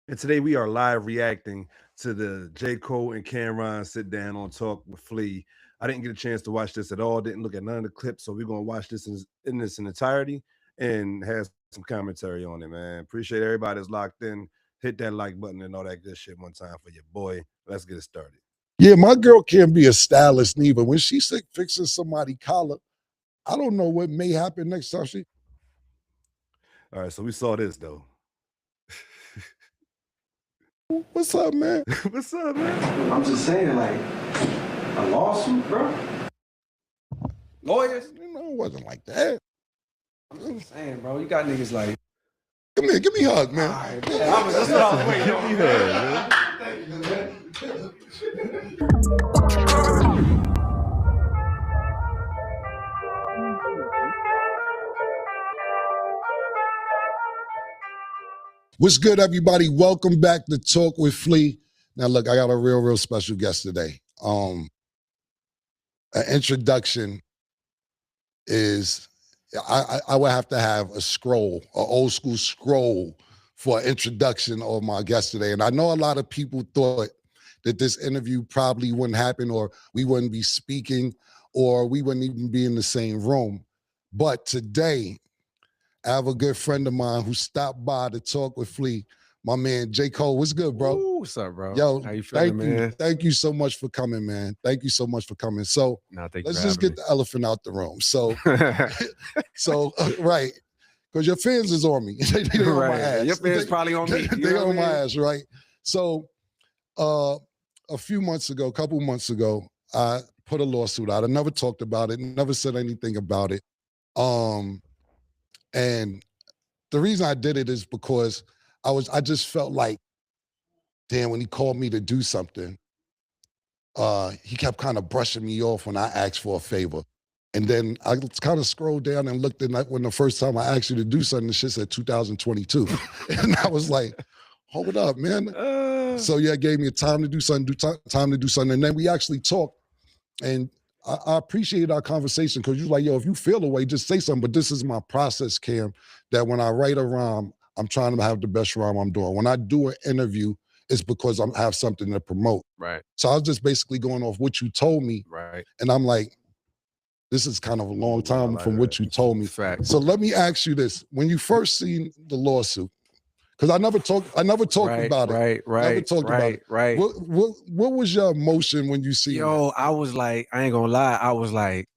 And today we are live reacting to the J. Cole and Cameron sit down on Talk with Flea. I didn't get a chance to watch this at all, didn't look at none of the clips, so we're going to watch this in its entirety and have some commentary on it, man. Appreciate everybody that's locked in. Hit that like button and all that good shit one time for your boy. Let's get it started. Yeah, my girl can't be a stylist neither. When she's fixing somebody's collar, I don't know what may happen next time she. All right, so we saw this though. What's up, man? What's up, man? I'm just saying, like, a lawsuit, bro. Lawyers? You know, it wasn't like that. I'm just saying, bro. You got niggas like. Come here, give me a hug, man. All right, man. That's what I was waiting on. Give me a hug, man. Thank you, man. What's good, everybody? Welcome back to Talk with Flea. Now, look, I got a real special guest today. An introduction is, I would have to have a scroll, an old school scroll for an introduction of my guest today. And I know a lot of people thought that this interview probably wouldn't happen, or we wouldn't be speaking, or we wouldn't even be in the same room. But today, I have a good friend of mine who stopped by to talk with Flea. My man, J. Cole. What's good, bro? Ooh, what's up, bro? Yo, how you feeling, man? Thank you so much for coming, man. Thank you so much for coming. So let's just get the elephant out the room. So, right, because your fans is on me. they on my ass. Your fans probably on me. They on my ass, right? So, a couple months ago, I put a lawsuit out. I never talked about it, never said anything about it. And the reason I did it is because I just felt like, damn, when he called me to do something, he kept kind of brushing me off when I asked for a favor. And then I kind of scrolled down and looked at when the first time I asked you to do something, the shit said 2022. And I was like, hold up, man. So yeah, it gave me a time to do something, time to do something. And then we actually talked, and I appreciate our conversation, because you're like, yo, if you feel a way, just say something. But this is my process, Cam, that when I write a rhyme, I'm trying to have the best rhyme I'm doing. When I do an interview, it's because I have something to promote. Right. So I was just basically going off what you told me. Right. And I'm like, this is kind of a long time from what you told me. Fact. So let me ask you this. When you first seen the lawsuit, because I never talked about it. Never talked about it. Right. What was your emotion when you see it? Yo, I was like, I ain't gonna lie, I was like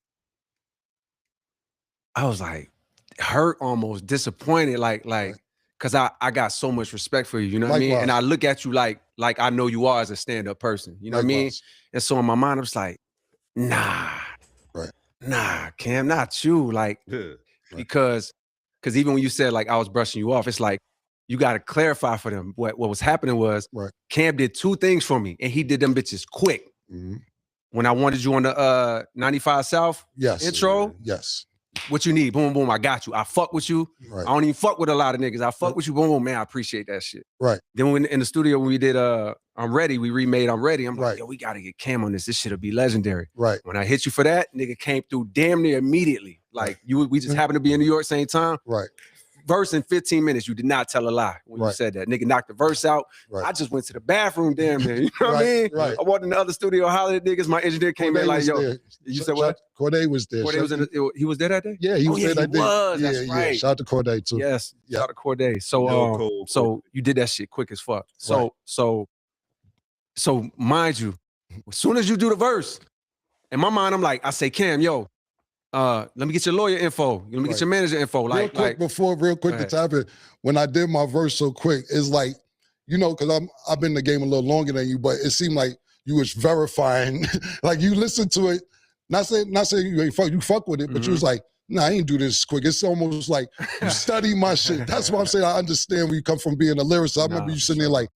hurt, almost disappointed, like, cause I got so much respect for you, you know what I mean? And I look at you like I know you are as a stand-up person, you know what I mean? And so in my mind, I was like, nah, Cam, not you, like, because even when you said like I was brushing you off, it's like, you got to clarify for them what was happening was Cam did two things for me, and he did them bitches quick. Mm-hmm. When I wanted you on the 95 South intro, what you need, boom, boom, I got you. I fuck with you. Right. I don't even fuck with a lot of niggas. I fuck with you, boom, boom, man, I appreciate that shit. Right. Then when in the studio, when we did I'm Ready, we remade I'm Ready. I'm like, yo, we got to get Cam on this. This shit'll be legendary. Right. When I hit you for that, nigga came through damn near immediately. Like, we just happened to be in New York same time. Right. Verse in 15 minutes, you did not tell a lie when you said that. Nigga knocked the verse out. Right. I just went to the bathroom, damn near. You know what I mean? Right. I walked in the other studio, hollered at niggas. My engineer came in like, yo, there. You said what? Corday was there. Corday was he was there that day? Yeah, he was there that day. That's right. Yeah. Shout out to Corday too. Yes, shout out to Corday. So so you did that shit quick as fuck. So mind you, as soon as you do the verse, in my mind, I'm like, I say, Cam, yo, let me get your lawyer info. Let me get your manager info. Real quick to tap in, when I did my verse so quick, it's like, you know, because I've been in the game a little longer than you, but it seemed like you was verifying, like you listened to it, not saying you ain't fuck with it, but you was like, nah, I ain't do this quick. It's almost like you study my shit. That's why I'm saying I understand where you come from being a lyricist. I remember you sitting there like,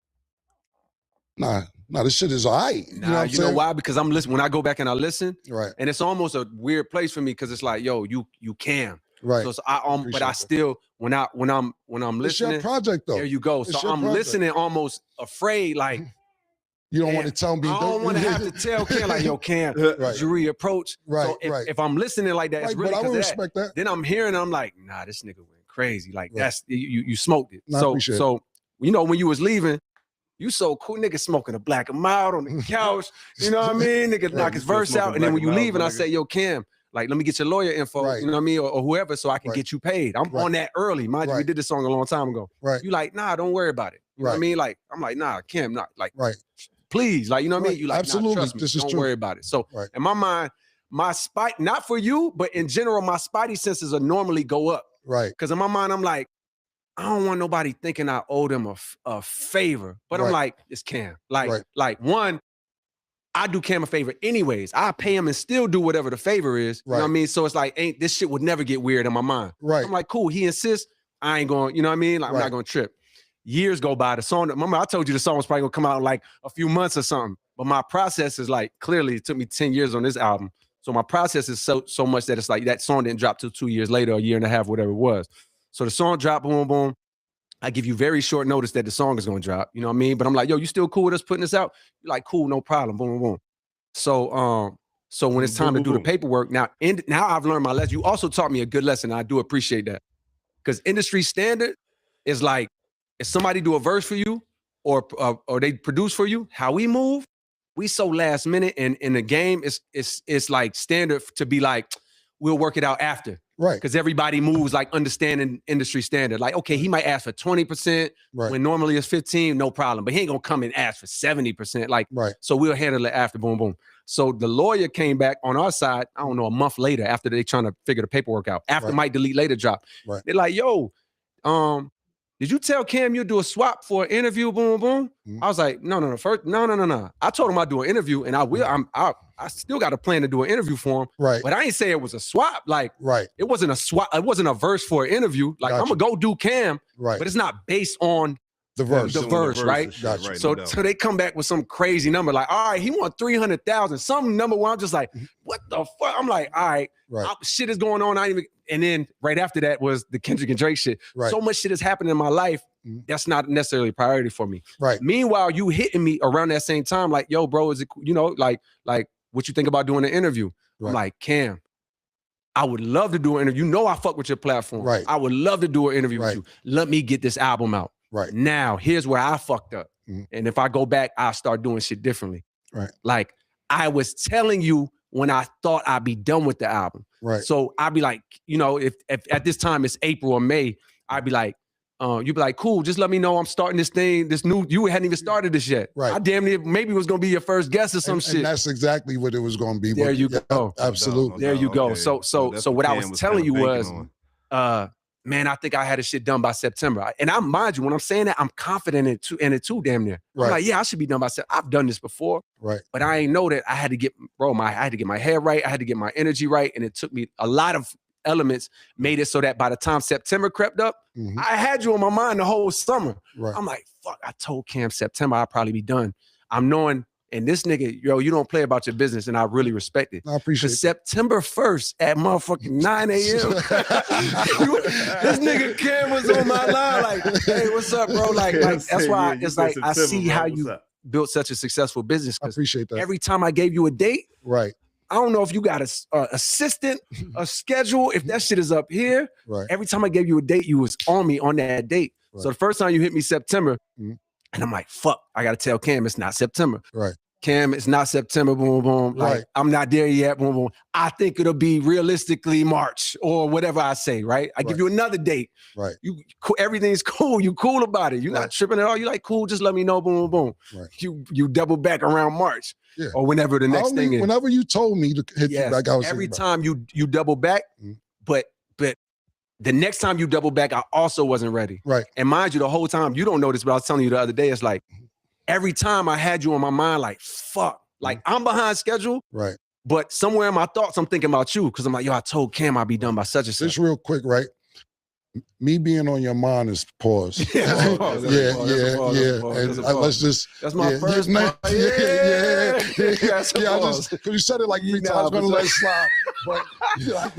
nah, this shit is all right. You know why? Because I'm listening. When I go back and I listen, and it's almost a weird place for me, because it's like, yo, you can. Right. So but I still, when I'm listening, it's your project though. There you go. So I'm listening almost afraid, like, you don't want to tell me. I don't want to have to tell Cam, like, yo, Cam, jury approach. So if I'm listening like that, it's really but I would because respect that. Then I'm hearing, I'm like, nah, this nigga went crazy. Like, that's, you smoked it. No, so you know, when you was leaving, you so cool, nigga smoking a black and mild on the couch. You know what I mean? Nigga knock his verse out. And then when you leave, and I say, yo, Cam, like, let me get your lawyer info, you know what I mean? Or whoever, so I can get you paid. I'm on that early. Mind you, we did this song a long time ago. You like, nah, don't worry about it. You know what I mean? Like, I'm like, nah, Cam, not like, please. Like, you know what I mean? You like, absolutely. Nah, trust me, this is don't true. worry about it. So in my mind, my spite, not for you, but in general, my spidey senses will normally go up. Because in my mind, I'm like, I don't want nobody thinking I owe them a favor. But I'm like, it's Cam. Like one, I do Cam a favor anyways. I pay him and still do whatever the favor is. You know what I mean? So it's like, this shit would never get weird in my mind. I'm like, cool, he insists. I ain't going, you know what I mean? Like, I'm not going to trip. Years go by. The song, remember I told you the song was probably going to come out in like a few months or something. But my process is like, clearly it took me 10 years on this album. So my process is so much that it's like that song didn't drop till 2 years later, a year and a half, whatever it was. So the song dropped, boom, boom. I give you very short notice that the song is going to drop. You know what I mean? But I'm like, yo, you still cool with us putting this out? You're like, cool, no problem, boom, boom, boom. So when it's time to do the paperwork, now I've learned my lesson. You also taught me a good lesson, and I do appreciate that. Because industry standard is like, if somebody do a verse for you or they produce for you, how we move, we so last minute, and in the game, it's like standard to be like, we'll work it out after. Because everybody moves like understanding industry standard. Like, okay, he might ask for 20% when normally it's 15, no problem. But he ain't gonna come and ask for 70%. Like, so we'll handle it after, boom, boom. So the lawyer came back on our side, I don't know, a month later after they trying to figure the paperwork out. After Mike Delete Later drop. They're like, yo, did you tell Cam you'll do a swap for an interview, boom, boom? I was like, no. I told him I'd do an interview, and I will. I still got a plan to do an interview for him. But I ain't say it was a swap. Like, it wasn't a swap. It wasn't a verse for an interview. Like, I'm gonna go do Cam, but it's not based on the verse, right? So they come back with some crazy number, like, all right, he want 300,000, some number where I'm just like, what the fuck? I'm like, all right, shit is going on. And then right after that was the Kendrick and Drake shit. So much shit has happened in my life. That's not necessarily a priority for me. Meanwhile, you hitting me around that same time, like, yo, bro, is it, you know, like what you think about doing an interview? I'm like, Cam, I would love to do an interview. You know, I fuck with your platform. I would love to do an interview with you. Let me get this album out. Now, here's where I fucked up. And if I go back, I'll start doing shit differently. Like, I was telling you when I thought I'd be done with the album. So I'd be like, you know, if at this time it's April or May, I'd be like, you'd be like, cool, just let me know I'm starting this thing, this new, you hadn't even started this yet. I damn near maybe it was going to be your first guest or some shit. And that's exactly what it was going to be. There you go. Absolutely. There you go. So what I was telling you was, man, I think I had this shit done by September. And I mind you, when I'm saying that, I'm confident in it too, damn near. I'm like, yeah, I should be done by September. I've done this before. But I ain't know that I had to get, I had to get my head right. I had to get my energy right. And it took me a lot of elements, made it so that by the time September crept up, I had you on my mind the whole summer. I'm like, fuck, I told Cam September I'll probably be done. I'm knowing, and this nigga, yo, you don't play about your business, and I really respect it. I appreciate it. September 1st at motherfucking 9 a.m. This nigga Cam was on my line like, hey, what's up, bro? Like that's why it's like, I see how you built such a successful business. I appreciate that. Every time I gave you a date, I don't know if you got a assistant, a schedule, if that shit is up here. Every time I gave you a date, you was on me on that date. So the first time you hit me September, and I'm like, fuck, I got to tell Cam it's not September. Cam, it's not September, boom, boom. Like, I'm not there yet, boom, boom. I think it'll be realistically March or whatever I say, right? I give you another date. You, everything's cool. You cool about it. You're not tripping at all. You like, cool, just let me know, boom, boom, boom. You double back around March or whenever the next thing is. Whenever you told me to hit you back, I was every time you double back, but the next time you double back, I also wasn't ready. And mind you, the whole time, you don't know this, but I was telling you the other day, it's like, every time I had you on my mind, like, fuck, like I'm behind schedule. But somewhere in my thoughts, I'm thinking about you because I'm like, yo, I told Cam I'd be done by such and such. Just real quick, right? Me being on your mind is pause. And let's just. That's my first. I just because you said it like 3 times, I'm gonna let it slide. But I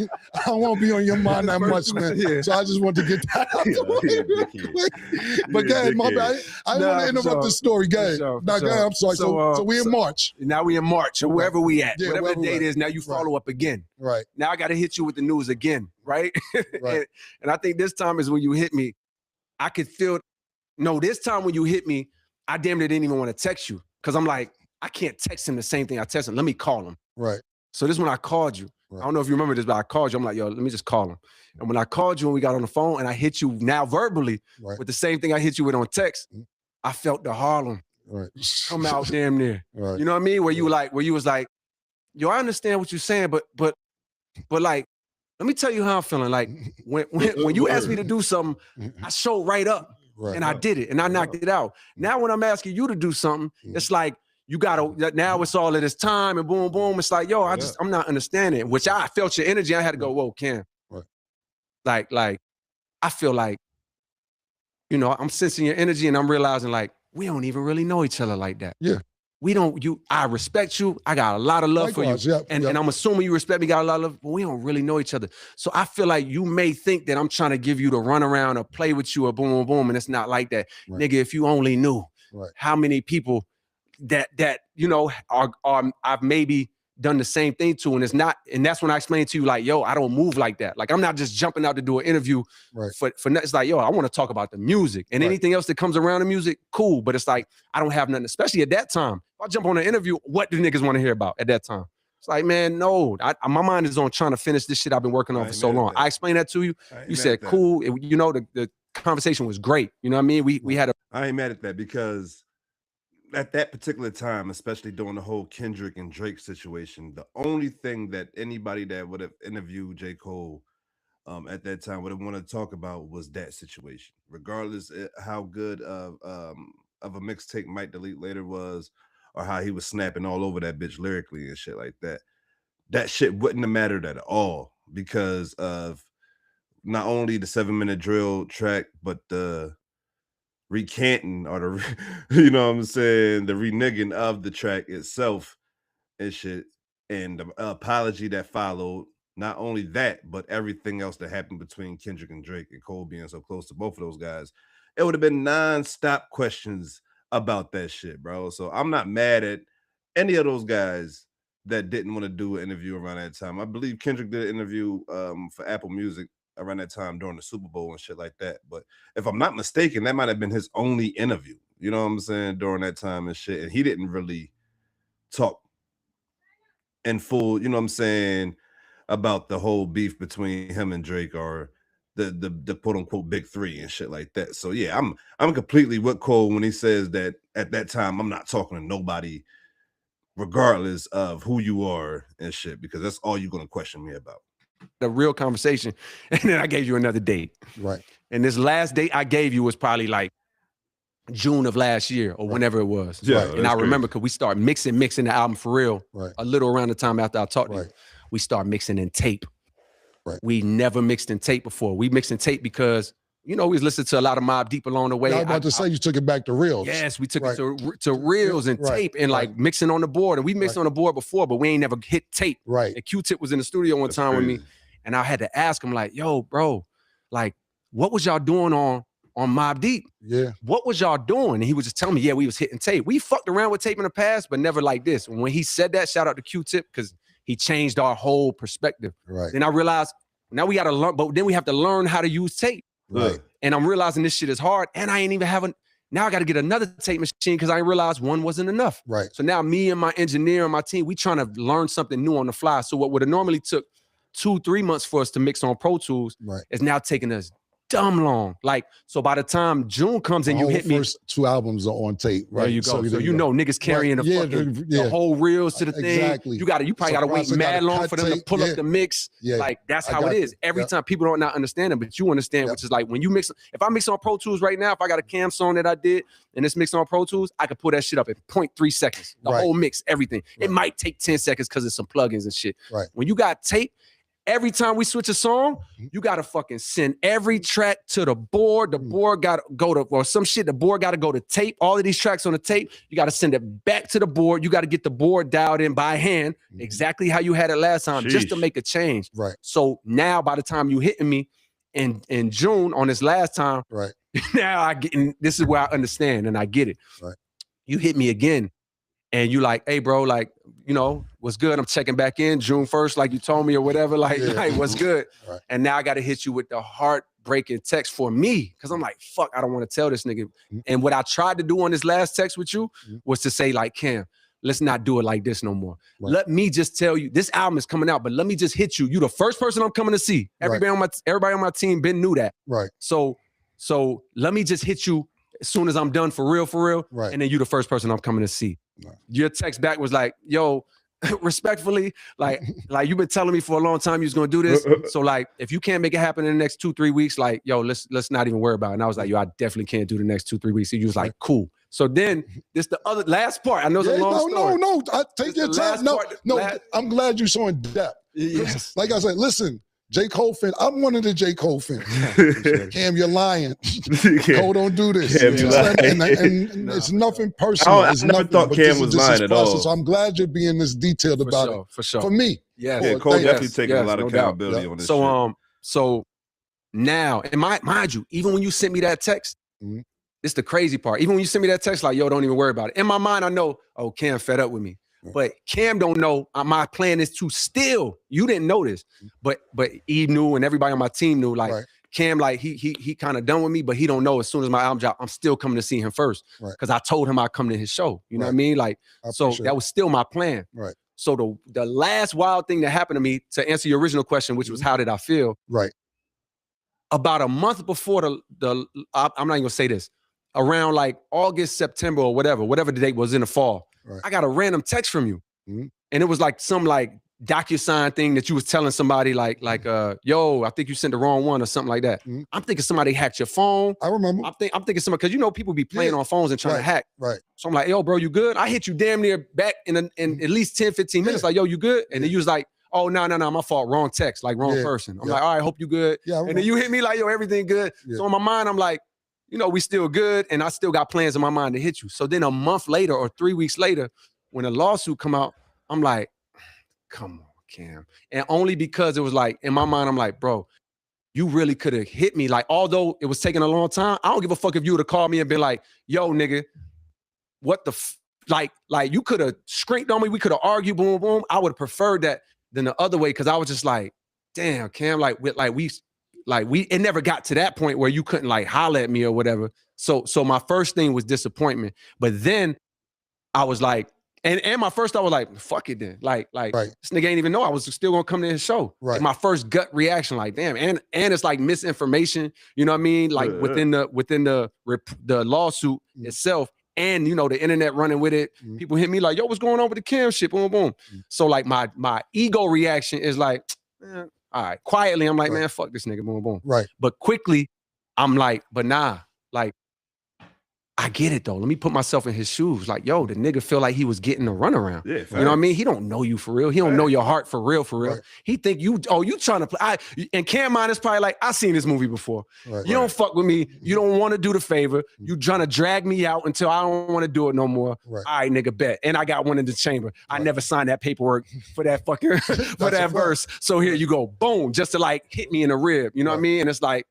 don't want to be on your mind that much, man. So I just want to get that out the way. But go ahead, my bad. I don't want to interrupt the story. Go ahead. Go ahead. I'm sorry. So we in March. Now we in March, or wherever we at. Whatever the date is, now you follow up again. Now I got to hit you with the news again. And I think this time is when you hit me. I could feel No, this time when you hit me, I damn near didn't even want to text you because I'm like, I can't text him the same thing I text him. Let me call him. Right. So this is when I called you. Right. I don't know if you remember this, but I called you. I'm like, yo, let me just call him. And when I called you and we got on the phone and I hit you now verbally with the same thing I hit you with on text, I felt the Harlem come out damn near. Right. You know what I mean? Where you was like, yo, I understand what you're saying, but like, let me tell you how I'm feeling. Like when you asked me to do something, I showed right up and I did it and I knocked it out. Now when I'm asking you to do something, it's like, you gotta, now it's all of this time and boom, boom. It's like, yo, I'm not understanding, which I felt your energy. I had to go, whoa, Cam. Right. Like, I feel like, you know, I'm sensing your energy and I'm realizing like, we don't even really know each other like that. Yeah. I respect you. I got a lot of love for you. And I'm assuming you respect me, got a lot of love, but we don't really know each other. So I feel like you may think that I'm trying to give you the runaround or play with you or boom, boom, boom. And it's not like that. Right. Nigga, if you only knew how many people that you know are I've maybe done the same thing to, and it's not, and that's when I explained to you like, yo, I don't move like that. Like I'm not just jumping out to do an interview for it's like, yo, I want to talk about the music and anything else that comes around the music, cool. But it's like I don't have nothing, especially at that time. If I jump on an interview, what do niggas want to hear about at that time? It's like, man, no, my mind is on trying to finish this shit I've been working on for so long. I explained that to you. You said, cool. You know, the conversation was great. You know what I mean? We had I ain't mad at that because at that particular time, especially during the whole Kendrick and Drake situation, the only thing that anybody that would have interviewed J. Cole at that time would have wanted to talk about was that situation, regardless how good of a mixtape Mike Delete later was, or how he was snapping all over that bitch lyrically and shit like that. That shit wouldn't have mattered at all because of not only the 7-minute drill track, but the recanting or the you know what I'm saying, the reneging of the track itself and shit, and the apology that followed. Not only that, but everything else that happened between Kendrick and Drake and Cole being so close to both of those guys, it would have been non-stop questions about that shit, bro. So I'm not mad at any of those guys that didn't want to do an interview around that time. I believe Kendrick did an interview for Apple Music around that time during the Super Bowl and shit like that. But if I'm not mistaken, that might have been his only interview, you know what I'm saying, during that time and shit. And he didn't really talk in full, you know what I'm saying, about the whole beef between him and Drake or the quote unquote big three and shit like that. So yeah, I'm completely with Cole when he says that at that time I'm not talking to nobody regardless of who you are and shit, because that's all you're gonna question me about. The real conversation, and then I gave you another date. Right. And this last date I gave you was probably like June of last year or whenever it was. Yeah. And I remember because we started mixing the album for real a little around the time after I talked to you. We started mixing in tape. Right. We never mixed in tape before. We mixed in tape because, you know, we was listening to a lot of Mobb Deep along the way. I was about to say you took it back to reels. Yes, we took it to reels and tape and like mixing on the board. And we mixed on the board before, but we ain't never hit tape. Right. And Q-Tip was in the studio one time with me. And I had to ask him like, yo, bro, like, what was y'all doing on Mobb Deep? Yeah. What was y'all doing? And he was just telling me, yeah, we was hitting tape. We fucked around with tape in the past, but never like this. And when he said that, shout out to Q-Tip, because he changed our whole perspective. Right. Then I realized, now we got to learn, but then we have to learn how to use tape. Right. And I'm realizing this shit is hard. And I ain't even having, now I got to get another tape machine because I realized one wasn't enough. Right. So now me and my engineer and my team, we trying to learn something new on the fly. So what would have normally took 2-3 months for us to mix on Pro Tools is now taking us dumb long. Like, so by the time June comes and you hit me. First 2 albums are on tape, right? There you go. So you know niggas carrying the whole reels to the thing. Exactly. You probably gotta wait mad long for them to pull up the mix. Yeah. Like that's how it is. Every time people don't not understand it, but you understand, which is like when you mix, if I mix on Pro Tools right now, if I got a Cam song that I did and it's mixed on Pro Tools, I could pull that shit up in 0.3 seconds. The whole mix, everything. It might take 10 seconds because it's some plugins and shit. Right. When you got tape, every time we switch a song, you gotta fucking send every track to the board. The board gotta go to, or some shit, the board gotta go to tape. All of these tracks on the tape, you gotta send it back to the board. You gotta get the board dialed in by hand, exactly how you had it last time, just to make a change. Right. So now by the time you hitting me in June on this last time, now I get, and this is where I understand and I get it. Right. You hit me again and you like, hey bro, like, you know, what's good? I'm checking back in June 1st, like you told me or whatever, like what's good? Right. And now I got to hit you with the heart breaking text for me because I'm like, fuck, I don't want to tell this nigga. And what I tried to do on this last text with you was to say like, Cam, let's not do it like this no more. Right. Let me just tell you, this album is coming out, but let me just hit you. You the first person I'm coming to see. Everybody on my team been knew that. Right. So let me just hit you as soon as I'm done for real. Right. And then you the first person I'm coming to see. Right. Your text back was like, yo, respectfully, like you've been telling me for a long time you was gonna do this. So like, if you can't make it happen in the next 2-3 weeks, like, yo, let's not even worry about it. And I was like, yo, I definitely can't do the next 2-3 weeks. And you was like, cool. So then this the other last part. I know it's a long story. No. Take your time. No, I'm glad you're so in depth. Yes. Like I said, listen, J. Cole fan. I'm one of the J. Cole fans. Cam, you're lying. Cole, don't do this. Cam, you're lying. And it's nothing personal. I never thought Cam was lying at all. So I'm glad you're being this detailed about it. For sure. For me. Yeah, Cole definitely taking a lot of accountability on this shit. So now, and mind you, even when you sent me that text, it's the crazy part. Even when you send me that text, like, yo, don't even worry about it. In my mind, I know, oh, Cam fed up with me. But Cam don't know my plan is to still, you didn't know this, but Eve knew and everybody on my team knew, like, Cam, like, he kind of done with me, but he don't know as soon as my album drop, I'm still coming to see him first. Because I told him I'd come to his show. You know what I mean? Like, so that was still my plan. Right. So the last wild thing that happened to me, to answer your original question, which was how did I feel? Right. About a month before I'm not even gonna say this, around like August, September, or whatever the date was in the fall, I got a random text from you. And it was like some like DocuSign thing that you was telling somebody like, yo, I think you sent the wrong one or something like that. I'm thinking somebody hacked your phone. I remember. I'm thinking somebody, because you know people be playing on phones and trying to hack. Right. So I'm like, yo, bro, you good? I hit you damn near back in at least 10, 15 minutes. Like, yo, you good? And then you was like, oh, no, my fault. Wrong text, like wrong person. I'm like, all right, hope you good. And then you hit me like, yo, everything good. So in my mind, I'm like, you know, we still good. And I still got plans in my mind to hit you. So then a month later or 3 weeks later, when a lawsuit come out, I'm like, come on, Cam. And only because it was like, in my mind, I'm like, bro, you really could have hit me. Like, although it was taking a long time, I don't give a fuck if you would have called me and been like, yo, nigga, what the like you could have screamed on me. We could have argued, boom, boom. I would have preferred that than the other way, because I was just like, damn, Cam, it never got to that point where you couldn't like holler at me or whatever. So my first thing was disappointment. But then I was like, and my first thought was like, fuck it then. Like this nigga ain't even know I was still gonna come to his show. Right. Like my first gut reaction, like, damn, and it's like misinformation, you know what I mean? Like within the lawsuit itself, and you know, the internet running with it. People hit me like, yo, what's going on with the Cam shit? Boom, boom. So like my ego reaction is like, all right. Quietly, I'm like, man, fuck this nigga, boom, boom. Right. But quickly, I'm like, but nah, like, I get it though. Let me put myself in his shoes. Like, yo, the nigga feel like he was getting a runaround. Yeah, you know what I mean? He don't know you for real. He don't know your heart for real. Right. He think you trying to play. And Cam Mind is probably like, I seen this movie before. Right. You don't fuck with me. You don't want to do the favor. You trying to drag me out until I don't want to do it no more. Right. All right, nigga, bet. And I got one in the chamber. I never signed that paperwork for that fucking, for that verse. So here you go. Boom. Just to like hit me in the rib. You know what I mean? And it's like,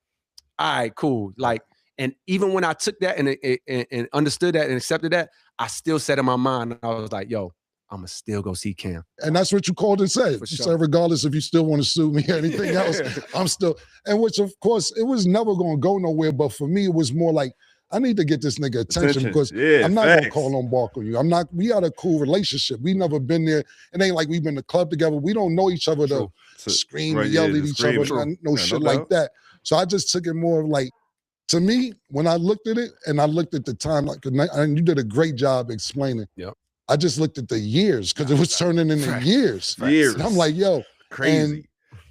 all right, cool. Like, and even when I took that and understood that and accepted that, I still said in my mind, I was like, yo, I'm going to still go see Cam. And that's what you called and said. You said, regardless if you still want to sue me or anything else, I'm still, and which of course, it was never going to go nowhere. But for me, it was more like, I need to get this nigga attention because I'm not going to call on bark on you. We had a cool relationship. We never been there. It ain't like we've been to club together. We don't know each other to scream and yell at each other. No shit like that. So I just took it more of like, to me, when I looked at it and I looked at the time, like, and you did a great job explaining. Yep. I just looked at the years because it was turning into years. Years. And I'm like, yo, crazy. And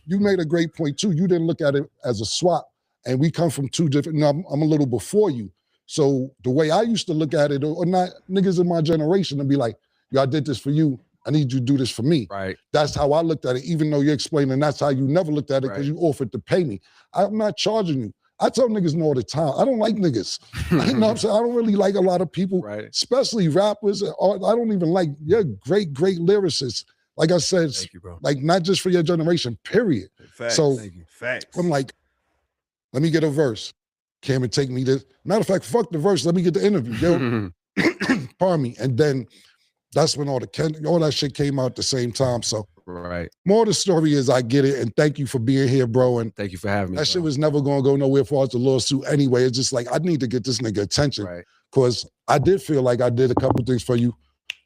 you made a great point too. You didn't look at it as a swap, and we come from two different. No, I'm a little before you, so the way I used to look at it, or not niggas in my generation, and be like, yo, I did this for you. I need you to do this for me. Right. That's how I looked at it. Even though you're explaining that's how you never looked at it because you offered to pay me. I'm not charging you. I tell niggas no all the time. I don't like niggas. You know what I'm saying? I don't really like a lot of people, especially rappers. I don't even like, you're great lyricists. Like I said, thank you, bro. Like not just for your generation, period. Facts. So Facts. I'm like, let me get a verse. Cam and take me to, matter of fact, fuck the verse. Let me get the interview. Yo, pardon me. And then That's when all that shit came out at the same time. So right. More of the story is I get it, and thank you for being here, bro. And thank you for having me. That shit was never gonna go nowhere for the lawsuit anyway. It's just like I need to get this nigga attention. Right. Cause I did feel like I did a couple things for you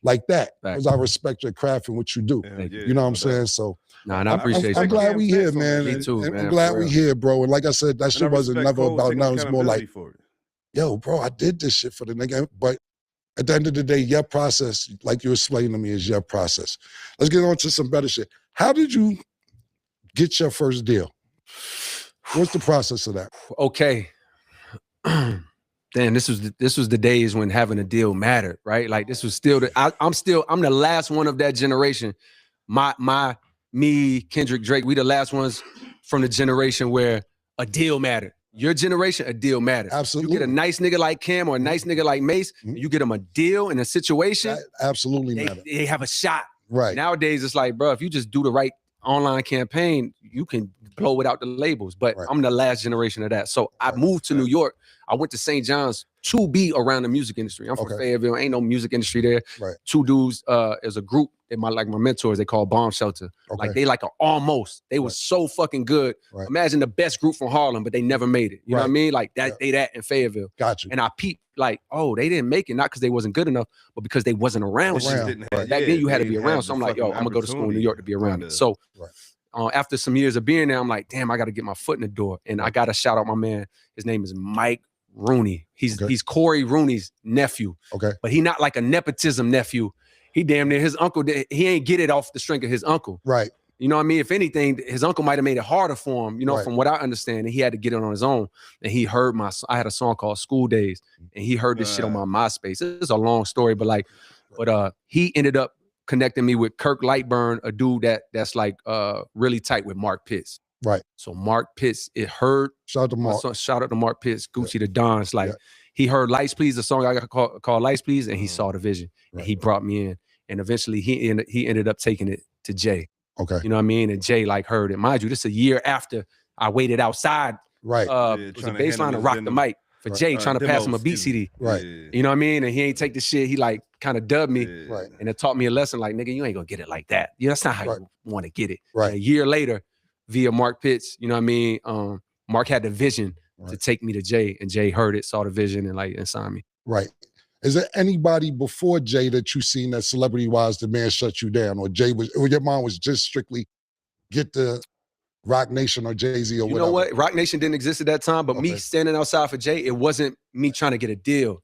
like that. Because I respect your craft and what you do. You know what I'm saying? So and I appreciate you. I'm glad we here, man. Me too, man. I'm glad we here, bro. And like I said, that shit wasn't never about nothing. It's more like, yo, bro, I did this shit for the nigga. But at the end of the day, your process, like you explained to me, is your process. Let's get on to some better shit. How did you get your first deal? What's the process of that? Okay. Damn, this was the days when having a deal mattered, right? Like this was still I'm the last one of that generation. Me, Kendrick, Drake, we the last ones from the generation where a deal mattered. Your generation, a deal matters. Absolutely. You get a nice nigga like Cam or a nice nigga like Mace, and you get them a deal in a situation. That absolutely matters. They have a shot. Right. Nowadays, it's like, bro, if you just do the right online campaign, you can blow without the labels. But I'm the last generation of that. So I moved to New York. I went to St. John's to be around the music industry. I'm from Fayetteville. Ain't no music industry there. Right. Two dudes as a group. They my mentors. They call Bomb Shelter. Like they like a almost. They was so fucking good. Right. Imagine the best group from Harlem, but they never made it. You know what I mean? Like that. They that in Fayetteville. Got you. And I peeped like, oh, they didn't make it, not because they wasn't good enough, but because they wasn't around. Back then you had to be around. So I'm like, yo, I'm gonna go to school in New York to be around it. So after some years of being there, I'm like, damn, I got to get my foot in the door. And I got to shout out my man. His name is Mike Rooney. He's Corey Rooney's nephew. Okay. But he not like a nepotism nephew. He damn near his uncle. He ain't get it off the strength of his uncle. Right. You know what I mean? If anything, his uncle might have made it harder for him, you know, from what I understand. And he had to get it on his own. And he heard I had a song called School Days. And he heard this shit on my MySpace. It's a long story, but he ended up connecting me with Kirk Lightburn, a dude that's like really tight with Mark Pitts. Right. So Mark Pitts, it heard. Shout out to Mark. Shout out to Mark Pitts, Gucci the Don. It's like he heard Lights Please, the song I got called Lights Please, and he saw the vision. And he brought me in. And eventually he ended up taking it to Jay. Okay. You know what I mean? And Jay like heard it. Mind you, this is a year after I waited outside. Right. It was a baseline to rock the mic for Jay trying to pass him a beat CD. Right. You know what I mean? And he ain't take the shit. He like kind of dubbed me. Right. And it taught me a lesson like, nigga, you ain't gonna get it like that. That's not how you want to get it. Right. And a year later, via Mark Pitts, you know what I mean? Mark had the vision to take me to Jay, and Jay heard it, saw the vision, and signed me. Right. Is there anybody before Jay that you seen that celebrity-wise the man shut you down, or your mom was just strictly get the Rock Nation or Jay-Z or whatever? You know what? Rock Nation didn't exist at that time, but me standing outside for Jay, it wasn't me trying to get a deal.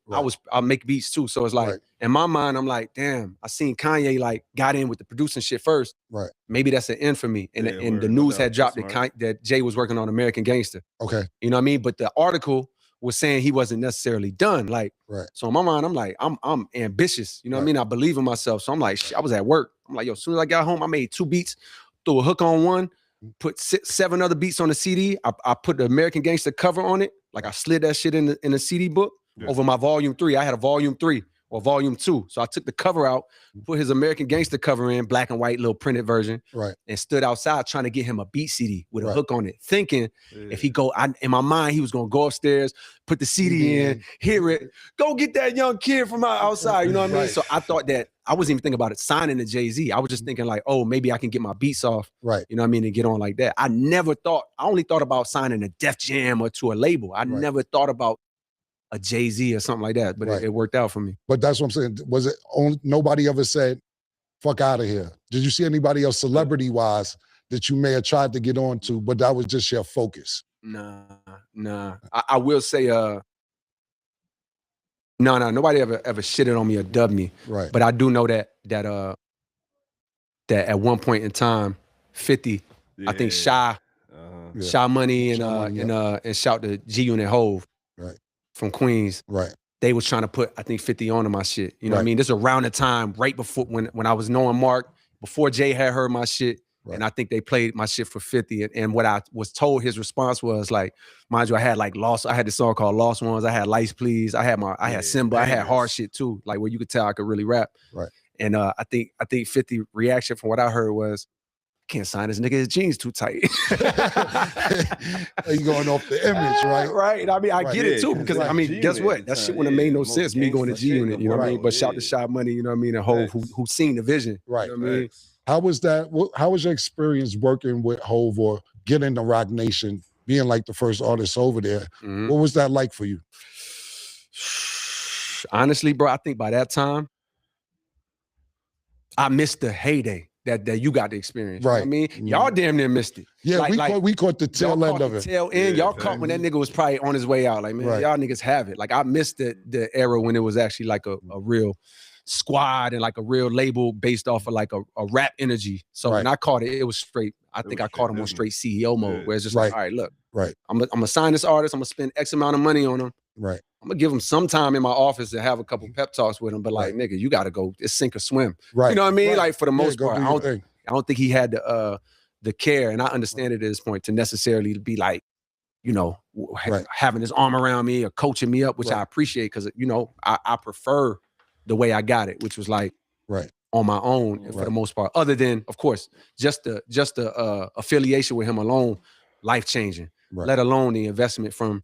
I make beats too. So it's like, in my mind, I'm like, damn, I seen Kanye like got in with the producing shit first. Right. Maybe that's an end for me. And the news had dropped that Jay was working on American Gangster. Okay. You know what I mean? But the article was saying he wasn't necessarily done. Like, so in my mind, I'm like, I'm ambitious. You know what I mean? I believe in myself. So I'm like, I was at work. I'm like, yo, as soon as I got home, I made 2 beats, threw a hook on one, put 7 other beats on the CD. I put the American Gangster cover on it. Like I slid that shit in the CD book over my volume 3. I had a volume 3 or volume 2. So I took the cover out, put his American Gangster cover in, black and white, little printed version, and stood outside trying to get him a beat CD with a hook on it, thinking if he in my mind, he was going to go upstairs, put the CD in, hear it, go get that young kid from outside, you know what I mean? So I thought that, I wasn't even thinking about it signing to Jay-Z. I was just thinking like, oh, maybe I can get my beats off, you know what I mean, and get on like that. I only thought about signing a Def Jam or to a label. I never thought about a Jay-Z or something like that, but it worked out for me. But that's what I'm saying. Was it only, nobody ever said, fuck out of here? Did you see anybody else celebrity-wise that you may have tried to get on to, but that was just your focus? Nah. I will say, no, nobody ever shitted on me or dubbed me. Right. But I do know that at one point in time, 50, I think Shy Money and shout to G-Unit Hove. From Queens, they was trying to put, I think, 50 on to my shit. You know what I mean? This is around the time, right before, when I was knowing Mark, before Jay had heard my shit, and I think they played my shit for 50. And what I was told his response was like, mind you, I had like I had this song called Lost Ones, I had Lights Please, I had Simba, I had hard shit too, like where you could tell I could really rap. Right. And I think 50 reaction from what I heard was, can't sign this nigga. His jeans too tight. You going off the image, right? Right. I mean, I get it too because I mean, guess what? That shit wouldn't have made no sense. Me going to G Unit, you know what I mean? But shout to Shot Money, you know what I mean? And Hov who seen the vision, right? You know what I mean? How was that? How was your experience working with Hov or getting to Rock Nation, being like the first artist over there? What was that like for you? Honestly, bro, I think by that time, I missed the heyday that you got to experience. Right. You know what I mean? Y'all damn near missed it. Yeah, we caught the tail end of it. Tail end. Y'all caught when that nigga was probably on his way out. Like, man, y'all niggas have it. Like, I missed the era when it was actually like a real squad and like a real label based off of like a rap energy. So when I caught it, it was straight. I think I caught him on straight CEO mode, where it's just like, all right, look, I'm gonna sign this artist. I'm gonna spend X amount of money on him. Right. I'm gonna give him some time in my office to have a couple pep talks with him, but like, nigga, you gotta go. It's sink or swim. Right. You know what I mean? Like for the most part, I don't think he had the care, and I understand it at this point, to necessarily be like, you know, having his arm around me or coaching me up, which I appreciate because you know I prefer the way I got it, which was like on my own for the most part. Other than, of course, just the affiliation with him alone, life changing. Let alone the investment from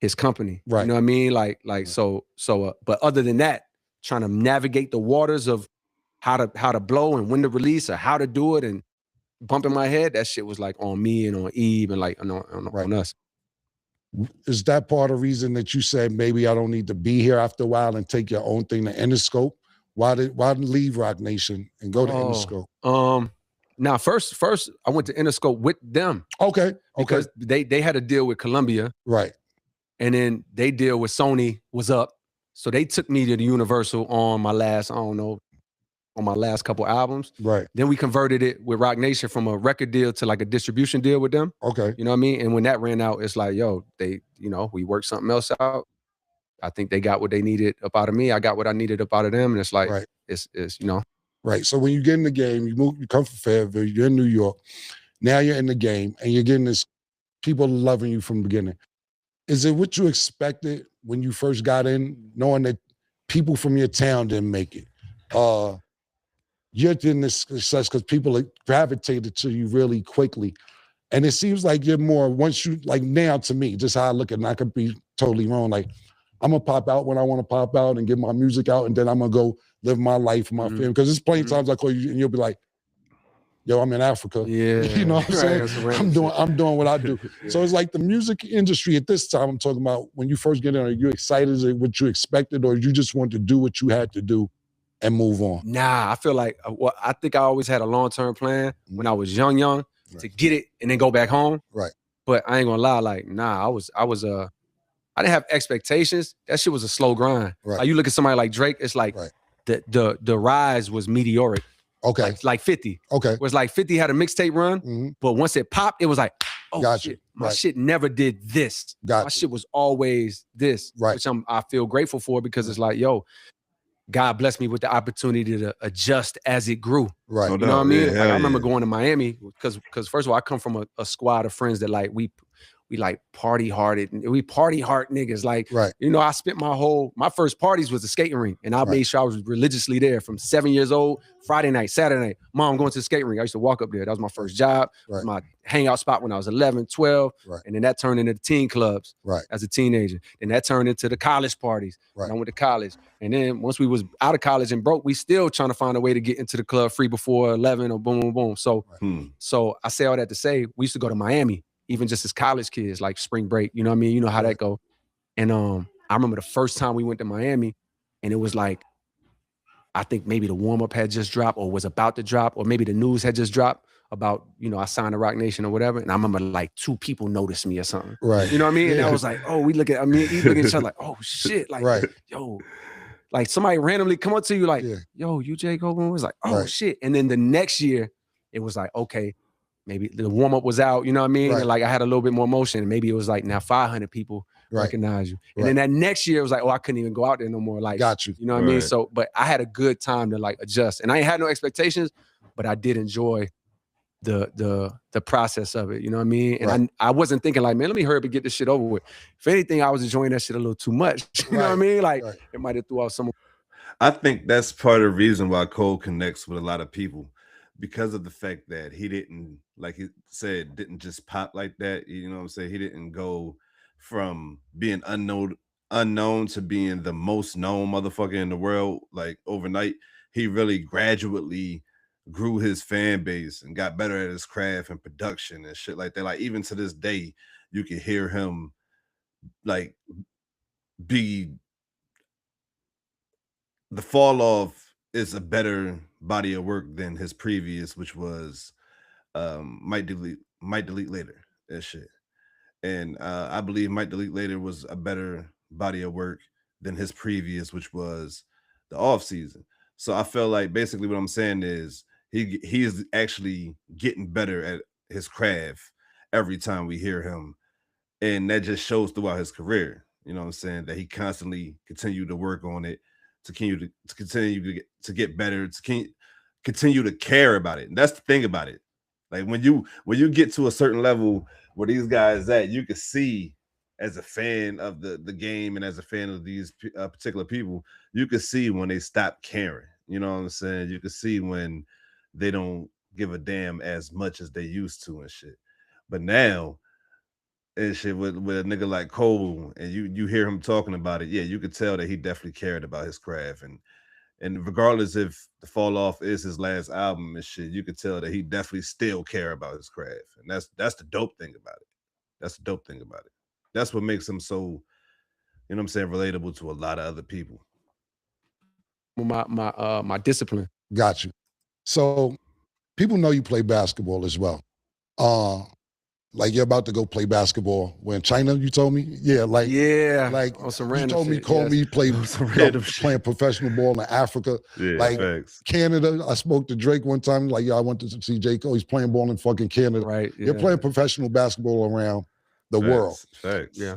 his company. You know what I mean? Like so. But other than that, trying to navigate the waters of how to blow and when to release or how to do it and bumping my head, that shit was like on me and on Eve and like on us. Is that part of the reason that you said maybe I don't need to be here after a while and take your own thing to Interscope? Why didn't leave Rock Nation and go to Interscope? Now first I went to Interscope with them. Okay. Because they had a deal with Columbia. Right. And then they deal with Sony was up. So they took me to the Universal on my last, on my last couple albums. Right. Then we converted it with Rock Nation from a record deal to like a distribution deal with them. Okay. You know what I mean? And when that ran out, it's like, yo, we worked something else out. I think they got what they needed up out of me. I got what I needed up out of them. And it's like, it's you know. Right. So when you get in the game, you come from Fayetteville, you're in New York. Now you're in the game and you're getting this people loving you from the beginning. Is it what you expected when you first got in, knowing that people from your town didn't make it? You're getting this success because people gravitated to you really quickly. And it seems like you're more, once you, like now to me, just how I look at it, and I could be totally wrong, like I'm gonna pop out when I want to pop out and get my music out, and then I'm gonna go live my life, my family. Because there's plenty of times I call you and you'll be like, yo, I'm in Africa. Yeah. You know what I'm saying? I'm doing what I do. So it's like the music industry at this time, I'm talking about when you first get in, are you excited? Is it what you expected, or you just want to do what you had to do and move on? Nah, I feel like, I think I always had a long-term plan when I was young, to get it and then go back home. Right. But I ain't gonna lie, like, nah, I didn't have expectations. That shit was a slow grind. Right. Like you look at somebody like Drake, it's like the rise was meteoric. Okay. Like 50. Okay. It was like 50 had a mixtape run, but once it popped, it was like, oh shit, my shit never did this. My shit was always this, which I feel grateful for, because it's like, yo, God blessed me with the opportunity to adjust as it grew. Right. You know what I mean? Like, I remember going to Miami because first of all, I come from a squad of friends that like we like party harded, and we party hard niggas. Like, you know, I spent my first parties was the skating rink, and I made sure I was religiously there from 7 years old, Friday night, Saturday night. Mom, I'm going to the skating rink. I used to walk up there. That was my first job. It was my hangout spot when I was 11, 12. And then that turned into the teen clubs as a teenager. Then that turned into the college parties. When I went to college. And then once we was out of college and broke, we still trying to find a way to get into the club free before 11 or boom, boom, boom. So, so I say all that to say, we used to go to Miami, even just as college kids, like spring break, you know what I mean? You know how that go. And I remember the first time we went to Miami, and it was like, I think maybe the warm-up had just dropped or was about to drop, or maybe the news had just dropped about, you know, I signed to Rock Nation or whatever. And I remember like 2 people noticed me or something. Right. You know what I mean? And I was like, oh, we look at each other like, oh shit. Like, yo, like somebody randomly come up to you like, yo, you J. Cole? It was like, oh shit. And then the next year, it was like, okay, maybe the warm-up was out, you know what I mean? And like I had a little bit more motion. And maybe it was like now 500 people recognize you. And then that next year it was like, oh, I couldn't even go out there no more. Like, you know what I mean? So, but I had a good time to like adjust. And I ain't had no expectations, but I did enjoy the process of it, you know what I mean? And I wasn't thinking like, man, let me hurry up and get this shit over with. If anything, I was enjoying that shit a little too much. You know what I mean? Like it might have threw out some. I think that's part of the reason why Cole connects with a lot of people. because of the fact that he didn't, like he said, didn't just pop like that. You know what I'm saying? He didn't go from being unknown to being the most known motherfucker in the world like overnight. He really gradually grew his fan base and got better at his craft and production and shit like that. Like even to this day, you can hear him like be the fall off is a better body of work than his previous, which was might delete later and shit. And I believe Might Delete Later was a better body of work than his previous, which was the off season. So I felt like basically what I'm saying is he is actually getting better at his craft every time we hear him, and that just shows throughout his career. You know what I'm saying? That he constantly continued to work on it, to continue to get better, continue to care about it. And that's the thing about it. Like when you get to a certain level where these guys at, you can see as a fan of the game and as a fan of these particular people, you can see when they stop caring. You know what I'm saying? You can see when they don't give a damn as much as they used to and shit. But now and shit with a nigga like Cole, and you hear him talking about it, yeah, you could tell that he definitely cared about his craft, and regardless if the fall off is his last album and shit, you could tell that he definitely still care about his craft, and that's the dope thing about it. That's the dope thing about it. That's what makes him so, you know what I'm saying, relatable to a lot of other people. My discipline. Got you. So people know you play basketball as well. Like you're about to go play basketball. Where in China, you told me? Yeah, like on some random you told me, shit, call yes. me, playing professional ball in Africa. Yeah, like thanks. Canada. I spoke to Drake one time, like, I went to see J. Cole. He's playing ball in fucking Canada. Right. Yeah. You're playing professional basketball around the world. Thanks. Yeah.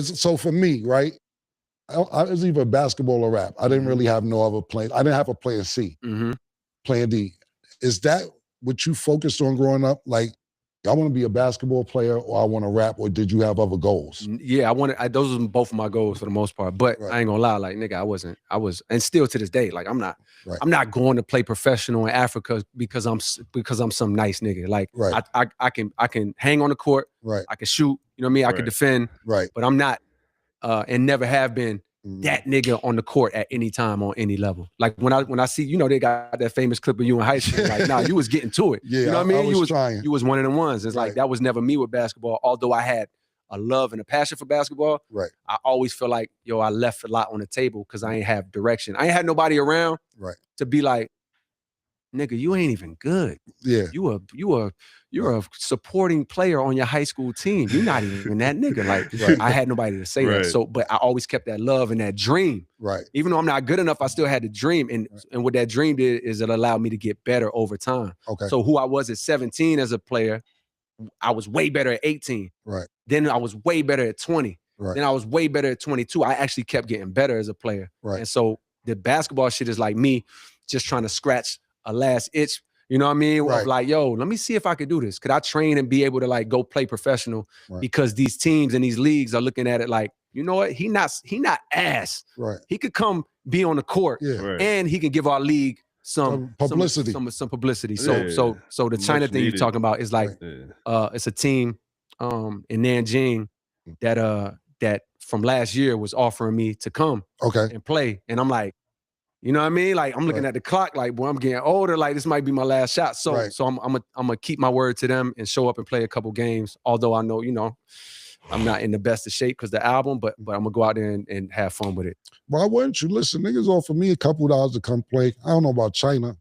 So for me, right? I was either basketball or rap. I didn't really have no other plan. I didn't have a plan C, plan D. Is that what you focused on growing up? Like, I want to be a basketball player, or I want to rap, or did you have other goals? Yeah, those were both of my goals for the most part. But I ain't gonna lie, like nigga, I was, and still to this day, like I'm not going to play professional in Africa because I'm some nice nigga. Like I can hang on the court, I can shoot, you know what I mean? I can defend, but I'm not and never have been that nigga on the court at any time on any level. Like when I see, you know, they got that famous clip of you in high school. Like, nah, you was getting to it. Yeah, you know what I mean? You was one of the ones. It's like that was never me with basketball. Although I had a love and a passion for basketball, I always feel like, yo, I left a lot on the table because I ain't have direction. I ain't had nobody around to be like, nigga, you ain't even good. Yeah. You're a supporting player on your high school team. You're not even that nigga. Like I had nobody to say that. So, but I always kept that love and that dream. Even though I'm not good enough, I still had the dream. And what that dream did is it allowed me to get better over time. So who I was at 17 as a player, I was way better at 18. Then I was way better at 20. Then I was way better at 22. I actually kept getting better as a player. And so the basketball shit is like me just trying to scratch a last itch. You know what I mean? Of like, yo, let me see if I could do this. Could I train and be able to like go play professional? Because these teams and these leagues are looking at it like, you know what? He not ass. He could come be on the court and he can give our league some publicity. Some publicity. So the China thing you're talking about is like it's a team in Nanjing that from last year was offering me to come and play. And I'm like, you know what I mean? Like I'm looking at the clock, like, boy, I'm getting older. Like this might be my last shot. So I'm gonna keep my word to them and show up and play a couple games. Although I know, you know, I'm not in the best of shape because the album, but I'm gonna go out there and have fun with it. Why wouldn't you? Listen, niggas offer me a couple $2 to come play. I don't know about China.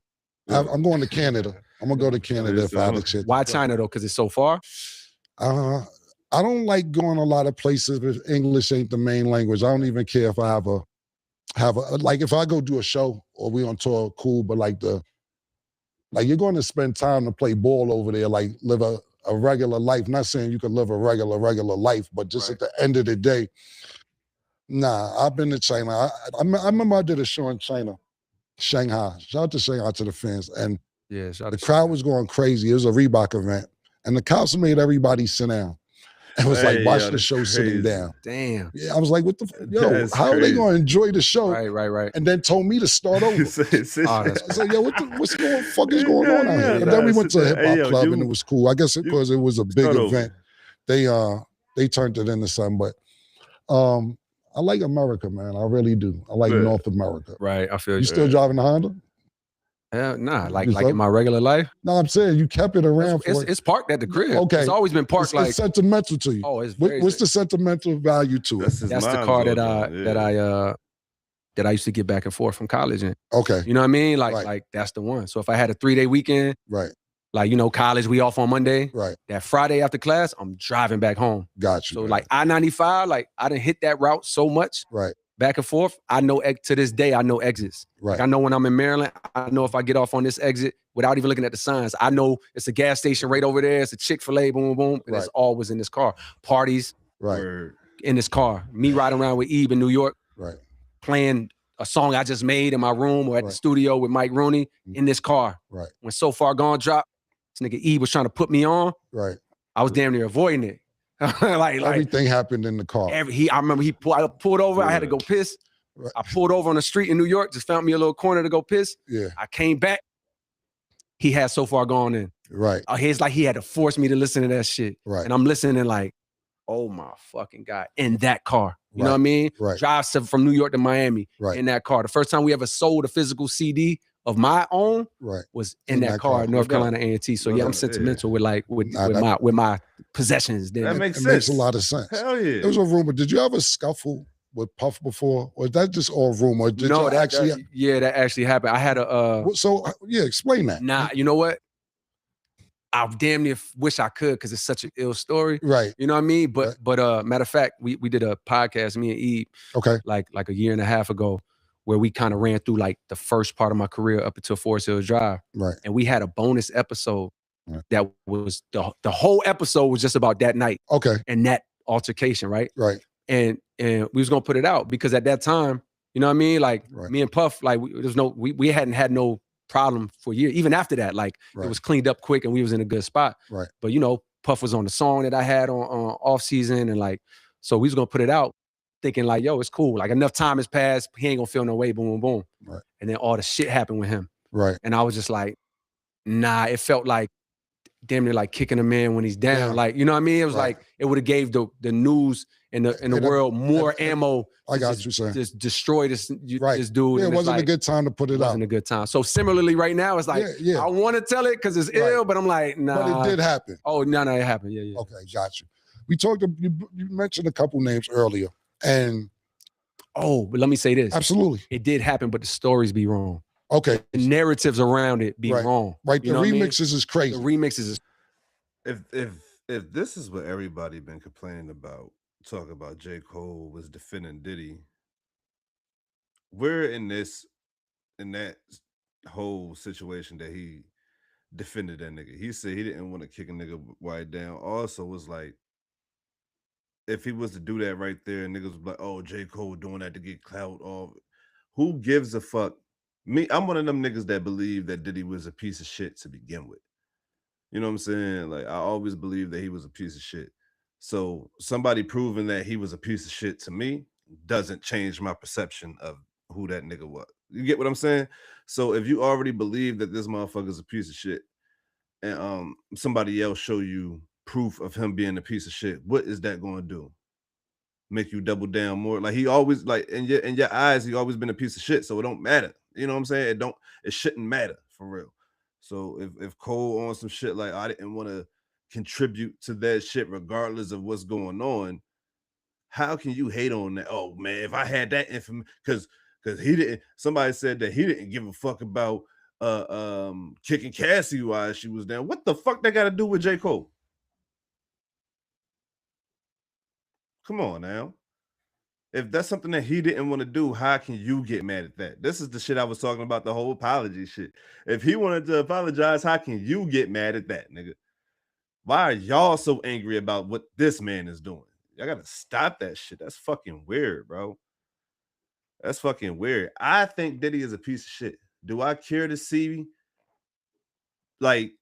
I'm going to Canada. I'm gonna go to Canada if I have a shit. Why China though? Because it's so far. I don't like going a lot of places if English ain't the main language. I don't even care if I have a like if I go do a show or we on tour, cool, but like you're going to spend time to play ball over there, like live a regular life. Not saying you can live a regular life, but just at the end of the day, nah, I've been to China. I remember I did a show in China, Shanghai. Shout out to Shanghai to the fans. And the crowd was going crazy. It was a Reebok event. And the cops made everybody sit down. and was like, watch the show sitting down. Damn. Yeah, I was like, what the yo, how are they gonna enjoy the show? Right. And then told me to start over. I said, yo, what's going on out here? And then we went to a hip hop club and it was cool. I guess because it was a big event, they turned it into something. But I like America, man. I really do. I like North America. Right. I feel you still driving the Honda? Hell nah, like in my regular life. No, I'm saying you kept it around. It's parked at the crib. Okay, it's always been parked. It's sentimental to you. Oh, it's what's the sentimental value to it? That's the car that I used to get back and forth from college in. Okay, you know what I mean? Like that's the one. So if I had a 3-day weekend, right? Like college, we off on Monday. Right. That Friday after class, I'm driving back home. Got you. So like I-95, like I didn't hit that route so much. Right. Back and forth, I know to this day, I know exits. Right. Like I know when I'm in Maryland, I know if I get off on this exit without even looking at the signs, I know it's a gas station right over there. It's a Chick-fil-A, boom, boom, and it's always in this car. Parties, in this car. Me riding around with Eve in New York, playing a song I just made in my room or at the studio with Mike Rooney in this car. Right. When So Far Gone dropped, this nigga Eve was trying to put me on. Right. I was damn near avoiding it. like everything happened in the car. I remember I pulled over. I had to go piss. Right. I pulled over on the street in New York, just found me a little corner to go piss. Yeah. I came back. He had So Far Gone in. Right. It's like he had to force me to listen to that shit. Right. And I'm listening like, oh my fucking God, in that car. You know what I mean? Right. Drive from New York to Miami in that car. The first time we ever sold a physical CD of my own was in that car, North Carolina A&T. So yeah, I'm sentimental with my possessions. That makes sense. It makes a lot of sense. Hell yeah. There was a rumor. Did you have a scuffle with Puff before, or is that just all rumor? No, that actually happened. I had a. So yeah, explain that. Nah, you know what? I damn near wish I could because it's such an ill story. Right. You know what I mean? But matter of fact, we did a podcast, me and Eve, like a year and a half ago, where we kind of ran through like the first part of my career up until Forest Hills Drive. Right. And we had a bonus episode that was the whole episode was just about that night. Okay. And that altercation, right? Right. And we was gonna put it out because at that time, you know what I mean? Like me and Puff, like we hadn't had no problem for years. Even after that, like it was cleaned up quick and we was in a good spot. Right. But Puff was on the song that I had on off season and like, so we was gonna put it out thinking like, yo, it's cool. Like enough time has passed. He ain't gonna feel no way, boom, boom, boom. Right. And then all the shit happened with him. Right. And I was just like, nah, it felt like damn near like kicking a man when he's down. Like, you know what I mean? It was like, it would have gave the news in the world more ammo. I got you saying. Just destroy this dude. Yeah, it wasn't a good time to put it out. It wasn't a good time. So similarly right now, it's like, I want to tell it because it's ill, but I'm like, nah. But it did happen. Oh, no, it happened. Yeah. Okay, got you. We talked, you mentioned a couple names earlier. And but let me say this. Absolutely. It did happen, but the stories be wrong. Okay. The narratives around it be wrong. Right. The remixes is crazy. The remixes is. If this is what everybody been complaining about, talk about J. Cole was defending Diddy, we're in that whole situation that he defended that nigga. He said he didn't want to kick a nigga wide down. Also was like, if he was to do that right there, niggas was like, oh, J. Cole doing that to get clout off. Who gives a fuck? Me, I'm one of them niggas that believe that Diddy was a piece of shit to begin with. You know what I'm saying? Like, I always believed that he was a piece of shit. So somebody proving that he was a piece of shit to me doesn't change my perception of who that nigga was. You get what I'm saying? So if you already believe that this motherfucker's a piece of shit and somebody else show you proof of him being a piece of shit, what is that going to do? Make you double down more? Like, he always, like, in your eyes, he always been a piece of shit, so it don't matter. You know what I'm saying? It shouldn't matter for real. So if Cole on some shit like, I didn't want to contribute to that shit regardless of what's going on, how can you hate on that? Oh man, if I had that information, because he didn't, somebody said that he didn't give a fuck about kicking Cassie while she was down. What the fuck that got to do with J. Cole? Come on now. If that's something that he didn't want to do, how can you get mad at that? This is the shit I was talking about, the whole apology shit. If he wanted to apologize, how can you get mad at that, nigga? Why are y'all so angry about what this man is doing? Y'all gotta stop that shit. That's fucking weird, bro. That's fucking weird. I think Diddy is a piece of shit. Do I care to see, like,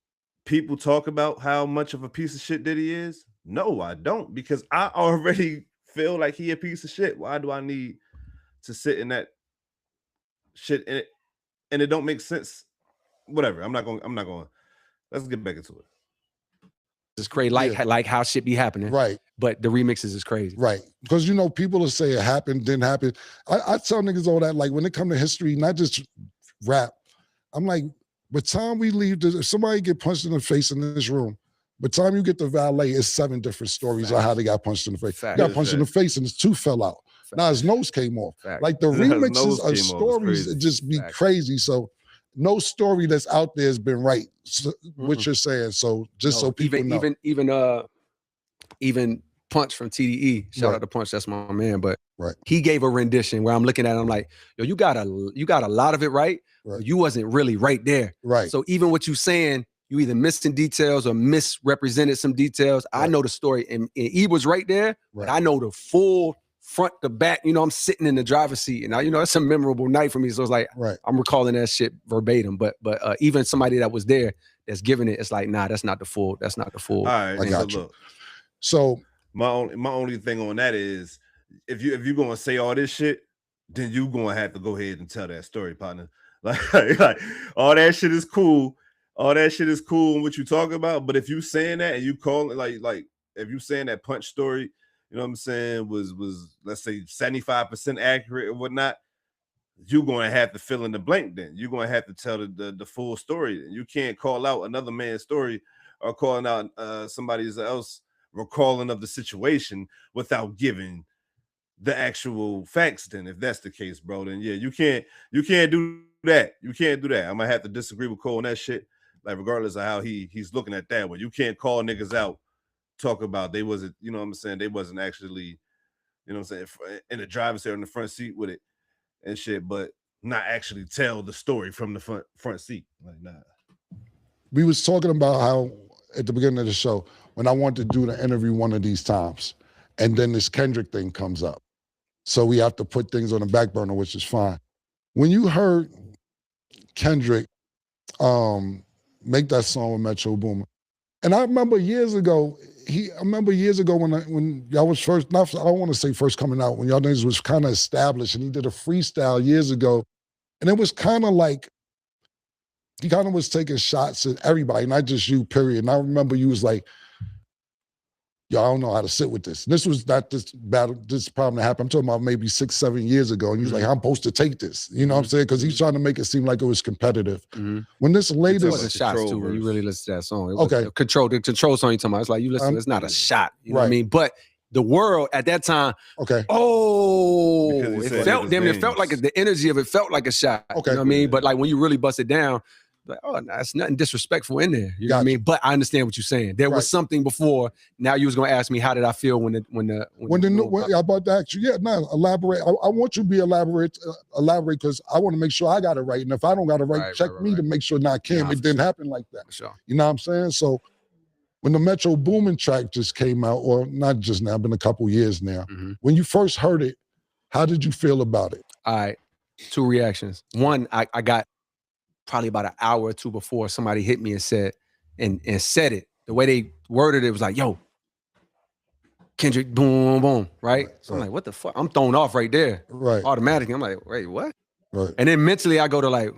people talk about how much of a piece of shit Diddy is? No, I don't, because I already feel like he a piece of shit. Why do I need to sit in that shit in it? And it don't make sense. Whatever. I'm not going. Let's get back into it. It's crazy, like how shit be happening. Right. But the remixes is crazy. Right. Because, you know, people will say it happened, didn't happen. I tell niggas all that, like, when it come to history, not just rap, I'm like, by the time we leave, if somebody get punched in the face in this room, by the time you get to Valet, it's 7 different stories of how they got punched in the face. Got punched in the face and his tooth fell out. Now his nose came off. Like the remixes of stories, it just be crazy. So no story that's out there has been right. So, what you're saying. So just so people know. Even Punch from TDE, shout out to Punch, that's my man. But he gave a rendition where I'm looking at him like, yo, you got a lot of it right. But you wasn't really right there. Right. So even what you saying, you either missing details or misrepresented some details. I know the story, and he was right there, but I know the full front to back. You know, I'm sitting in the driver's seat, and you know, that's a memorable night for me. So it's like, I'm recalling that shit verbatim. But even somebody that was there that's giving it, it's like, nah, that's not the full. That's not the full. All right, I got you. Look, so my only thing on that is, if you're gonna say all this shit, then you gonna have to go ahead and tell that story, partner. Like all that shit is cool. All that shit is cool and what you talking about. But if you saying that and you call it like if you saying that Punch story, you know what I'm saying, was let's say 75% accurate or whatnot, you're gonna have to fill in the blank. Then you're gonna have to tell the full story. You can't call out another man's story or calling out somebody else recalling of the situation without giving the actual facts. Then if that's the case, bro, then yeah, you can't do that. You can't do that. I'm gonna have to disagree with Cole on that shit. Like, regardless of how he's looking at that one, you can't call niggas out, talk about they wasn't, you know what I'm saying, they wasn't actually, you know what I'm saying, in the driver's seat or in the front seat with it and shit, but not actually tell the story from the front seat. Like, nah. We was talking about how at the beginning of the show, when I wanted to do the interview one of these times, and then this Kendrick thing comes up. So we have to put things on the back burner, which is fine. When you heard Kendrick make that song with Metro Boomin, and I remember years ago when y'all was first, I don't want to say first coming out, when y'all niggas was kind of established, and he did a freestyle years ago, and it was kind of like, he kind of was taking shots at everybody, not just you, period. And I remember you was like, yo, I don't know how to sit with this. This was not this problem that happened. I'm talking about maybe 6-7 years ago. And he was like, I'm supposed to take this. You know what I'm saying? Because he's trying to make it seem like it was competitive. When this latest... It wasn't shots too, when you really listen to that song. It was the control song you're talking about. It's like, you listen, it's not a shot. You know what I mean? But the world at that time, it felt like the energy of it felt like a shot. You know what I mean? But like when you really bust it down, like, oh, that's nothing disrespectful in there. You know what I mean? But I understand what you're saying. There was something before. Now you was gonna ask me, how did I feel when I'm about to ask you? Yeah, no, elaborate. I want you to be elaborate because I want to make sure I got it right. And if I don't got it right, check me to make sure not Kim. It didn't happen like that. Sure. You know what I'm saying? So when the Metro Boomin track just came out, or not just now, been a couple years now. When you first heard it, how did you feel about it? All right, 2 reactions. One, I got probably about an hour or 2 before somebody hit me and said it. The way they worded it was like, yo, Kendrick, boom, boom, right? So I'm like, what the fuck? I'm thrown off right there. Automatically. I'm like, wait, what? And then mentally I go to like,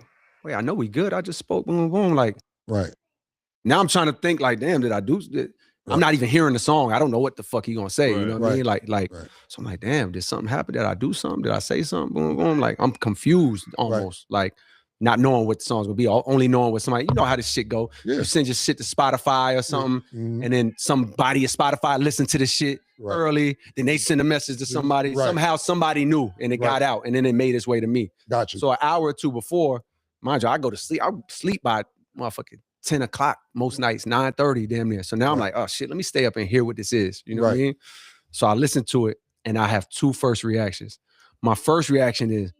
wait, I know we good. I just spoke, boom, boom. Like, now I'm trying to think like, damn, did I do this? I'm not even hearing the song. I don't know what the fuck he gonna say. You know what I mean? Like, so I'm like, damn, did something happen? Did I do something? Did I say something? Boom, boom. Like, I'm confused almost. Like, not knowing what the song's gonna be, only knowing what somebody, you know how this shit go. You send your shit to Spotify or something, and then somebody at Spotify listen to the shit early, then they send a message to somebody. Somehow somebody knew, and it got out, and then it made its way to me. So an hour or 2 before, mind you, I go to sleep. I sleep by motherfucking 10 o'clock most nights, 9:30, damn near. So now I'm like, oh shit, let me stay up and hear what this is. You know what I mean? So I listen to it, and I have 2 first reactions. My first reaction is,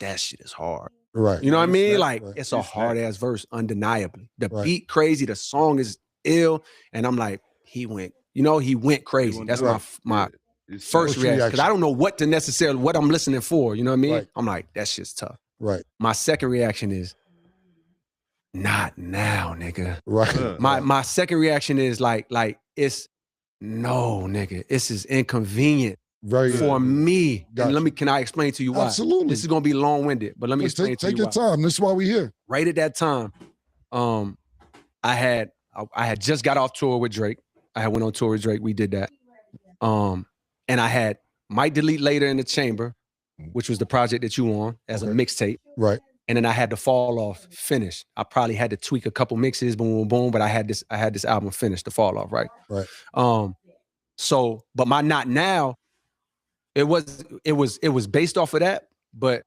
that shit is hard. You know what I mean? Like, it's a hard ass verse, undeniably. The beat crazy, the song is ill, and I'm like, he went crazy. That's my first reaction. Because I don't know what I'm listening for. You know what I mean? I'm like, that shit's tough. My second reaction is, not now, nigga. My second reaction is like it's no, nigga, this is inconvenient for me. Gotcha. And can I explain to you why? Absolutely. This is gonna be long-winded, but let me explain to you why. Take your time. This is why we're here. Right at that time, I had just got off tour with Drake. I had went on tour with Drake. We did that. And I had Might Delete Later in the Chamber, which was the project that you on as a mixtape. Right. And then I had the Fall Off finished. I probably had to tweak a couple mixes, boom, boom, boom, but I had this album finished, the Fall Off, right? Right. So, but my Not Now, it was based off of that, but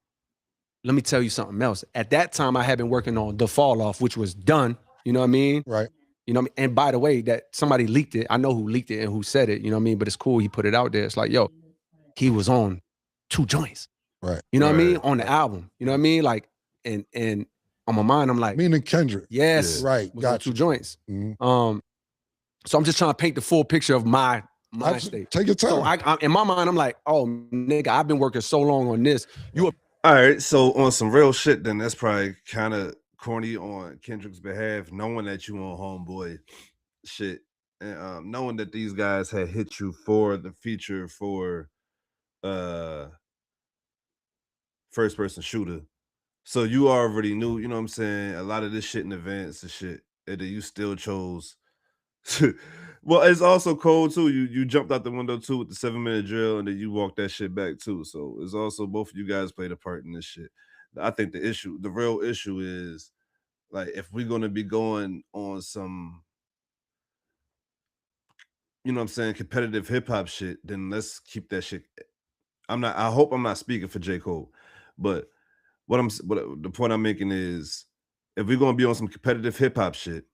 let me tell you something else. At that time, I had been working on the Fall Off, which was done. You know what I mean? Right. You know what I mean? And by the way, that somebody leaked it. I know who leaked it and who said it, you know what I mean? But it's cool, he put it out there. It's like, yo, he was on 2 joints. Right. You know what I mean? On the album. You know what I mean? Like, and on my mind, I'm like, meaning Kendrick. Yes. Yeah. Right. Got 2 joints. Mm-hmm. So I'm just trying to paint the full picture of my state. Take your time. So I in my mind, I'm like, oh nigga, I've been working so long on this. All right, so on some real shit, then that's probably kind of corny on Kendrick's behalf, knowing that you on Homeboy shit, and knowing that these guys had hit you for the feature for first person shooter. So you already knew, you know what I'm saying, a lot of this shit in advance and shit, and then you still chose. Well, it's also cold too. You jumped out the window too with the 7-minute drill, and then you walked that shit back too. So it's also both of you guys played a part in this shit. I think the real issue is, like, if we're gonna be going on some, you know what I'm saying, competitive hip hop shit, then let's keep that shit. I hope I'm not speaking for J. Cole, but the point I'm making is, if we're gonna be on some competitive hip hop shit,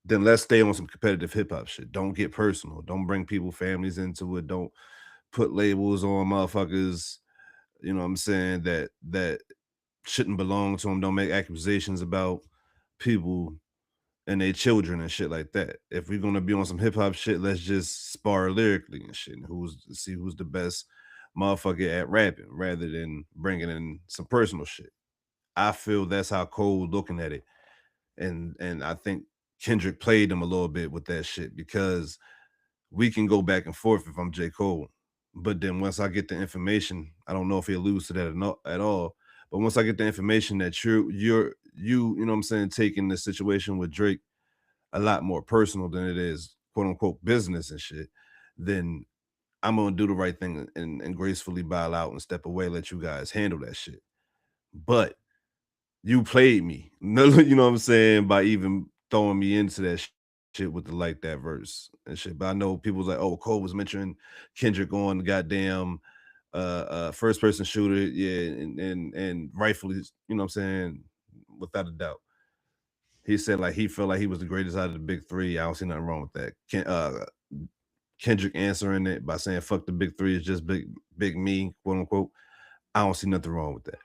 then let's stay on some competitive hip hop shit. Don't get personal. Don't bring people, families into it. Don't put labels on motherfuckers, you know what I'm saying, that shouldn't belong to them. Don't make accusations about people and their children and shit like that. If we're gonna be on some hip hop shit, let's just spar lyrically and shit, and see who's the best motherfucker at rapping, rather than bringing in some personal shit. I feel that's how Cole looking at it, and I think Kendrick played him a little bit with that shit, because we can go back and forth if I'm J. Cole, but then once I get the information, I don't know if he alludes to that at all, but once I get the information that you know what I'm saying, taking the situation with Drake a lot more personal than it is quote unquote business and shit, then I'm gonna do the right thing and gracefully bow out and step away, let you guys handle that shit. But you played me, you know what I'm saying, by even throwing me into that shit with the Like That verse and shit. But I know people was like, oh, Cole was mentioning Kendrick on the goddamn first person shooter, yeah, and rightfully, you know what I'm saying, without a doubt. He said like he felt like he was the greatest out of the big 3. I don't see nothing wrong with that. Kendrick answering it by saying fuck the big 3, is just big me, quote unquote. I don't see nothing wrong with that.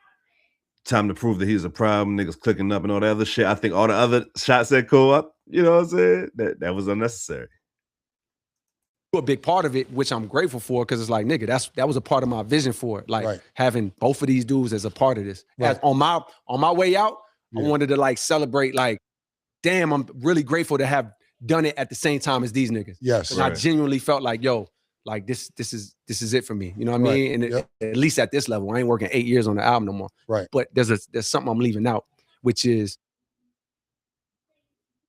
Time to prove that he's a problem, niggas clicking up and all that other shit. I think all the other shots that go up, you know what I'm saying, that was unnecessary. A big part of it, which I'm grateful for, because it's like, nigga, that was a part of my vision for it. Like having both of these dudes as a part of this. On my way out, I wanted to like celebrate, like, damn, I'm really grateful to have done it at the same time as these niggas. Yes. And I genuinely felt like, yo, like this is it for me. You know what I mean? And at least at this level, I ain't working 8 years on the album no more. Right. But there's something I'm leaving out, which is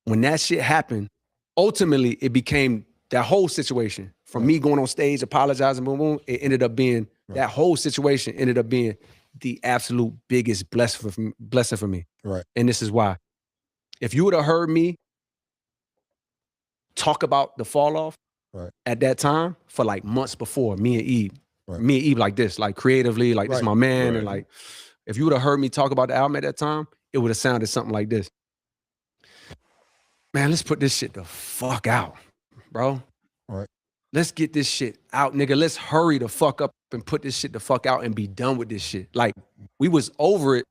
when that shit happened, ultimately it became that whole situation from me going on stage, apologizing, boom, boom, it ended up being, that whole situation ended up being the absolute biggest blessing for me. Right. And this is why. If you would have heard me talk about the Fall Off at that time for like months before, me and Eve like this, like creatively, like this is my man. And like, if you would have heard me talk about the album at that time, it would have sounded something like this. Man, let's put this shit the fuck out, bro. Right. Let's get this shit out, nigga. Let's hurry the fuck up and put this shit the fuck out and be done with this shit. Like, we was over it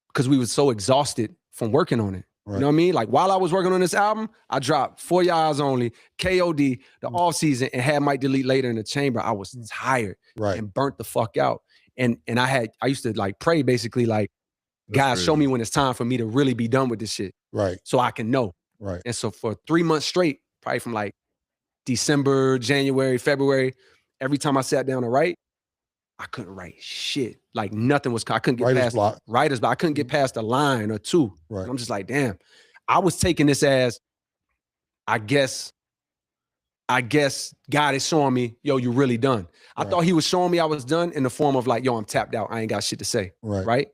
because we was so exhausted from working on it. Right. You know what I mean? Like, while I was working on this album, I dropped 4 Your Eyes Only, KOD, the off season, and had Might Delete Later in the chamber. I was tired and burnt the fuck out. And I used to like pray basically like, God, show me when it's time for me to really be done with this shit. Right. So I can know. Right. And so for 3 months straight, probably from like December, January, February, every time I sat down to write, I couldn't write shit. Like nothing was, I couldn't get past writer's block. I couldn't get past a line or two. Right. And I'm just like, damn. I was taking this as, I guess God is showing me, yo, you really done. I thought he was showing me I was done in the form of like, yo, I'm tapped out. I ain't got shit to say. Right.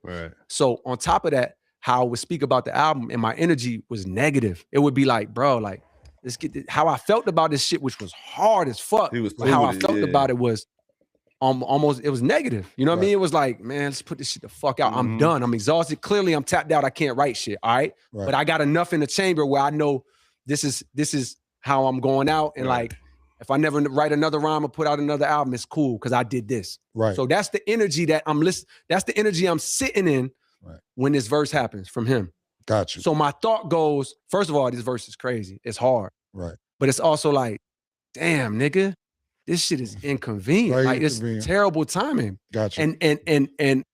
So on top of that, how I would speak about the album and my energy was negative. It would be like, bro, like, let's get this. How I felt about this shit, which was hard as fuck. How I felt about it was almost, it was negative. You know what I mean? It was like, man, let's put this shit the fuck out. I'm done. I'm exhausted. Clearly I'm tapped out. I can't write shit. All right. But I got enough in the chamber where I know this is how I'm going out. And like, if I never write another rhyme or put out another album, it's cool because I did this. Right. So that's the energy that I'm listening. That's the energy I'm sitting in when this verse happens from him. Got you. So my thought goes, first of all, this verse is crazy. It's hard. Right. But it's also like, damn, nigga, this shit is inconvenient. Like it's terrible timing. Got you. And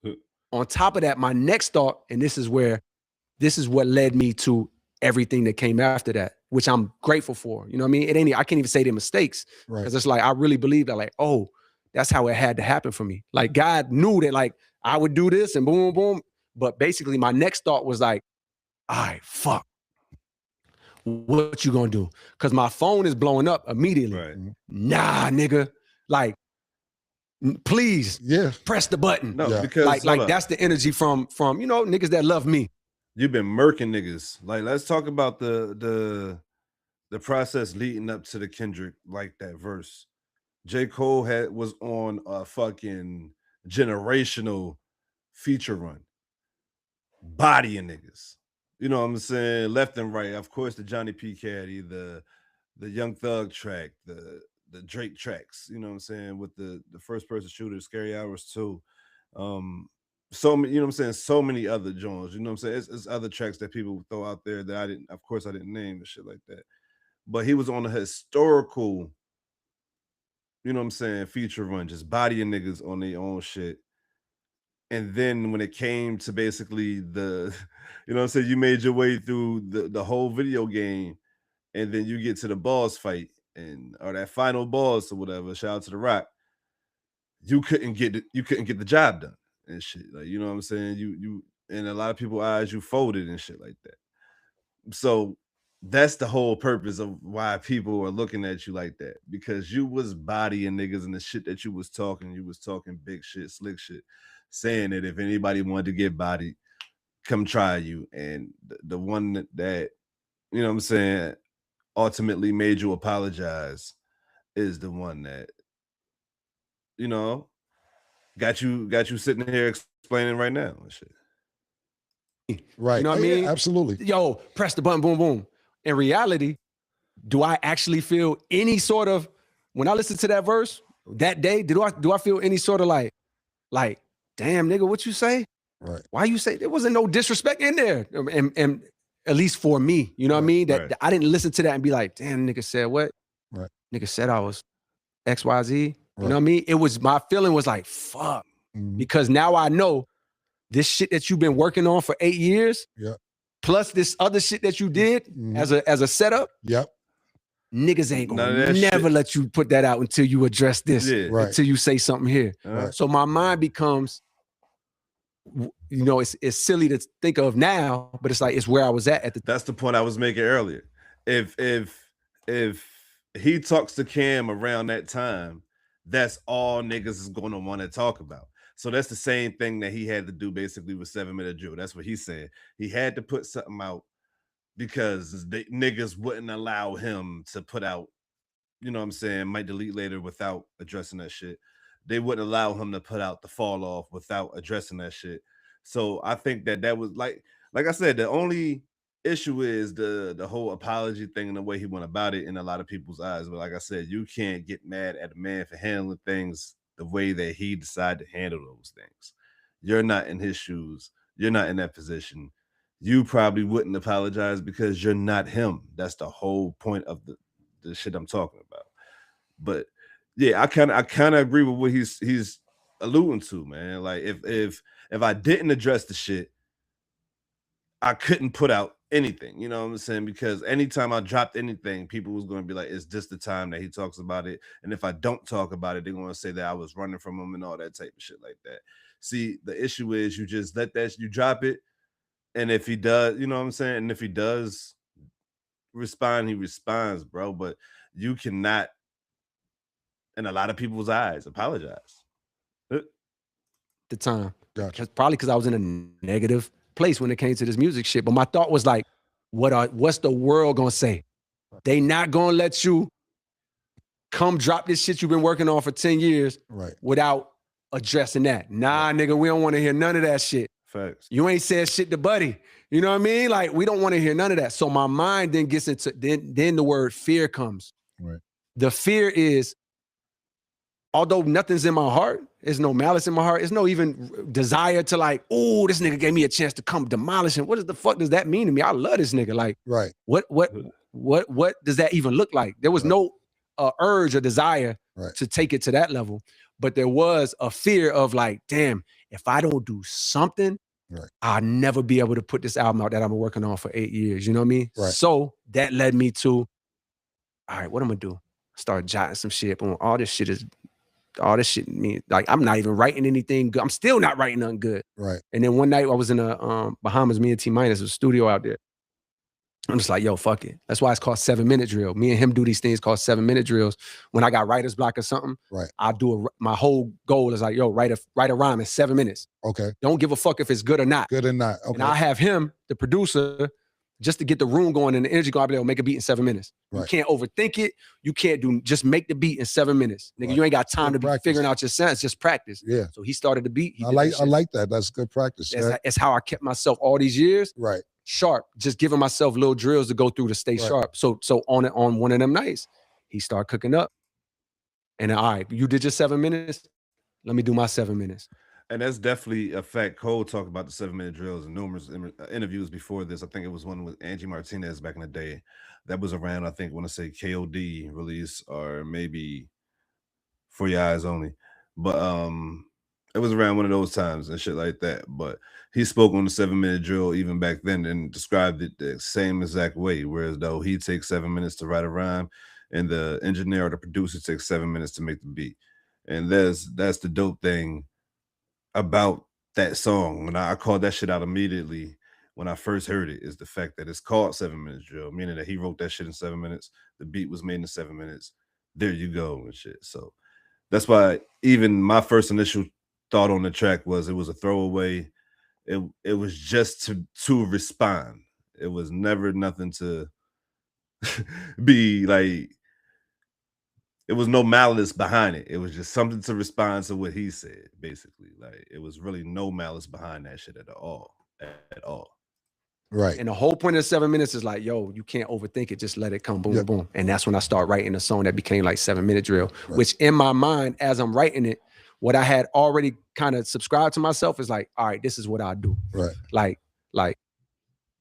on top of that, my next thought, and this is what led me to everything that came after that, which I'm grateful for. You know what I mean? I can't even say they're mistakes. Because it's like, I really believe that like, oh, that's how it had to happen for me. Like God knew that like I would do this and boom, boom. But basically my next thought was like, all right, fuck. What you gonna do? Because my phone is blowing up immediately. Right. Nah, nigga. Like, please press the button. No, because like that's the energy from you know, niggas that love me. You've been murking niggas. Like, let's talk about the process leading up to the Kendrick, like that verse. J. Cole was on a fucking generational feature run. Bodying niggas. You know what I'm saying? Left and right. Of course, the Johnny P. Caddy, the Young Thug track, the Drake tracks, you know what I'm saying, with the first person shooter, Scary Hours too. So many, you know what I'm saying, so many other joints, you know what I'm saying? It's other tracks that people throw out there that I didn't name and shit like that. But he was on a historical, you know what I'm saying, feature run, just bodying niggas on their own shit. And then when it came to basically the, you know what I'm saying, you made your way through the whole video game, and then you get to the boss fight or that final boss or whatever, shout out to The Rock, you couldn't get the job done and shit. Like, you know what I'm saying? You in a lot of people's eyes, you folded and shit like that. So that's the whole purpose of why people are looking at you like that, because you was bodying niggas and the shit that you was talking big shit, slick shit, saying that if anybody wanted to get bodied, come try you. And the one that, you know what I'm saying, ultimately made you apologize is the one that, you know, got you sitting here explaining right now and shit. Right. You know what I mean? Yeah, absolutely. Yo, press the button, boom, boom. In reality, do I actually feel any sort of, when I listen to that verse that day, do I feel any sort of like, damn, nigga, what you say? Right. Why you say there wasn't no disrespect in there? And at least for me, you know what I mean? That I didn't listen to that and be like, damn, nigga said what? Right. Nigga said I was XYZ. You know what I mean? It was, my feeling was like, fuck. Because now I know this shit that you've been working on for 8 years, plus this other shit that you did as a setup. Niggas ain't gonna never let you put that out until you address this, until you say something here. So my mind becomes, you know, it's silly to think of now, but it's like, it's where I was at the. That's the point I was making earlier. If he talks to Cam around that time, that's all niggas is going to want to talk about. So that's the same thing that he had to do basically with 7 Minute Drill. That's what he said. He had to put something out because the niggas wouldn't allow him to put out, you know what I'm saying, might delete later without addressing that shit. They wouldn't allow him to put out the fall off without addressing that shit. So I think that was like I said, the only issue is the whole apology thing and the way he went about it in a lot of people's eyes. But like I said, you can't get mad at a man for handling things the way that he decided to handle those things. You're not in his shoes. You're not in that position. You probably wouldn't apologize because you're not him. That's the whole point of the shit I'm talking about. But yeah, I kind of agree with what he's alluding to, man. Like if I didn't address the shit, I couldn't put out anything, you know what I'm saying? Because anytime I dropped anything, people was going to be like, "It's just the time that he talks about it." And if I don't talk about it, they're going to say that I was running from him and all that type of shit like that. See, the issue is you just let that you drop it, and if he does, you know what I'm saying? And if he does respond, he responds, bro. But you cannot, in a lot of people's eyes, apologize. The time. Gotcha. Probably because I was in a negative place when it came to this music shit. But my thought was like, what's the world gonna say? They not gonna let you come drop this shit you've been working on for 10 years without addressing that. Nah, nigga, we don't want to hear none of that shit. Facts. You ain't said shit to Buddy. You know what I mean? Like, we don't want to hear none of that. So my mind then gets into, then the word fear comes. Right. The fear is, although nothing's in my heart, there's no malice in my heart, there's no even desire to like, oh, this nigga gave me a chance to come demolish him. What the fuck does that mean to me? I love this nigga. Like, what does that even look like? There was no urge or desire to take it to that level, but there was a fear of like, damn, if I don't do something, I'll never be able to put this album out that I've been working on for 8 years. You know what I mean? So that led me to, all right, what I'm gonna do? Start jotting some shit. All this shit means like I'm not even writing anything good. I'm still not writing nothing good. Right. And then one night I was in a Bahamas, me and T-Minus, a studio out there. I'm just like, yo, fuck it. That's why it's called 7-minute drill. Me and him do these things called 7-minute drills. When I got writer's block or something, I'll do my whole goal is like, yo, write a rhyme in 7 minutes. Okay. Don't give a fuck if it's good or not. Good or not. Okay. And I have him, the producer, just to get the room going and the energy going, I'll be able to make a beat in 7 minutes. You can't overthink it. You can't just make the beat in 7 minutes. Nigga, you ain't got time to be figuring out your sense, just practice. Yeah. So he started the beat. I like that. That's good practice. It's how I kept myself all these years. Sharp, just giving myself little drills to go through to stay sharp. So on one of them nights, he started cooking up. And then, all right, you did your 7 minutes. Let me do my 7 minutes. And that's definitely a fact. Cole talked about the 7-minute drills in numerous interviews before this. I think it was one with Angie Martinez back in the day. That was around, I think, I want to say KOD release or maybe For Your Eyes Only. But it was around one of those times and shit like that. But he spoke on the 7-minute drill even back then and described it the same exact way. Whereas though he takes 7 minutes to write a rhyme and the engineer or the producer takes 7 minutes to make the beat. And that's the dope thing about that song. When I called that shit out immediately when I first heard it, is the fact that it's called 7-minute drill, meaning that he wrote that shit in 7 minutes. The beat was made in 7 minutes. There you go and shit. So that's why even my first initial thought on the track was it was a throwaway. It was just to respond. It was never nothing to be like, it was no malice behind it. It was just something to respond to what he said, basically. Like, it was really no malice behind that shit at all. At all. Right. And the whole point of 7 minutes is like, yo, you can't overthink it. Just let it come, boom, boom. And that's when I start writing a song that became like 7-minute drill, which in my mind, as I'm writing it, what I had already kind of subscribed to myself is like, all right, this is what I do. Right. Like,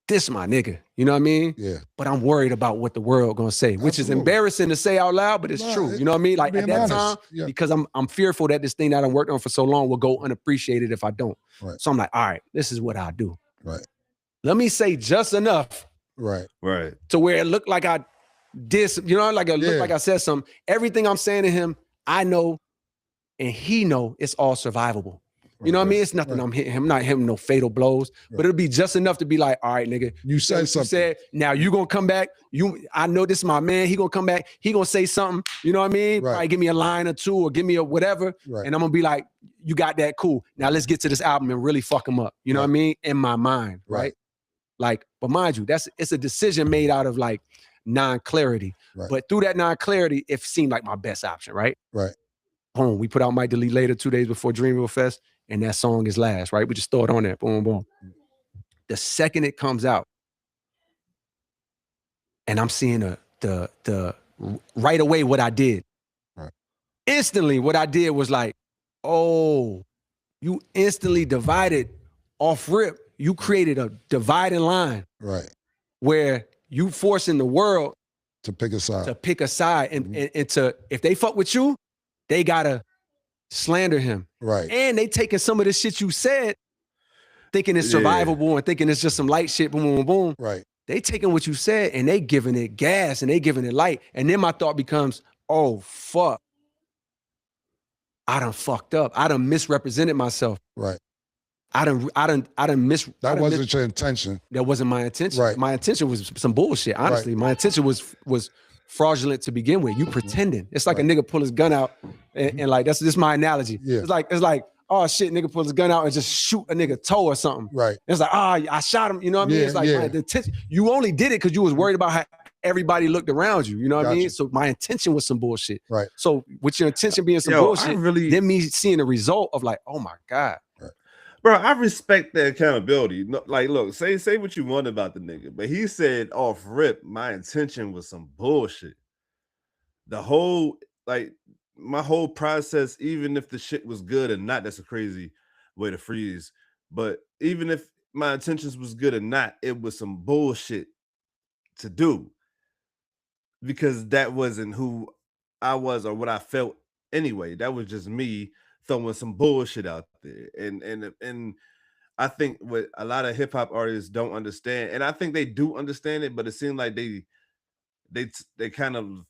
this my nigga. You know what I mean? Yeah. But I'm worried about what the world gonna say, which is embarrassing to say out loud, but it's true. You know what I mean? Like at that time, because I'm fearful that this thing that I worked on for so long will go unappreciated if I don't. Right. So I'm like, all right, this is what I do. Right. Let me say just enough. Right. To where it looked like I did, you know, like it looked like I said something. Everything I'm saying to him, I know, and he know it's all survivable. You know what I mean? It's nothing I'm hitting him, I'm not hitting no fatal blows, but it'll be just enough to be like, all right, nigga. You said something. You said, now you gonna come back. I know this is my man. He gonna come back. He gonna say something. You know what I mean? Probably give me a line or two or give me a whatever. And I'm gonna be like, you got that, cool. Now let's get to this album and really fuck him up. You know what I mean? In my mind, right? Like, but mind you, it's a decision made out of like non-clarity. But through that non-clarity, it seemed like my best option, right? Boom, we put out Might Delete Later 2 days before Dreamville Fest, and that song is last, right? We just throw it on there, boom, boom. The second it comes out, and I'm seeing the right away what I did. Instantly, what I did was like, oh, you instantly divided off rip. You created a dividing line. Where you forcing the world to pick a side. And to, if they fuck with you, they gotta slander him. And they taking some of the shit you said, thinking it's survivable and thinking it's just some light shit, boom, boom, boom. they taking what you said and they giving it gas and they giving it light. And then my thought becomes, oh, fuck. I done fucked up. I done misrepresented myself. Right. I done miss. That wasn't your intention. That wasn't my intention. Right. My intention was some bullshit. Honestly, my intention was fraudulent to begin with. You pretending. It's like a nigga pull his gun out and like that's just my analogy. Yeah. It's like, oh shit, nigga pull his gun out and just shoot a nigga toe or something. Right. It's like, I shot him. You know what I mean? It's like my intention. You only did it because you was worried about how everybody looked around you. You know what I mean? So my intention was some bullshit. Right. So with your intention being some bullshit, then me seeing the result of like, oh my God. Right. Bro, I respect the accountability. Like, look, say what you want about the nigga, but he said off rip, my intention was some bullshit. The whole, like, my whole process, even if the shit was good or not, that's a crazy way to freeze. But even if my intentions was good or not, it was some bullshit to do because that wasn't who I was or what I felt anyway. That was just me throwing some bullshit out there. And I think what a lot of hip hop artists don't understand, and I think they do understand it, but it seems like they kind of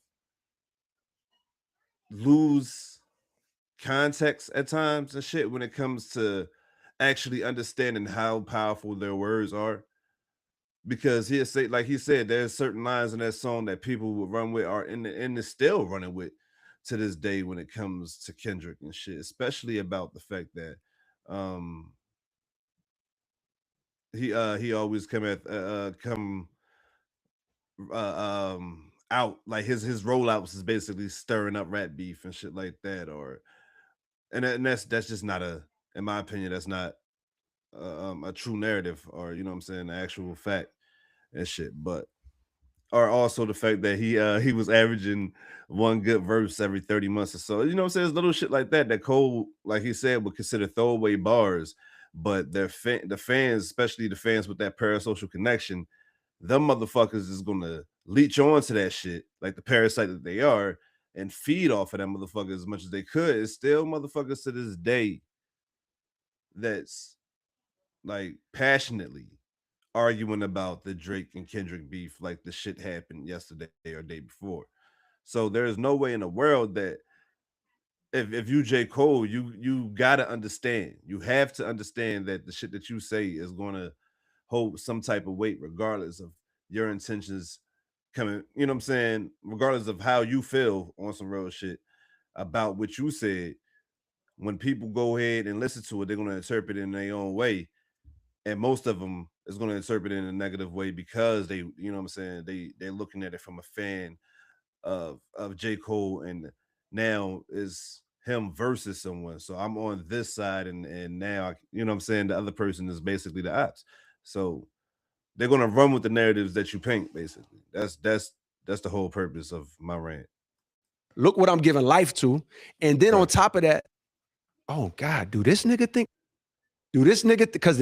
lose context at times and shit when it comes to actually understanding how powerful their words are. Because he'll say, like he said, there's certain lines in that song that people would run with are in the still running with to this day when it comes to Kendrick and shit, especially about the fact that he always out like his rollouts is basically stirring up rap beef and shit like that, or and that's just not in my opinion, that's not a true narrative, or you know what I'm saying, the actual fact and shit. But or also the fact that he was averaging one good verse every 30 months or so. You know what I'm saying? It's little shit like that Cole, like he said, would consider throwaway bars, but the fans, especially the fans with that parasocial connection, them motherfuckers is gonna leech on to that shit like the parasite that they are and feed off of that motherfucker as much as they could. It's still motherfuckers to this day that's like passionately arguing about the Drake and Kendrick beef like the shit happened yesterday or day before. So there is no way in the world that if you J. Cole, you gotta understand. You have to understand that the shit that you say is gonna hold some type of weight regardless of your intentions coming, you know what I'm saying? Regardless of how you feel on some real shit about what you said, when people go ahead and listen to it, they're gonna interpret it in their own way. And most of them is going to interpret it in a negative way because they, you know what I'm saying, they're looking at it from a fan of J. Cole, and now is him versus someone. So I'm on this side, and now you know what I'm saying, the other person is basically the ops. So they're going to run with the narratives that you paint. Basically, that's the whole purpose of my rant. Look what I'm giving life to, and then on top of that, oh God, do this nigga think? Do this nigga because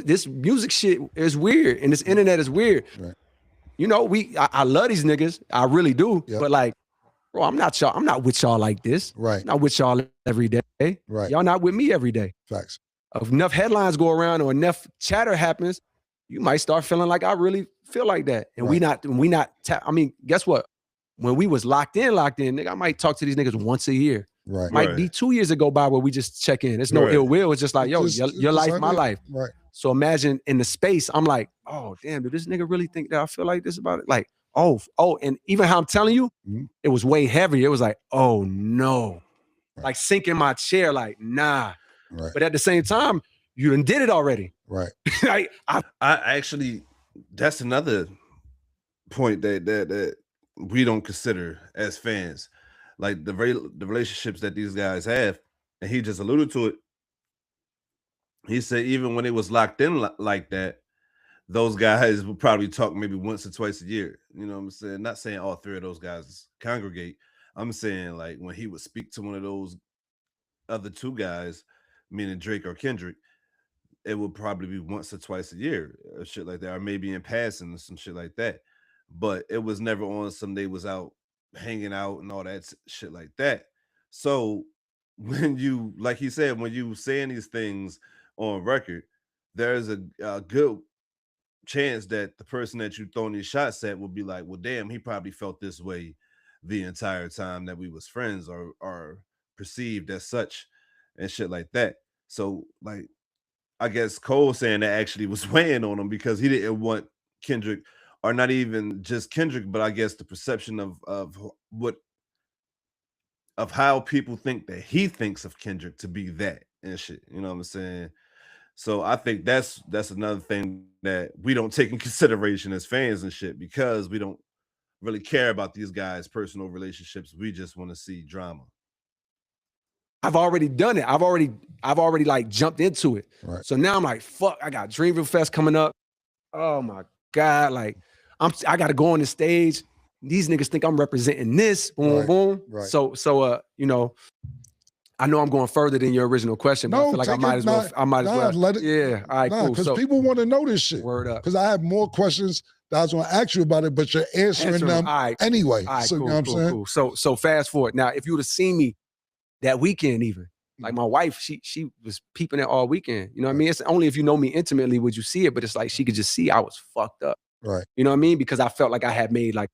this music shit is weird and this internet is weird. Right. You know, I love these niggas, I really do. Yep. But like, bro, I'm not with y'all like this. Right. I'm not with y'all every day. Right. Y'all not with me every day. Facts. If enough headlines go around or enough chatter happens, you might start feeling like I really feel like that. And we not. I mean, guess what? When we was locked in, nigga, I might talk to these niggas once a year. Right. Might be 2 years ago by where we just check in. There's no ill will. It's just like, yo, your life, my life. Right. So imagine in the space, I'm like, oh, damn, did this nigga really think that I feel like this about it? Like, oh, and even how I'm telling you, it was way heavier. It was like, oh no. Right. Like sinking my chair, like, nah. Right. But at the same time, you done did it already. Right. I actually, that's another point that we don't consider as fans. Like the relationships that these guys have, and he just alluded to it. He said even when it was locked in like that, those guys would probably talk maybe once or twice a year. You know what I'm saying? Not saying all three of those guys congregate. I'm saying like when he would speak to one of those other two guys, meaning Drake or Kendrick, it would probably be once or twice a year or shit like that, or maybe in passing or some shit like that. But it was never on some they was out hanging out and all that shit like that. So when you, like he said, when you saying these things on record, there's a good chance that the person that you throwing these shots at will be like, well, damn, he probably felt this way the entire time that we was friends or perceived as such and shit like that. So like, I guess Cole saying that actually was weighing on him because he didn't want Kendrick, or not even just Kendrick, but I guess the perception of how people think that he thinks of Kendrick to be that and shit. You know what I'm saying? So I think that's another thing that we don't take in consideration as fans and shit, because we don't really care about these guys' personal relationships. We just want to see drama. I've already done it. I've already like jumped into it. Right. So now I'm like, fuck, I got Dreamville Fest coming up. Oh my God. Like I gotta go on the stage. These niggas think I'm representing this. Boom, Right. boom. Right. So you know, I know I'm going further than your original question, but I feel like I might as well. Let it, yeah. All right, cool. Because So people want to know this shit. word up. Because I have more questions that I was going to ask you about it, but you're answering them anyway. All right, so cool, you know what I'm saying? Cool. So fast forward. Now, if you would have seen me that weekend, even like my wife, she was peeping it all weekend. You know what I mean? It's only if you know me intimately would you see it, but it's like she could just see I was fucked up. Right. You know what I mean? Because I felt like I had made like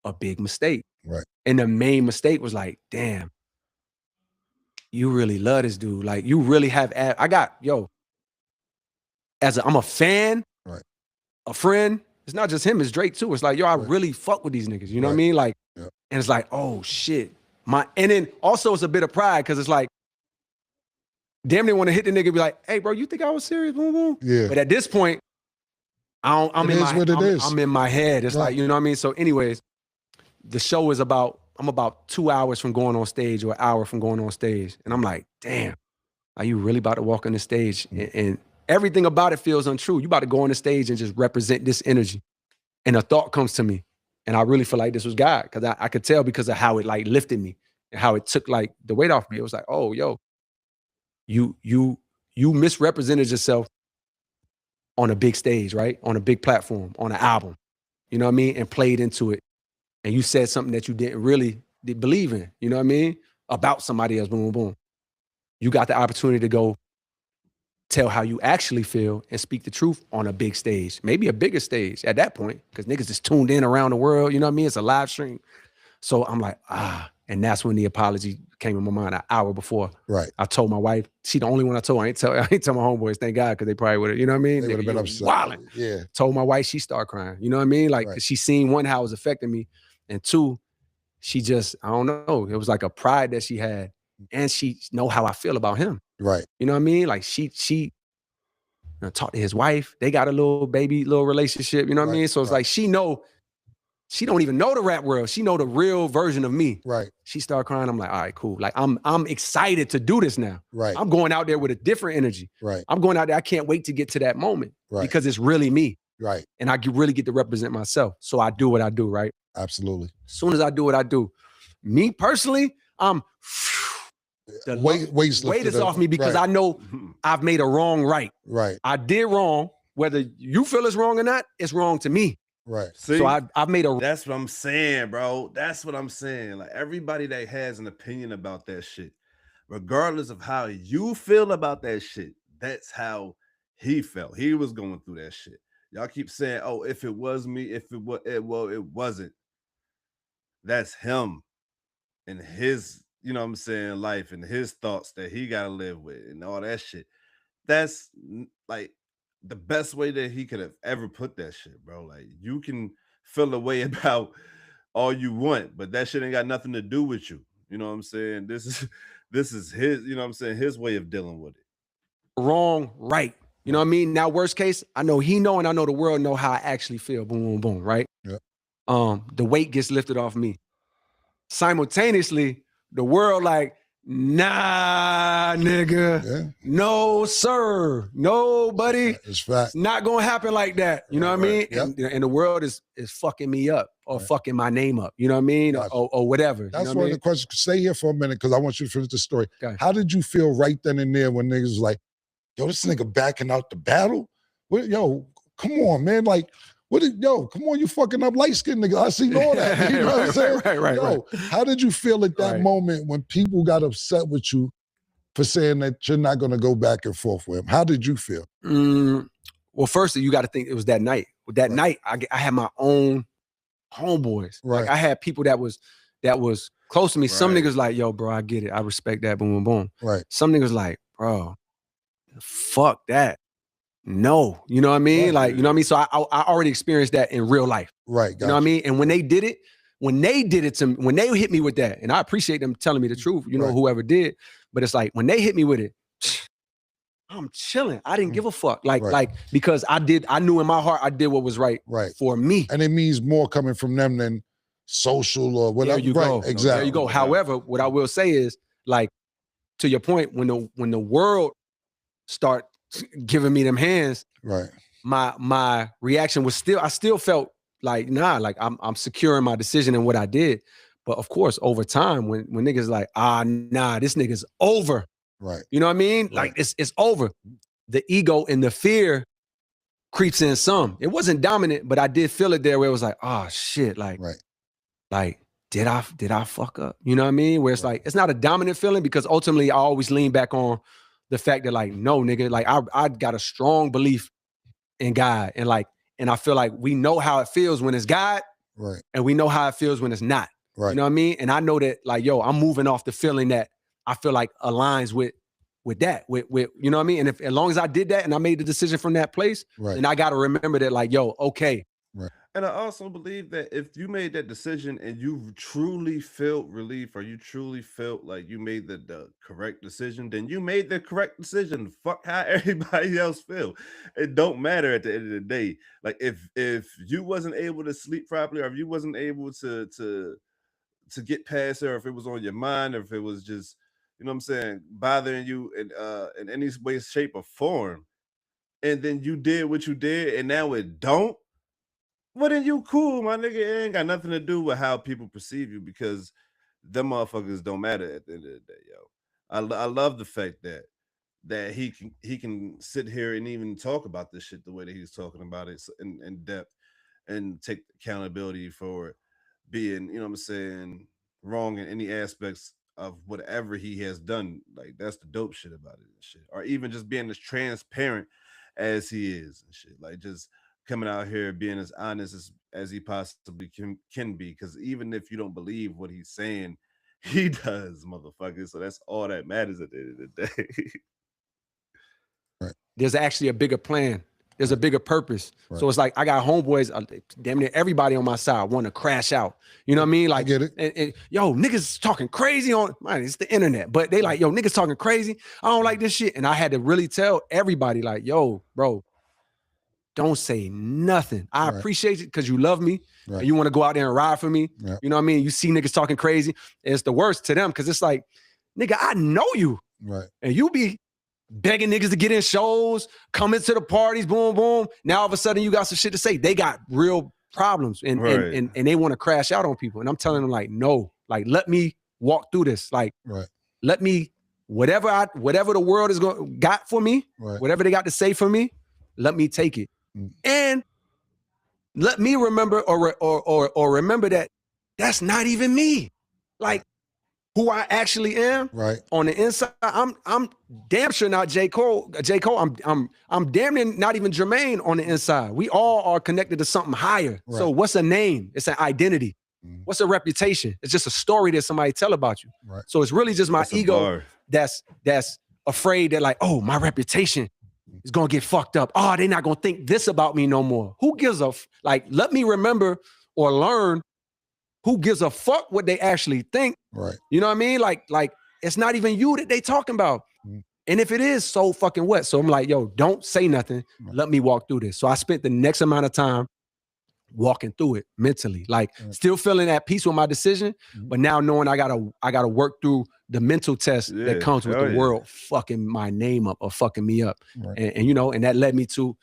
a big mistake. Right. And the main mistake was like, damn, you really love this dude. Like you really have. I'm a fan, right, a friend. It's not just him, it's Drake too. It's like, yo, I really fuck with these niggas. You know what I mean? Like, and it's like, oh shit. And then also it's a bit of pride because it's like, damn, they want to hit the nigga and be like, hey, bro, you think I was serious? Boom, boom. Yeah. But at this point, I'm in my head. It's like, you know what I mean? So anyways, the show is I'm about 2 hours from going on stage or an hour from going on stage. And I'm like, damn, are you really about to walk on the stage? And everything about it feels untrue. You about to go on the stage and just represent this energy. And a thought comes to me. And I really feel like this was God, because I could tell because of how it like lifted me and how it took like the weight off me. It was like, oh, yo, you misrepresented yourself on a big stage, right? On a big platform, on an album, you know what I mean? And played into it. And you said something that you didn't really believe in, you know what I mean? About somebody else, boom, boom, boom. You got the opportunity to go tell how you actually feel and speak the truth on a big stage, maybe a bigger stage at that point, because niggas just tuned in around the world, you know what I mean? It's a live stream. So I'm like, and that's when the apology came in my mind an hour before. Right. I told my wife, she the only one I told. I ain't tell my homeboys, thank God, because they probably would have, you know what I mean? They would have been upset. Wilding. Yeah. Told my wife, she started crying. You know what I mean? Like, cause she seen one, how it was affecting me. And two, she just, I don't know, it was like a pride that she had. And she know how I feel about him. Right. You know what I mean? Like she talked to his wife. They got a little relationship. You know what I mean? So it's like, she don't even know the rap world. She know the real version of me. Right. She started crying. I'm like, all right, cool. Like I'm excited to do this now. Right. I'm going out there with a different energy. Right. I'm going out there. I can't wait to get to that moment. Right. Because it's really me. Right. And I really get to represent myself. So I do what I do, right? Absolutely. As soon as I do what I do, me personally, the weight is off me because I know I've made a wrong right. Right. I did wrong. Whether you feel it's wrong or not, it's wrong to me. Right. See, so I've made a. That's what I'm saying, bro. That's what I'm saying. Like everybody that has an opinion about that shit, regardless of how you feel about that shit, that's how he felt. He was going through that shit. Y'all keep saying, "Oh, if it was me, if it was, it wasn't." That's him and his, you know what I'm saying, life and his thoughts that he got to live with and all that shit. That's like the best way that he could have ever put that shit, bro. Like you can feel a way about all you want, but that shit ain't got nothing to do with you. You know what I'm saying? This is his, you know what I'm saying, his way of dealing with it. Wrong, right. You know what I mean? Now, worst case, I know he know and I know the world know how I actually feel. Boom, boom, boom, right? Yeah. The weight gets lifted off me. Simultaneously, the world like, nah, nigga. Yeah. No, sir. Nobody. It's fact. It's not gonna happen like that. You know what I mean? Yep. And the world is fucking me up or fucking my name up. You know what I mean? Gotcha. Or whatever. That's you know one what of the questions. Stay here for a minute because I want you to finish the story. Okay. How did you feel right then and there when niggas was like, yo, this nigga backing out the battle? What, yo, come on, man. Like, come on, you fucking up light-skinned nigga. I seen all that. You know what I'm saying? Right. How did you feel at that moment when people got upset with you for saying that you're not going to go back and forth with him? How did you feel? Well, first, you got to think it was that night. that night, I had my own homeboys. Like I had people that was close to me. Some niggas like, yo, bro, I get it. I respect that. Boom, boom, boom. Right. Some niggas like, bro, fuck that. No, you know what I mean? Like, you know what I mean? So I already experienced that in real life. Right. You know what I mean? And when they did it to me, when they hit me with that, and I appreciate them telling me the truth, you know, whoever did, but it's like when they hit me with it, I'm chilling. I didn't give a fuck. Like because I knew in my heart I did what was right for me. And it means more coming from them than social or whatever. There you go. Exactly. There you go. However, what I will say is, like, to your point, when the world start giving me them hands, my reaction was I still felt like, nah, like I'm secure in my decision and what I did. But of course, over time, when niggas like, nah, this nigga's over. Right. You know what I mean? Like it's over. The ego and the fear creeps in some. It wasn't dominant, but I did feel it there where it was like, oh shit, like did I fuck up? You know what I mean? Where it's like, it's not a dominant feeling because ultimately I always lean back on the fact that like, no, nigga, like I got a strong belief in God. And I feel like we know how it feels when it's God. Right. And we know how it feels when it's not. Right. You know what I mean? And I know that like, yo, I'm moving off the feeling that I feel like aligns with that, with you know what I mean? And as long as I did that and I made the decision from that place, and I got to remember that like, yo, okay. Right. And I also believe that if you made that decision and you truly felt relief or you truly felt like you made the correct decision, then you made the correct decision. Fuck how everybody else feel. It don't matter at the end of the day. Like if you wasn't able to sleep properly or if you wasn't able to get past it, or if it was on your mind, or if it was just, you know what I'm saying, bothering you in any way, shape, or form, and then you did what you did, and now it don't, well, then you cool, my nigga. It ain't got nothing to do with how people perceive you because them motherfuckers don't matter at the end of the day, yo. I love the fact that he can sit here and even talk about this shit the way that he's talking about it in depth and take accountability for being, you know what I'm saying, wrong in any aspects of whatever he has done. Like that's the dope shit about it and shit. Or even just being as transparent as he is and shit. Like just coming out here being as honest as he possibly can be. Because even if you don't believe what he's saying, he does, motherfucker. So that's all that matters at the end of the day. Right. There's actually a bigger plan. There's a bigger purpose. Right. So it's like I got homeboys, damn near everybody on my side want to crash out. You know what I mean? Like, I get it. And yo, niggas talking crazy on, man, it's the internet. But they like, yo, niggas talking crazy. I don't like this shit. And I had to really tell everybody like, yo, bro, don't say nothing. I appreciate it because you love me. Right. And you want to go out there and ride for me. Yeah. You know what I mean? You see niggas talking crazy. It's the worst to them because it's like, nigga, I know you. Right. And you be begging niggas to get in shows, coming to the parties, boom, boom. Now all of a sudden you got some shit to say. They got real problems and they want to crash out on people. And I'm telling them like, no, like let me walk through this. Like, let me, whatever the world is got for me, whatever they got to say for me, let me take it. And let me remember or remember that that's not even me. Like who I actually am on the inside. I'm damn sure not J. Cole. I'm damn near not even Jermaine on the inside. We all are connected to something higher. Right. So what's a name? It's an identity. What's a reputation? It's just a story that somebody tell about you. Right. So it's really just my ego that's afraid that like, oh, my reputation is gonna get fucked up. Oh, they're not gonna think this about me no more. Who gives a like? Let me remember or learn. Who gives a fuck what they actually think? Right. You know what I mean? Like it's not even you that they talking about. And if it is, so fucking what? So I'm like, yo, don't say nothing. Let me walk through this. So I spent the next amount of time walking through it mentally, like still feeling at peace with my decision, but now knowing I gotta work through the mental test that comes with the world fucking my name up or fucking me up. And you know, and that led me to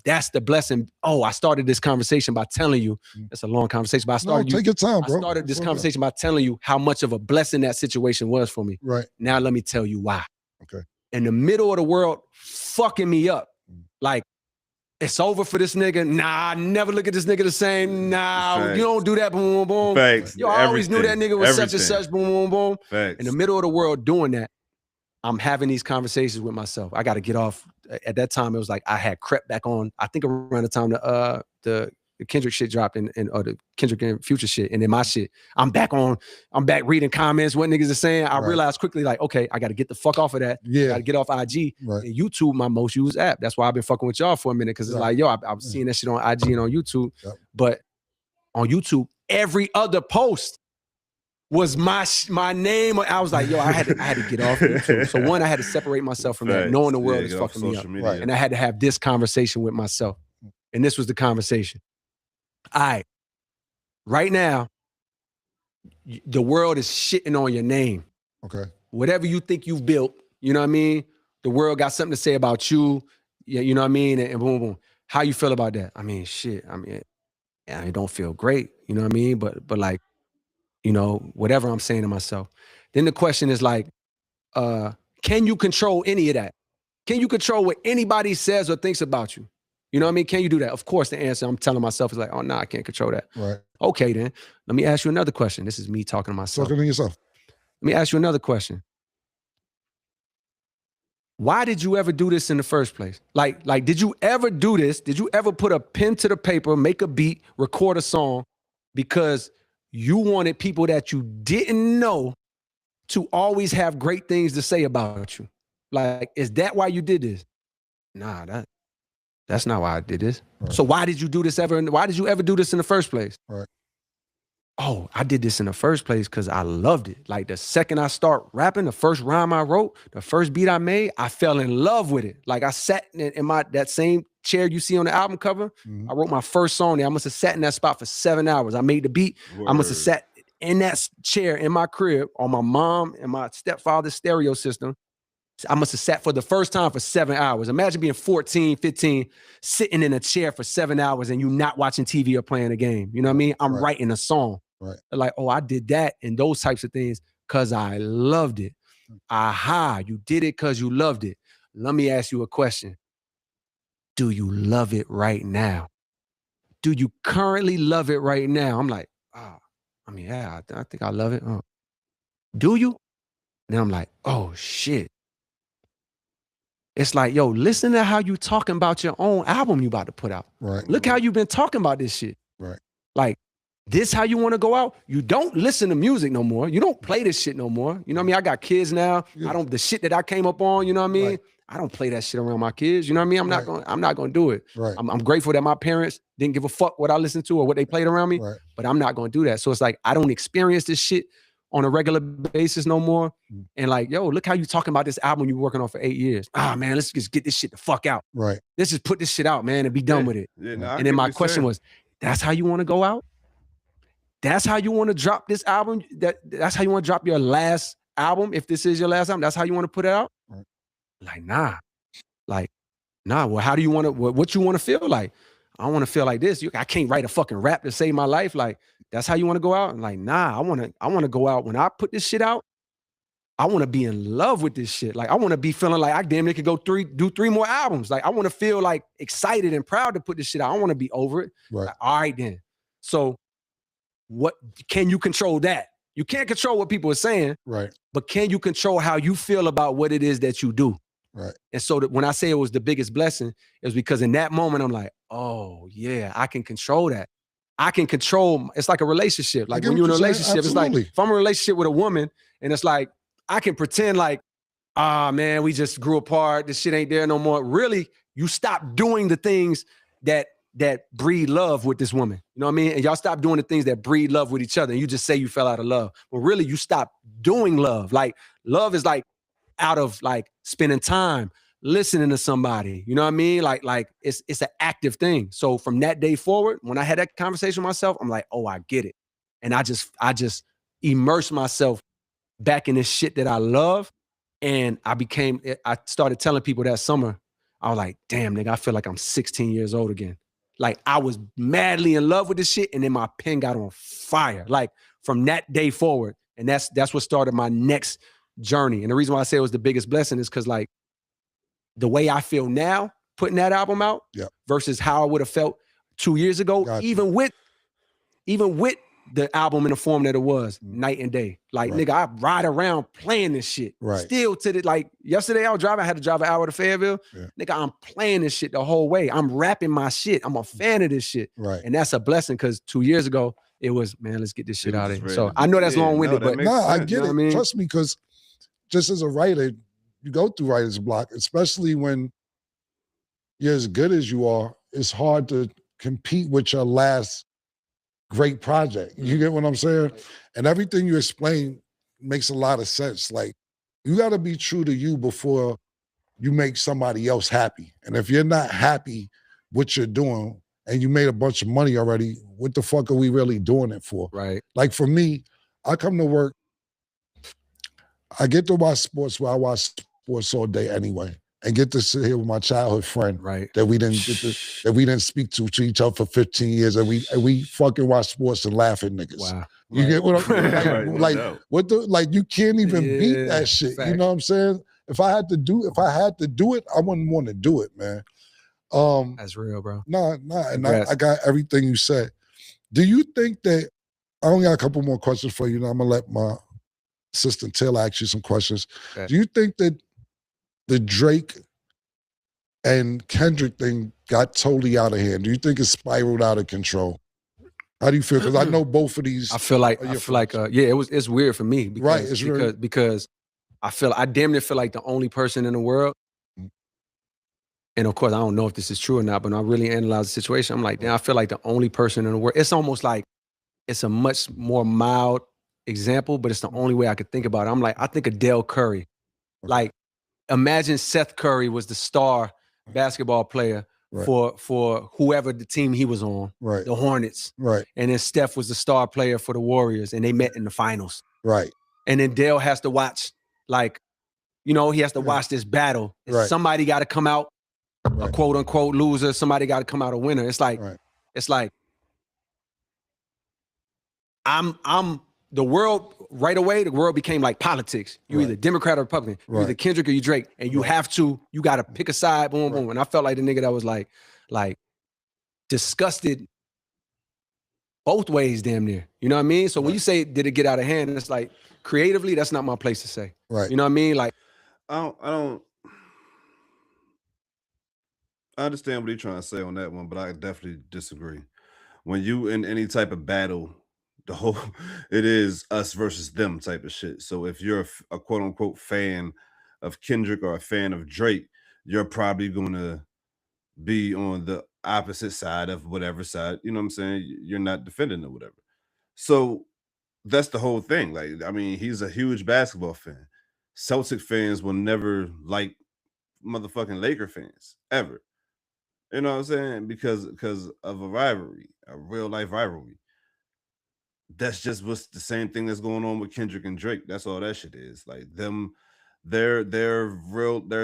that's the blessing. Oh, I started this conversation by telling you, it's a long conversation, but take your time, bro. I started this conversation by telling you how much of a blessing that situation was for me. Right. Now let me tell you why. Okay. In the middle of the world fucking me up, like, it's over for this nigga. Nah, I never look at this nigga the same. Nah, you don't do that. Boom, boom, boom. Facts. Yo, I always knew that nigga was such and such. Boom, boom, boom. Facts. In the middle of the world doing that, I'm having these conversations with myself. I got to get off. At that time, it was like I had crept back on. I think around the time the Kendrick shit dropped or the Kendrick and Future shit, and then my shit. I'm back reading comments, what niggas are saying. I realized quickly, like, okay, I got to get the fuck off of that. Yeah. I got to get off IG. Right. And YouTube, my most used app. That's why I've been fucking with y'all for a minute, because it's like, yo, I was seeing that shit on IG and on YouTube. Yep. But on YouTube, every other post was my name. I was like, yo, I had to get off YouTube. So one, I had to separate myself from that, knowing the world is fucking me up. Right. And I had to have this conversation with myself. And this was the conversation. All right, right now, the world is shitting on your name. Okay. Whatever you think you've built, you know what I mean? The world got something to say about you, you know what I mean? And boom, boom. How you feel about that? I mean, shit. I mean, it don't feel great, you know what I mean? But like, you know, whatever I'm saying to myself. Then the question is like, can you control any of that? Can you control what anybody says or thinks about you? You know what I mean? Can you do that? Of course, the answer I'm telling myself is like, oh, no, I can't control that. Right. Okay, then. Let me ask you another question. This is me talking to myself. Talking to yourself. Let me ask you another question. Why did you ever do this in the first place? Like, did you ever do this? Did you ever put a pen to the paper, make a beat, record a song because you wanted people that you didn't know to always have great things to say about you? Like, is that why you did this? Nah, that's not why I did this. Right. So why did you do this ever? Why did you ever do this in the first place? Right. Oh, I did this in the first place because I loved it. Like the second I start rapping, the first rhyme I wrote, the first beat I made, I fell in love with it. Like I sat in that same chair you see on the album cover. I wrote my first song there. I must have sat in that spot for 7 hours. I made the beat. Word. I must have sat in that chair in my crib on my mom and my stepfather's stereo system. I must have sat for the first time for 7 hours. Imagine being 14, 15, sitting in a chair for 7 hours and you not watching TV or playing a game. You know what I mean? I'm writing a song. Right. Like, oh, I did that and those types of things because I loved it. Aha, you did it because you loved it. Let me ask you a question. Do you love it right now? Do you currently love it right now? I'm like, I mean, yeah, I think I love it. Do you? Then I'm like, oh, shit. It's like, yo, listen to how you talking about your own album you about to put out. Right. Look how you've been talking about this shit. Right. Like, this how you want to go out? You don't listen to music no more. You don't play this shit no more. You know what I mean? I got kids now. Yeah. The shit that I came up on, you know what I mean? Right. I don't play that shit around my kids. You know what I mean? I'm not gonna do it. Right. I'm grateful that my parents didn't give a fuck what I listened to or what they played around me. Right. But I'm not gonna do that. So it's like I don't experience this shit on a regular basis no more. And like, yo, look how you talking about this album you're working on for 8 years. Man, let's just get this shit the fuck out. Right. Let's just put this shit out, man, and be done with it. Yeah, and then my question was, that's how you want to go out? That's how you want to drop this album? That's how you want to drop your last album? If this is your last album, that's how you want to put it out? Right. Like, nah. Like, nah. Well, how do you want to, what you want to feel like? I don't want to feel like this. I can't write a fucking rap to save my life. Like, that's how you want to go out? And like, nah, I want to go out. When I put this shit out, I want to be in love with this shit. Like, I want to be feeling like I damn near could go do 3 more albums. Like, I want to feel like excited and proud to put this shit out. I don't want to be over it. Right. Like, all right, then. So what can you control that? You can't control what people are saying. Right. But can you control how you feel about what it is that you do? Right. And so when I say it was the biggest blessing, it was because in that moment, I'm like, oh yeah, I can control that. I can control, it's like a relationship. Like when you're in a relationship, it's like, if I'm in a relationship with a woman and it's like, I can pretend like, man, we just grew apart. This shit ain't there no more. Really, you stop doing the things that breed love with this woman. You know what I mean? And y'all stop doing the things that breed love with each other. And you just say you fell out of love. Well, really, you stop doing love. Like love is like out of like spending time, listening to somebody. You know what I mean? Like it's an active thing. So from that day forward, when I had that conversation with myself, I'm like, oh, I get it. And I just immerse myself back in this shit that I love. And I started telling people that summer, I was like, damn, nigga, I feel like I'm 16 years old again. Like I was madly in love with this shit. And then my pen got on fire. Like from that day forward. And that's what started my next journey. And the reason why I say it was the biggest blessing is because like the way I feel now, putting that album out versus how I would have felt 2 years ago, even with the album in the form that it was, night and day. Like, nigga, I ride around playing this shit. Still to the, like, yesterday I had to drive an hour to Fayetteville. Nigga, I'm playing this shit the whole way. I'm rapping my shit. I'm a fan of this shit. And that's a blessing, because 2 years ago, it was, man, let's get this shit out of here. So I know that's long-winded, but I get it. I mean? Trust me, because just as a writer, you go through writer's block, especially when you're as good as you are. It's hard to compete with your last great project. You get what I'm saying? And everything you explain makes a lot of sense. Like, you got to be true to you before you make somebody else happy. And if you're not happy what you're doing and you made a bunch of money already, what the fuck are we really doing it for? Like, for me, I come to work, I get to watch sports where I watch sports all day anyway, and get to sit here with my childhood friend that we didn't speak to each other for 15 years, and we fucking watch sports and laugh at niggas. Wow. You get what I'm saying? Like, what the, like, you can't even beat that shit. Fact. You know what I'm saying? If I had to do it, I wouldn't want to do it, man. That's real, bro. Nah, and I got everything you said. Do you think that, I only got a couple more questions for you, and I'm gonna let my assistant Taylor ask you some questions. Do you think that the Drake and Kendrick thing got totally out of hand? Do you think it spiraled out of control? How do you feel? Because I know both of these. I feel like it's weird for me because I damn near feel like the only person in the world. And of course, I don't know if this is true or not, but when I really analyze the situation, I'm like, damn, I feel like the only person in the world. It's almost like it's a much more mild example, but it's the only way I could think about it. I'm like, I think of Dell Curry. Like, imagine Seth Curry was the star basketball player for whoever the team he was on, the Hornets. And then Steph was the star player for the Warriors, and they met in the finals. And then Dell has to watch, like, you know, he has to watch this battle. Somebody got to come out a quote unquote loser. Somebody got to come out a winner. It's like, I'm the world right away. The world became like politics. You either Democrat or Republican. You either Kendrick or you Drake, and you you got to pick a side. Boom, boom. And I felt like the nigga that was like disgusted both ways, damn near. You know what I mean? So when you say did it get out of hand, it's like creatively, that's not my place to say. You know what I mean? Like, I understand what you're trying to say on that one, but I definitely disagree. When you in any type of battle, it is us versus them type of shit. So if you're a quote unquote fan of Kendrick or a fan of Drake, you're probably going to be on the opposite side of whatever side, you know what I'm saying? You're not defending or whatever. So that's the whole thing. Like, I mean, he's a huge basketball fan. Celtic fans will never like motherfucking Laker fans ever. You know what I'm saying? Because of a rivalry, a real life rivalry. That's just what's the same thing that's going on with Kendrick and Drake. That's all that shit is. Like, them, their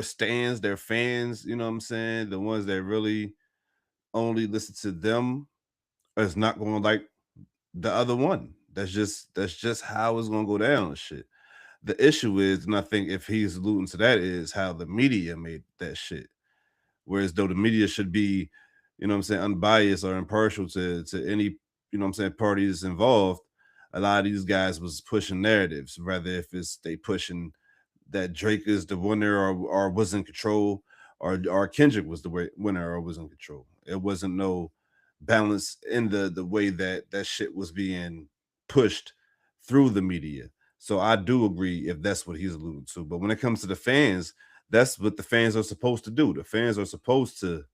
stands, their fans, you know what I'm saying? The ones that really only listen to them is not going to like the other one. That's just how it's gonna go down and shit. The issue is, and I think if he's alluding to that, is how the media made that shit. Whereas though the media should be, you know what I'm saying, unbiased or impartial to any, you know what I'm saying, parties involved, a lot of these guys was pushing narratives, rather if it's they pushing that Drake is the winner or was in control, or Kendrick was the winner or was in control. It wasn't no balance in the way that shit was being pushed through the media. So I do agree if that's what he's alluding to. But when it comes to the fans, that's what the fans are supposed to do. The fans are supposed to,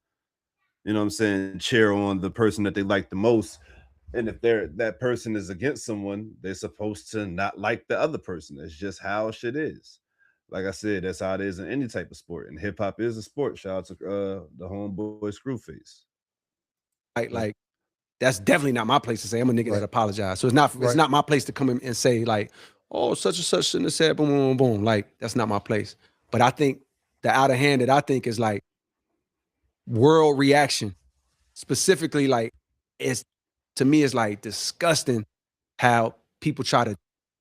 you know what I'm saying, cheer on the person that they like the most. And if that person is against someone, they're supposed to not like the other person. That's just how shit is. Like I said, that's how it is in any type of sport. And hip hop is a sport. Shout out to the homeboy Screwface. Like that's definitely not my place to say. I'm a nigga that apologize. So it's not my place to come in and say like, oh, such and such shouldn't have said boom, boom, boom. Like, that's not my place. But I think the out of hand that I think is like world reaction, specifically, like, to me is like disgusting how people try to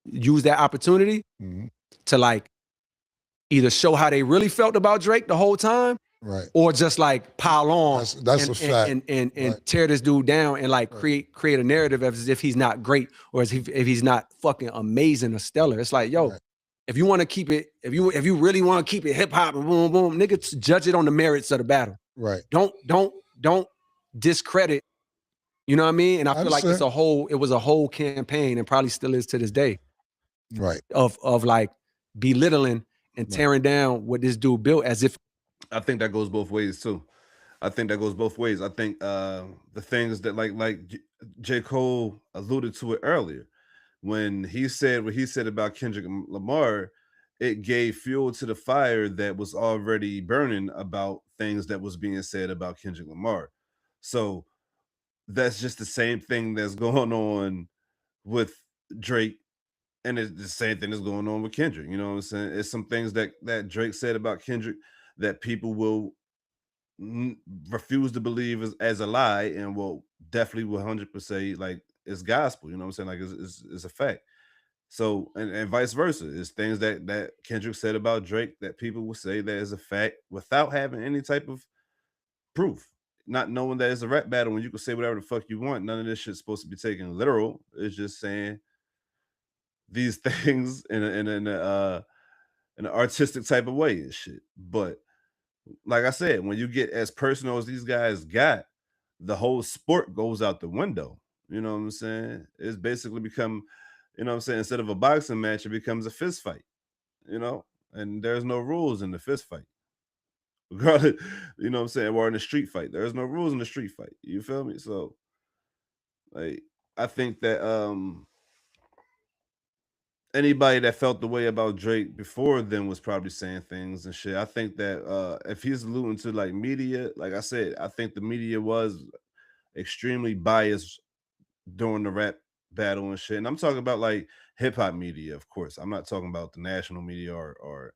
use that opportunity to like either show how they really felt about Drake the whole time, Right. Or just like pile on. That's a fact. And tear this dude down and like create a narrative as if he's not great or as if he's not fucking amazing or stellar. It's like, yo, if you want to keep it, if you really want to keep it hip hop and boom, boom, nigga, judge it on the merits of the battle. Right. Don't discredit. You know what I mean? And I feel like it was a whole campaign and probably still is to this day. Right. Of like belittling and tearing down what this dude built as if. I think that goes both ways too. I think that goes both ways. I think the things that like J. Cole alluded to it earlier when he said what he said about Kendrick Lamar, it gave fuel to the fire that was already burning about things that was being said about Kendrick Lamar. So that's just the same thing that's going on with Drake, and it's the same thing that's going on with Kendrick. You know what I'm saying? It's some things that Drake said about Kendrick that people will refuse to believe as a lie and will definitely 100% like it's gospel. You know what I'm saying? Like it's a fact. So and vice versa. It's things that Kendrick said about Drake that people will say that is a fact without having any type of proof. Not knowing that it's a rap battle when you can say whatever the fuck you want. None of this shit's supposed to be taken literal. It's just saying these things in an artistic type of way and shit. But like I said, when you get as personal as these guys got, the whole sport goes out the window. You know what I'm saying? It's basically become, you know what I'm saying, instead of a boxing match, it becomes a fist fight, you know? And there's no rules in the fist fight. Regardless, you know what I'm saying, or in a street fight. There's no rules in the street fight. You feel me? So like I think that anybody that felt the way about Drake before then was probably saying things and shit. I think that if he's alluding to like media, like I said, I think the media was extremely biased during the rap battle and shit. And I'm talking about like hip hop media, of course. I'm not talking about the national media or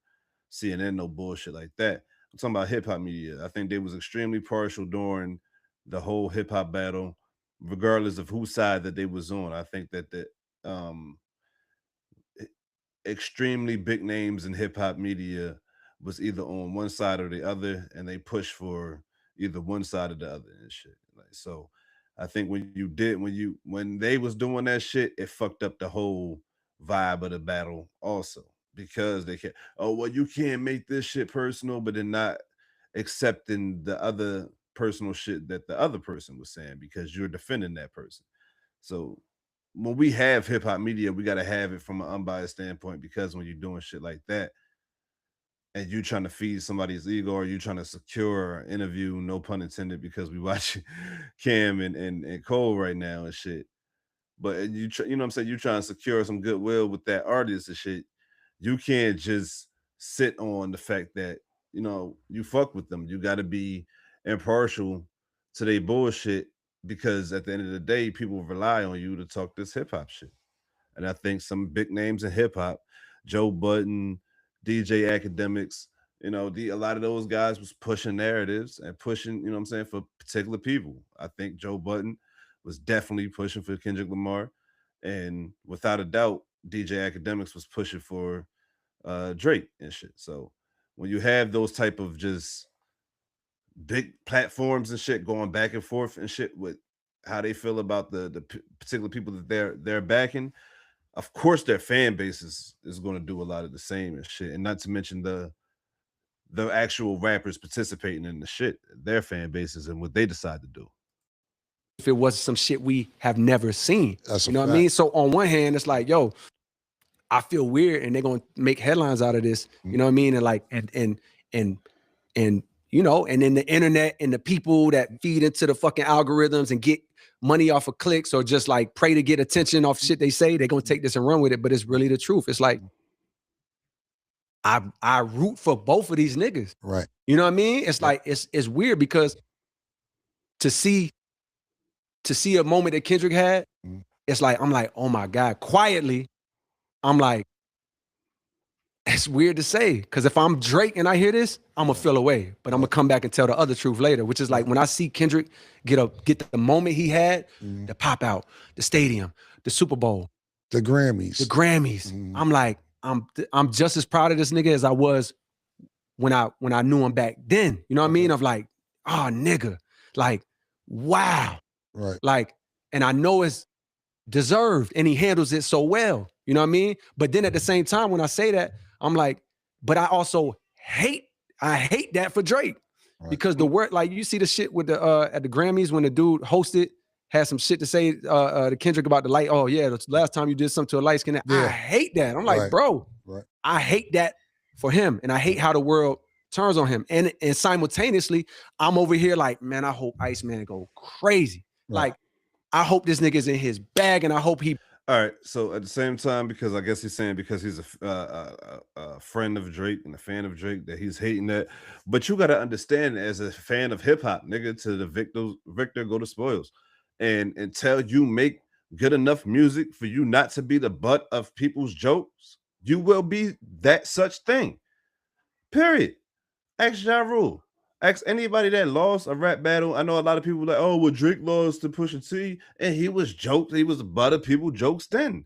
CNN, no bullshit like that. I'm talking about hip hop media. I think they was extremely partial during the whole hip hop battle, regardless of whose side that they was on. I think that extremely big names in hip hop media was either on one side or the other, and they pushed for either one side or the other and shit. Like so, I think when they was doing that shit, it fucked up the whole vibe of the battle also because they can't. Oh well, you can't make this shit personal, but then not accepting the other personal shit that the other person was saying because you're defending that person. So when we have hip hop media, we got to have it from an unbiased standpoint because when you're doing shit like that and you trying to feed somebody's ego or you trying to secure an interview, no pun intended, because we watch Cam and Cole right now and shit. But you know what I'm saying? You trying to secure some goodwill with that artist and shit. You can't just sit on the fact that, you know, you fuck with them. You got to be impartial to their bullshit because at the end of the day, people rely on you to talk this hip hop shit. And I think some big names in hip hop, Joe Budden, DJ Academics, you know, a lot of those guys was pushing narratives and pushing, you know what I'm saying, for particular people. I think Joe Budden was definitely pushing for Kendrick Lamar. And without a doubt, DJ Academics was pushing for Drake and shit. So when you have those type of just big platforms and shit going back and forth and shit with how they feel about the particular people that they're backing, of course their fan base is going to do a lot of the same and shit. And not to mention the actual rappers participating in the shit, their fan bases and what they decide to do. If it was some shit we have never seen. That's you know what I mean? So on one hand, it's like, yo, I feel weird and they're gonna make headlines out of this, you know what I mean? And like and you know, and then the internet and the people that feed into the fucking algorithms and get money off of clicks or just like pray to get attention off shit they say, they're gonna take this and run with it. But it's really the truth. It's like I root for both of these niggas. Right. You know what I mean? It's like it's weird because to see a moment that Kendrick had, it's like, I'm like, oh my God, quietly, I'm like, it's weird to say. Cause if I'm Drake and I hear this, I'm gonna feel away, but I'm gonna come back and tell the other truth later, which is like when I see Kendrick get the moment he had, the pop out, the stadium, the Super Bowl, the Grammys, I'm like, I'm just as proud of this nigga as I was when I knew him back then. You know what I mean? Of like, oh nigga, like, wow. Right. Like, and I know it's deserved and he handles it so well. You know what I mean? But then at the same time, when I say that, I'm like, but I also hate that for Drake. Right. Because the word, like you see the shit with the at the Grammys when the dude hosted, had some shit to say to Kendrick about the light. Oh yeah, the last time you did something to a light skin. I hate that. I'm like, bro, I hate that for him. And I hate how the world turns on him. And simultaneously, I'm over here like, man, I hope Iceman go crazy. Right. Like, I hope this nigga's in his bag, and I hope he. All right. So at the same time, because I guess he's saying because he's a friend of Drake and a fan of Drake that he's hating that. But you got to understand, as a fan of hip hop, nigga, to the victor go to spoils, and until you make good enough music for you not to be the butt of people's jokes, you will be that such thing. Period. Ask Ja Rule. Ask anybody that lost a rap battle. I know a lot of people like, oh, well, Drake lost to Pusha T, and he was joked. He was a butt of people jokes then.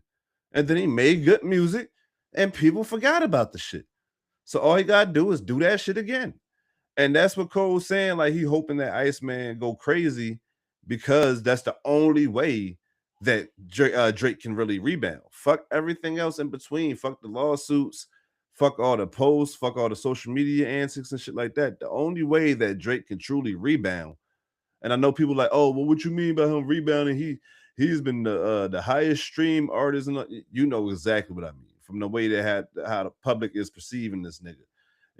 And then he made good music, and people forgot about the shit. So all he got to do is do that shit again. And that's what Cole's saying. Like, he hoping that Iceman go crazy because that's the only way that Drake can really rebound. Fuck everything else in between. Fuck the lawsuits. Fuck all the posts, fuck all the social media antics and shit like that. The only way that Drake can truly rebound, and I know people like, oh, well, what you mean by him rebounding? He's been the highest stream artist, and you know exactly what I mean. From the way that how the public is perceiving this nigga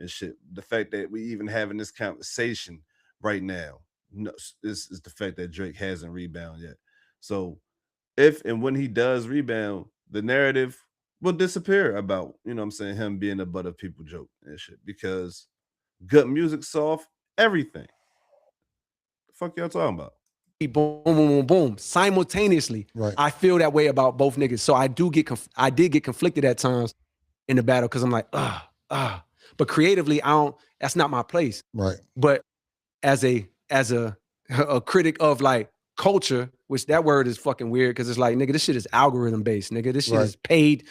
and shit. The fact that we even having this conversation right now, is the fact that Drake hasn't rebounded yet. So if and when he does rebound, the narrative will disappear about, you know what I'm saying, him being a butt of people joke and shit, because good music solve everything. The fuck y'all talking about? Boom, boom, boom, boom. Simultaneously, right. I feel that way about both niggas. So I did get conflicted at times in the battle because I'm like, but creatively, that's not my place. Right. But as a critic of like culture, which that word is fucking weird because it's like, nigga, this shit is algorithm based, nigga. This shit is paid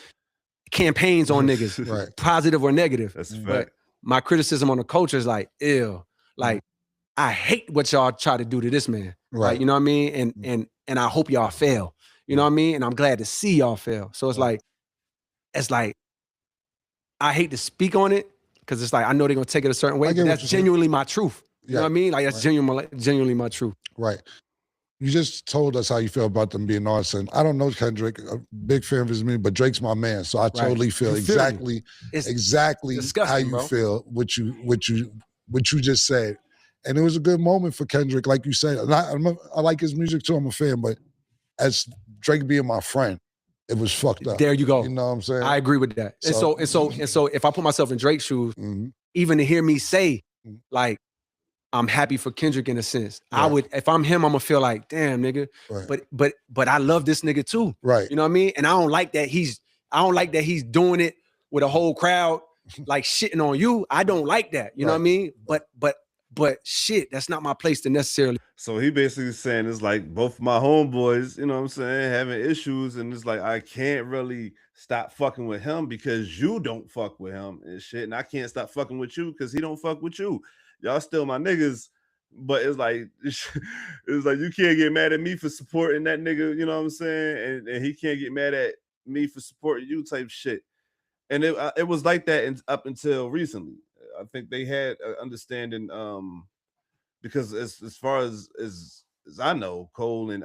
campaigns on niggas, right. Positive or negative. That's a fact. But my criticism on the culture is like, ew. Like, I hate what y'all try to do to this man. Right. Like, you know what I mean? And I hope y'all fail. You know what I mean? And I'm glad to see y'all fail. So it's like, I hate to speak on it because it's like, I know they're gonna take it a certain way, but that's genuinely my truth. You know what I mean? Like, that's genuinely my truth. Right. You just told us how you feel about them being artists. And I don't know Kendrick, a big fan of his music, but Drake's my man. So I totally feel exactly how you feel, what you just said. And it was a good moment for Kendrick, like you said. And I like his music too, I'm a fan, but as Drake being my friend, it was fucked up. There you go. You know what I'm saying? I agree with that. So, and so if I put myself in Drake's shoes, even to hear me say, like, I'm happy for Kendrick in a sense. Right. I would, if I'm him, I'm gonna feel like, damn, nigga. Right. But I love this nigga too. Right. You know what I mean? And I don't like that he's doing it with a whole crowd like shitting on you. I don't like that. You know what I mean? But shit, that's not my place to necessarily. So he basically saying it's like both my homeboys, you know what I'm saying, having issues, and it's like I can't really stop fucking with him because you don't fuck with him and shit, and I can't stop fucking with you because he don't fuck with you. Y'all still my niggas, but it's like you can't get mad at me for supporting that nigga, you know what I'm saying, and he can't get mad at me for supporting you type shit. And it was like that up until recently. I think they had an understanding, because as far as I know, Cole and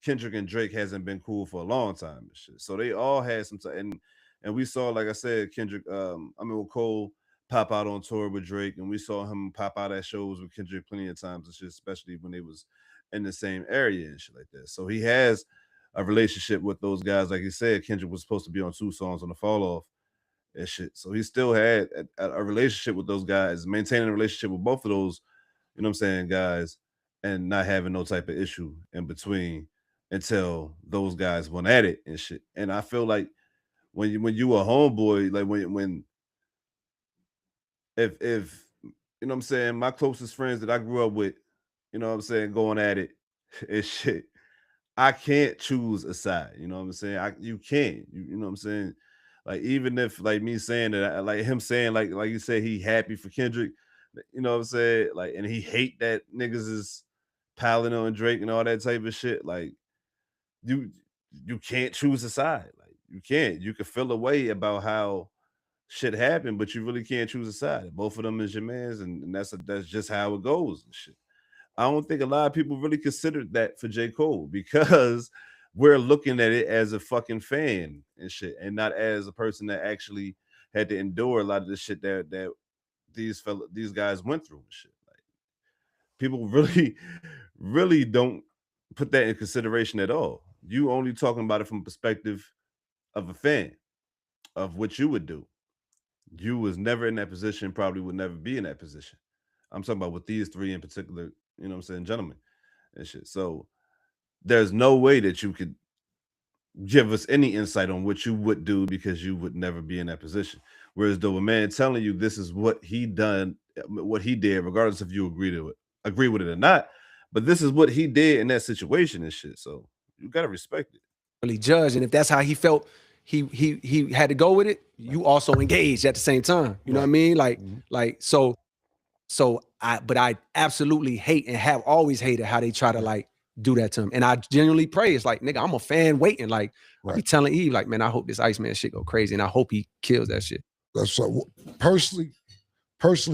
Kendrick and Drake hasn't been cool for a long time and shit. So they all had some time, and we saw, like I said, Kendrick, Cole pop out on tour with Drake, and we saw him pop out at shows with Kendrick plenty of times and shit, especially when they was in the same area and shit like that. So he has a relationship with those guys. Like you said, Kendrick was supposed to be on 2 songs on the Fall Off and shit. So he still had a relationship with those guys, maintaining a relationship with both of those, you know what I'm saying, guys, and not having no type of issue in between until those guys went at it and shit. And I feel like when you a homeboy, like when if you know what I'm saying, my closest friends that I grew up with, you know what I'm saying, going at it and shit, I can't choose a side. You know what I'm saying? You can't. You know what I'm saying? Like even if like me saying that, like him saying like you said he happy for Kendrick, you know what I'm saying? Like, and he hate that niggas is piling on Drake and all that type of shit. Like you can't choose a side. Like you can't. You can feel a way about how shit happened, but you really can't choose a side. Both of them is your mans, and that's just how it goes and shit. I don't think a lot of people really considered that for J. Cole because we're looking at it as a fucking fan and shit, and not as a person that actually had to endure a lot of the shit that these guys went through and shit. Like people really, really don't put that in consideration at all. You only talking about it from perspective of a fan of what you would do. You was never in that position, probably would never be in that position. I'm talking about with these three in particular, you know what I'm saying, gentlemen and shit. So there's no way that you could give us any insight on what you would do because you would never be in that position. Whereas though a man telling you this is what he done, what he did, regardless if you agree with it or not, but this is what he did in that situation and shit. So you gotta respect it. Really judge, and if that's how he felt, he had to go with it. You also engaged at the same time. You know what I mean? Like so I absolutely hate and have always hated how they try to like do that to him. And I genuinely pray. It's like, nigga, I'm a fan waiting. Like I be telling Eve, like, man, I hope this Iceman shit go crazy, and I hope he kills that shit. That's so personally,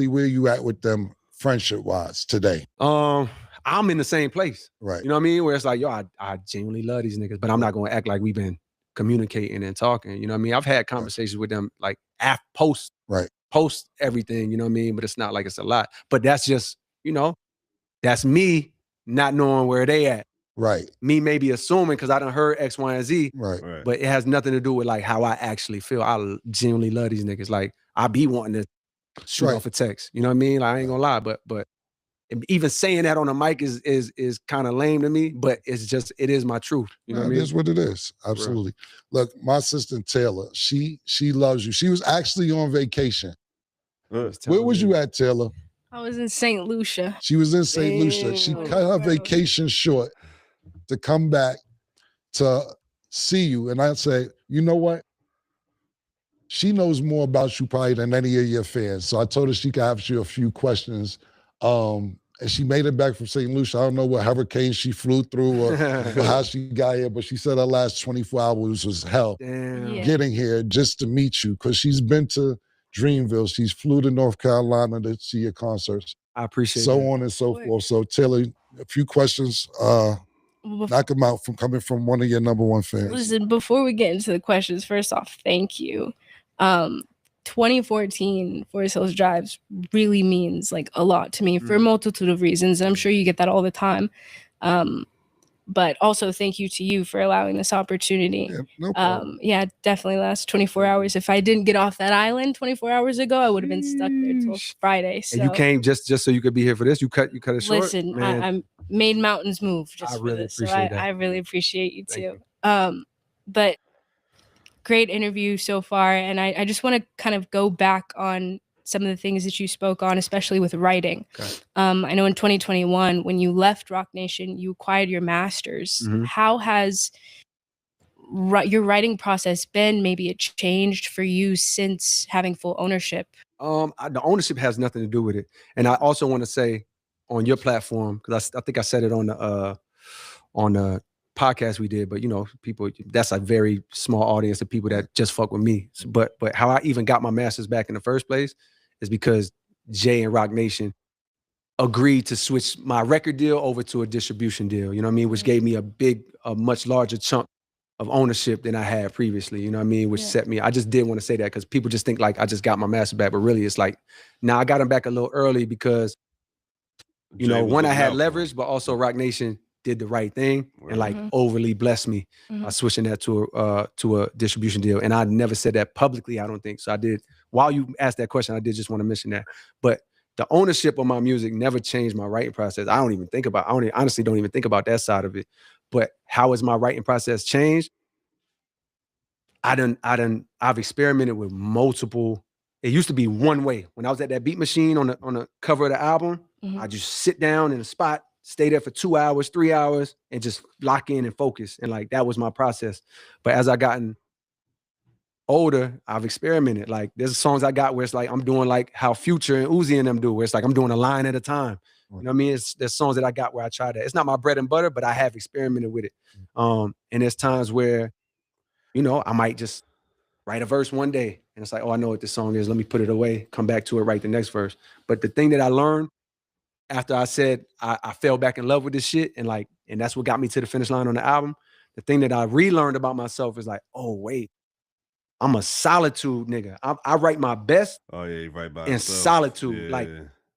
where you at with them friendship wise today? I'm in the same place. Right. You know what I mean? Where it's like, yo, I genuinely love these niggas, but I'm not gonna act like we've been communicating and talking. You know what I mean? I've had conversations with them like post everything, you know what I mean? But it's not like it's a lot. But that's just, you know, that's me not knowing where they at. Right. Me maybe assuming because I done heard X, Y, and Z. Right. But it has nothing to do with like how I actually feel. I genuinely love these niggas. Like I be wanting to shoot off a text. You know what I mean? Like I ain't gonna lie, but even saying that on a mic is kind of lame to me, but it is my truth. You know what I mean? It is what it is. Absolutely. Look, my assistant Taylor, she loves you. She was actually on vacation. Where was you at, Taylor? I was in St. Lucia. She was in St. Lucia. She cut her vacation short to come back to see you. And I say, you know what? She knows more about you probably than any of your fans. So I told her she could ask you a few questions. And she made it back from St. Lucia. I don't know what hurricane she flew through or how she got here, but she said her last 24 hours was hell getting here just to meet you because she's been to Dreamville. She's flew to North Carolina to see your concerts. I appreciate so on and so forth. So Taylor, a few questions, knock them out from coming from one of your number one fans. Listen, before we get into the questions, first off, thank you. 2014 Forest Hills Drives really means like a lot to me for a multitude of reasons. And I'm sure you get that all the time. But also thank you to you for allowing this opportunity. Yeah, no problem. Yeah, definitely last 24 hours. If I didn't get off that island 24 hours ago, I would have been stuck there till Friday. So. And you came just so you could be here for this? You cut it short? Listen, I made mountains move just for really this. So appreciate that. I really appreciate you too. You. But great interview so far. And I just want to kind of go back on some of the things that you spoke on, especially with writing. Okay. I know in 2021, when you left Rock Nation, you acquired your master's. Mm-hmm. How has your writing process been? Maybe it changed for you since having full ownership? The ownership has nothing to do with it. And I also want to say on your platform, because I think I said it on the podcast we did, but you know, people, that's a very small audience of people that just fuck with me. So, but how I even got my master's back in the first place is because Jay and Rock Nation agreed to switch my record deal over to a distribution deal, you know what I mean? Which gave me a much larger chunk of ownership than I had previously, you know what I mean? Which set me, I just did want to say that because people just think like I just got my master back, but really it's like, I got him back a little early because, you know, one, I had leverage, but also Rock Nation did the right thing and like overly blessed me by switching that to a distribution deal. And I never said that publicly, I don't think. So I did, while you asked that question, I did just want to mention that. But the ownership of my music never changed my writing process. I honestly don't even think about that side of it. But how has my writing process changed? I've experimented with multiple. It used to be one way. When I was at that beat machine on the cover of the album, I just sit down in a spot, stay there for 2 hours, 3 hours, and just lock in and focus. And like, that was my process. But as I gotten older, I've experimented. Like there's songs I got where it's like I'm doing like how Future and Uzi and them do, where it's like I'm doing a line at a time. You know what I mean? There's songs that I got where I try that. It's not my bread and butter, but I have experimented with it. And there's times where, you know, I might just write a verse one day and it's like, oh, I know what this song is. Let me put it away, come back to it, write the next verse. But the thing that I learned after I said I fell back in love with this shit and that's what got me to the finish line on the album. The thing that I relearned about myself is like, oh, wait, I'm a solitude nigga. I write my best in solitude. Yeah. Like,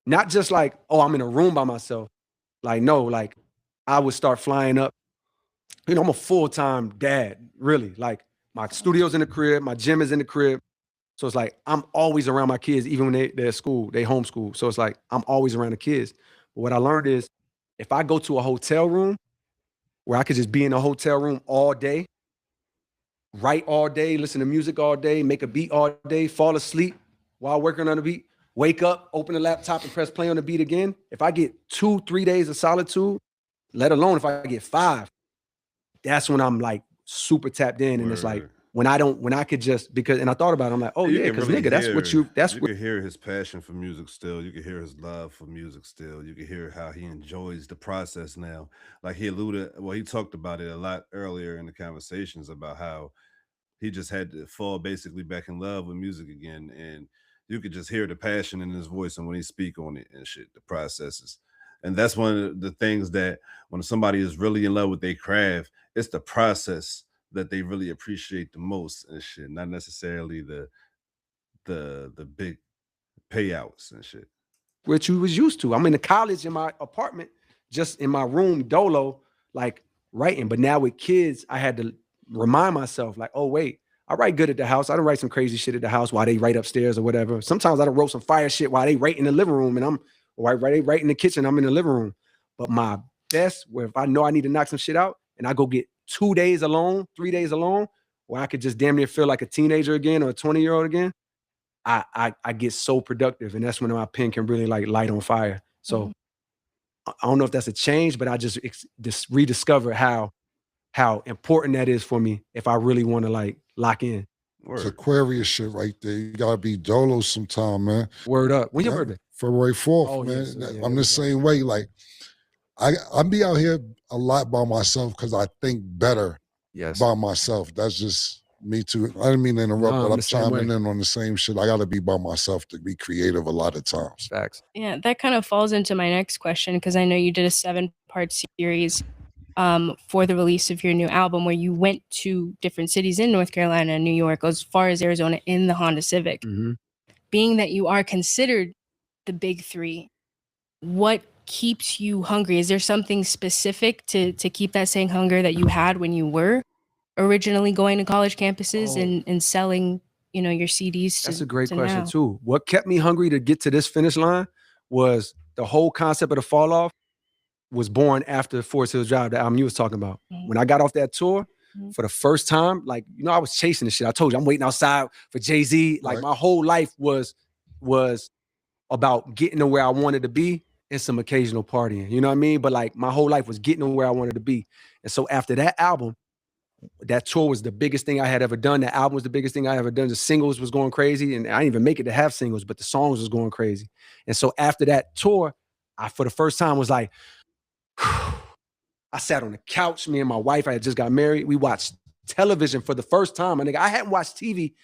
not just like, oh, I'm in a room by myself. Like, no, like I would start flying up. You know, I'm a full-time dad, really. Like my studio's in the crib, my gym is in the crib. So it's like, I'm always around my kids, even when they're at school, they homeschool. So it's like, I'm always around the kids. But what I learned is if I go to a hotel room where I could just be in a hotel room all day, write all day, listen to music all day, make a beat all day, fall asleep while working on the beat, wake up, open the laptop and press play on the beat again. If I get 2-3 days of solitude, let alone if I get 5, that's when I'm like super tapped in. And it's like, when I could just, because, and I thought about it, I'm like, oh yeah, because really nigga, you can hear his passion for music still. You can hear his love for music still. You can hear how he enjoys the process now. Like he talked about it a lot earlier in the conversations about how he just had to fall basically back in love with music again. And you could just hear the passion in his voice and when he speak on it and shit, the processes. And that's one of the things that when somebody is really in love with their craft, it's the process that they really appreciate the most and shit, not necessarily the big payouts and shit. Which you was used to. I'm in the college in my apartment, just in my room, dolo, like writing. But now with kids, I had to remind myself, like, oh wait, I write good at the house. I don't write some crazy shit at the house while they write upstairs or whatever. Sometimes I don't wrote some fire shit while they write in the living room and they write in the kitchen, I'm in the living room. But my best, where if I know I need to knock some shit out and I go get 2 days alone, 3 days alone, where I could just damn near feel like a teenager again or a 20-year-old again, I get so productive. And that's when my pen can really like light on fire. So I don't know if that's a change, but I just rediscovered how important that is for me if I really want to like lock in. It's Aquarius shit right there. You gotta be dolo sometime, man. Word up. When your birthday? February 4th, man. Yes, I'm the same way. Like I be out here a lot by myself because I think better by myself. That's just me too. I didn't mean to interrupt, but I'm chiming in on the same shit. I gotta be by myself to be creative a lot of times. Facts. Yeah, that kind of falls into my next question because I know you did a 7-part series for the release of your new album where you went to different cities in North Carolina and New York, as far as Arizona in the Honda Civic. Mm-hmm. Being that you are considered the big 3, what keeps you hungry? Is there something specific to keep that same hunger that you had when you were originally going to college campuses and selling, you know, your CDs? That's a great question too. What kept me hungry to get to this finish line was the whole concept of the Fall Off was born after Forest Hills Drive, the album you was talking about. Mm-hmm. When I got off that tour for the first time, like, you know, I was chasing the shit. I told you, I'm waiting outside for Jay-Z. Like my whole life was about getting to where I wanted to be and some occasional partying, you know what I mean? But like my whole life was getting to where I wanted to be. And so after that album, that tour was the biggest thing I had ever done. The album was the biggest thing I ever done. The singles was going crazy. And I didn't even make it to have singles, but the songs was going crazy. And so after that tour, I, for the first time, was like, I sat on the couch, me and my wife, I had just got married. We watched television for the first time. And I hadn't watched TV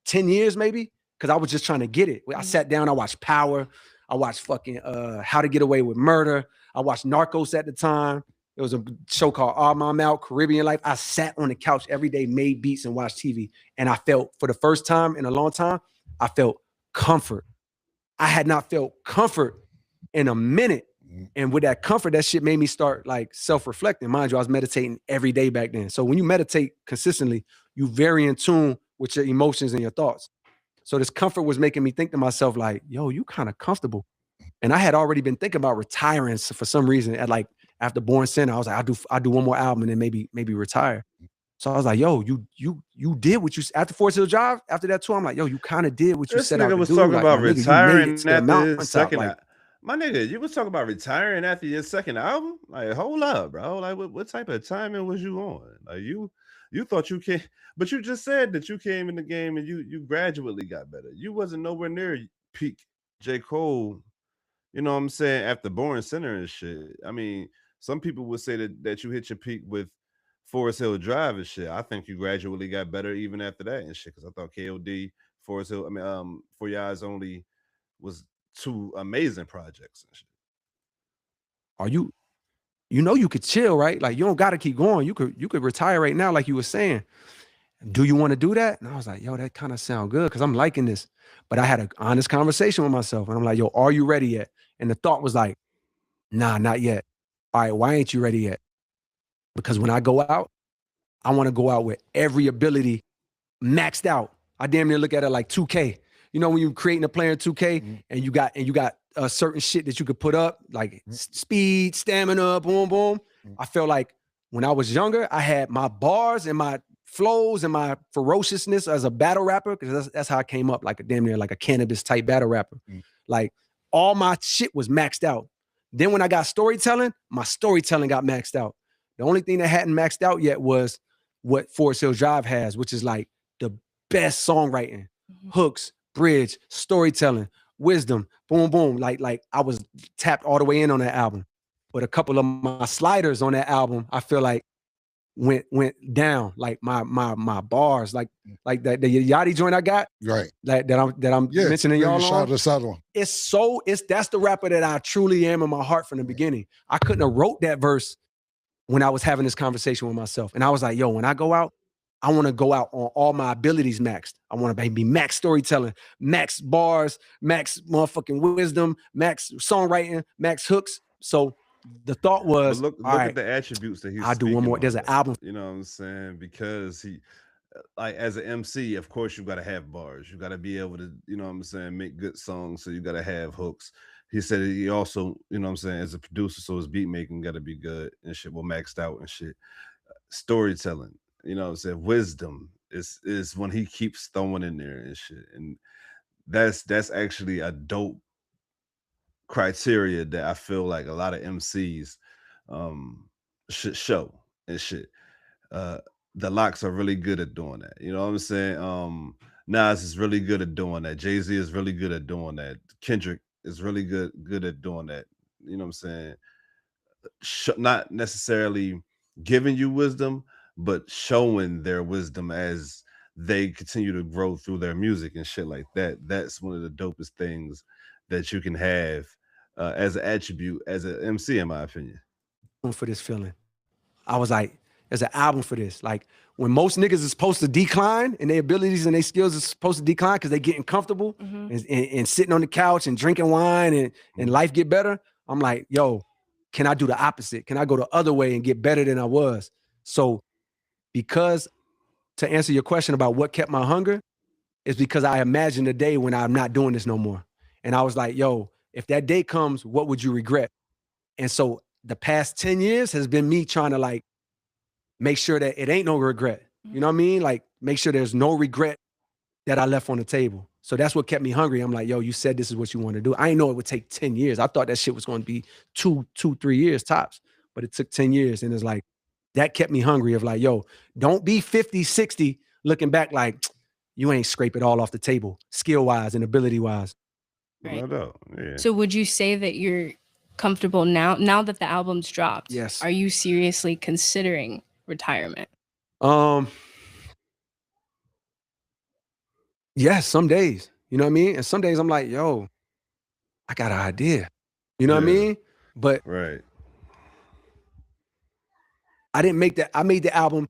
10 years maybe, because I was just trying to get it. I sat down, I watched Power. I watched fucking How to Get Away with Murder. I watched Narcos at the time. It was a show called All Mom Out, Caribbean Life. I sat on the couch every day, made beats and watched TV. And I felt, for the first time in a long time, I felt comfort. I had not felt comfort in a minute. And with that comfort, that shit made me start like self-reflecting. Mind you, I was meditating every day back then. So when you meditate consistently, you very in tune with your emotions and your thoughts. So this comfort was making me think to myself like, yo, you kind of comfortable. And I had already been thinking about retiring for some reason. At like after Born Sinner, I was like, I'll do one more album and then maybe retire. So I was like, yo, you did what you, after Forest Hills Drive, after that tour, I'm like, yo, you kind of did what you said out to do. This nigga was talking about retiring after his second album. My nigga, you was talking about retiring after your second album? Like, hold up, bro. Like, what type of timing was you on? Like, You thought you came, but you just said that you came in the game and you gradually got better. You wasn't nowhere near peak J. Cole, you know what I'm saying, after Born Center and shit. I mean, some people would say that you hit your peak with Forest Hill Drive and shit. I think you gradually got better even after that and shit. Cause I thought KOD, Forest Hill, I mean, For Your Eyes Only was two amazing projects and shit. Are you know you could chill, right? Like you don't gotta keep going. You could retire right now, like you were saying. Do you want to do that? And I was like, yo, that kind of sound good because I'm liking this. But I had an honest conversation with myself. And I'm like, yo, are you ready yet? And the thought was like, nah, not yet. All right, why ain't you ready yet? Because when I go out, I want to go out with every ability maxed out. I damn near look at it like 2K. You know, when you're creating a player in 2K and you got certain shit that you could put up, like speed, stamina, boom, boom. I felt like when I was younger, I had my bars and my flows and my ferociousness as a battle rapper, because that's how I came up, like a damn near like a cannabis type battle rapper. Like all my shit was maxed out. Then when I got storytelling, my storytelling got maxed out. The only thing that hadn't maxed out yet was what Forest Hill Drive has, which is like the best songwriting, hooks, bridge, storytelling, wisdom, boom, boom. Like I was tapped all the way in on that album. But a couple of my sliders on that album, I feel like went down. Like my bars, like that the Yachty joint I got, right? Like that I'm mentioning y'all on. That's the rapper that I truly am in my heart from the beginning. I couldn't have wrote that verse when I was having this conversation with myself, and I was like, yo, when I go out, I want to go out on all my abilities maxed. I want to be max storytelling, max bars, max motherfucking wisdom, max songwriting, max hooks. So the thought was, look right, at the attributes that he's. I'll do one more. There's an album. You know what I'm saying? Because he, like, as an MC, of course, you got to have bars. You got to be able to, you know what I'm saying, make good songs. So you got to have hooks. He said he also, you know what I'm saying, as a producer, so his beat making got to be good and shit. Well, maxed out and shit. Storytelling, you know what I'm saying, wisdom is when he keeps throwing in there and shit. And that's actually a dope criteria that I feel like a lot of MCs should show and shit. The Locks are really good at doing that. You know what I'm saying? Nas is really good at doing that. Jay-Z is really good at doing that. Kendrick is really good at doing that. You know what I'm saying? Not necessarily giving you wisdom, but showing their wisdom as they continue to grow through their music and shit like that. That's one of the dopest things that you can have as an attribute as an MC, in my opinion. For this feeling, I was like, there's an album for this. Like when most niggas is supposed to decline and their abilities and their skills is supposed to decline because they getting comfortable and sitting on the couch and drinking wine and life get better. I'm like, yo, can I do the opposite? Can I go the other way and get better than I was? So because to answer your question about what kept my hunger is because I imagined a day when I'm not doing this no more. And I was like, yo, if that day comes, what would you regret? And so the past 10 years has been me trying to like make sure that it ain't no regret. You know what I mean? Like make sure there's no regret that I left on the table. So that's what kept me hungry. I'm like, yo, you said this is what you want to do. I didn't know it would take 10 years. I thought that shit was going to be 3 years tops, but it took 10 years. And it's like, that kept me hungry of like, yo, don't be 50, 60 looking back like you ain't scrape it all off the table, skill-wise and ability-wise. Right. No, yeah. So would you say that you're comfortable now that the album's dropped? Yes. Are you seriously considering retirement? Yes, some days. You know what I mean? And some days I'm like, yo, I got an idea. You know what I mean? But right. I didn't make that. I made the album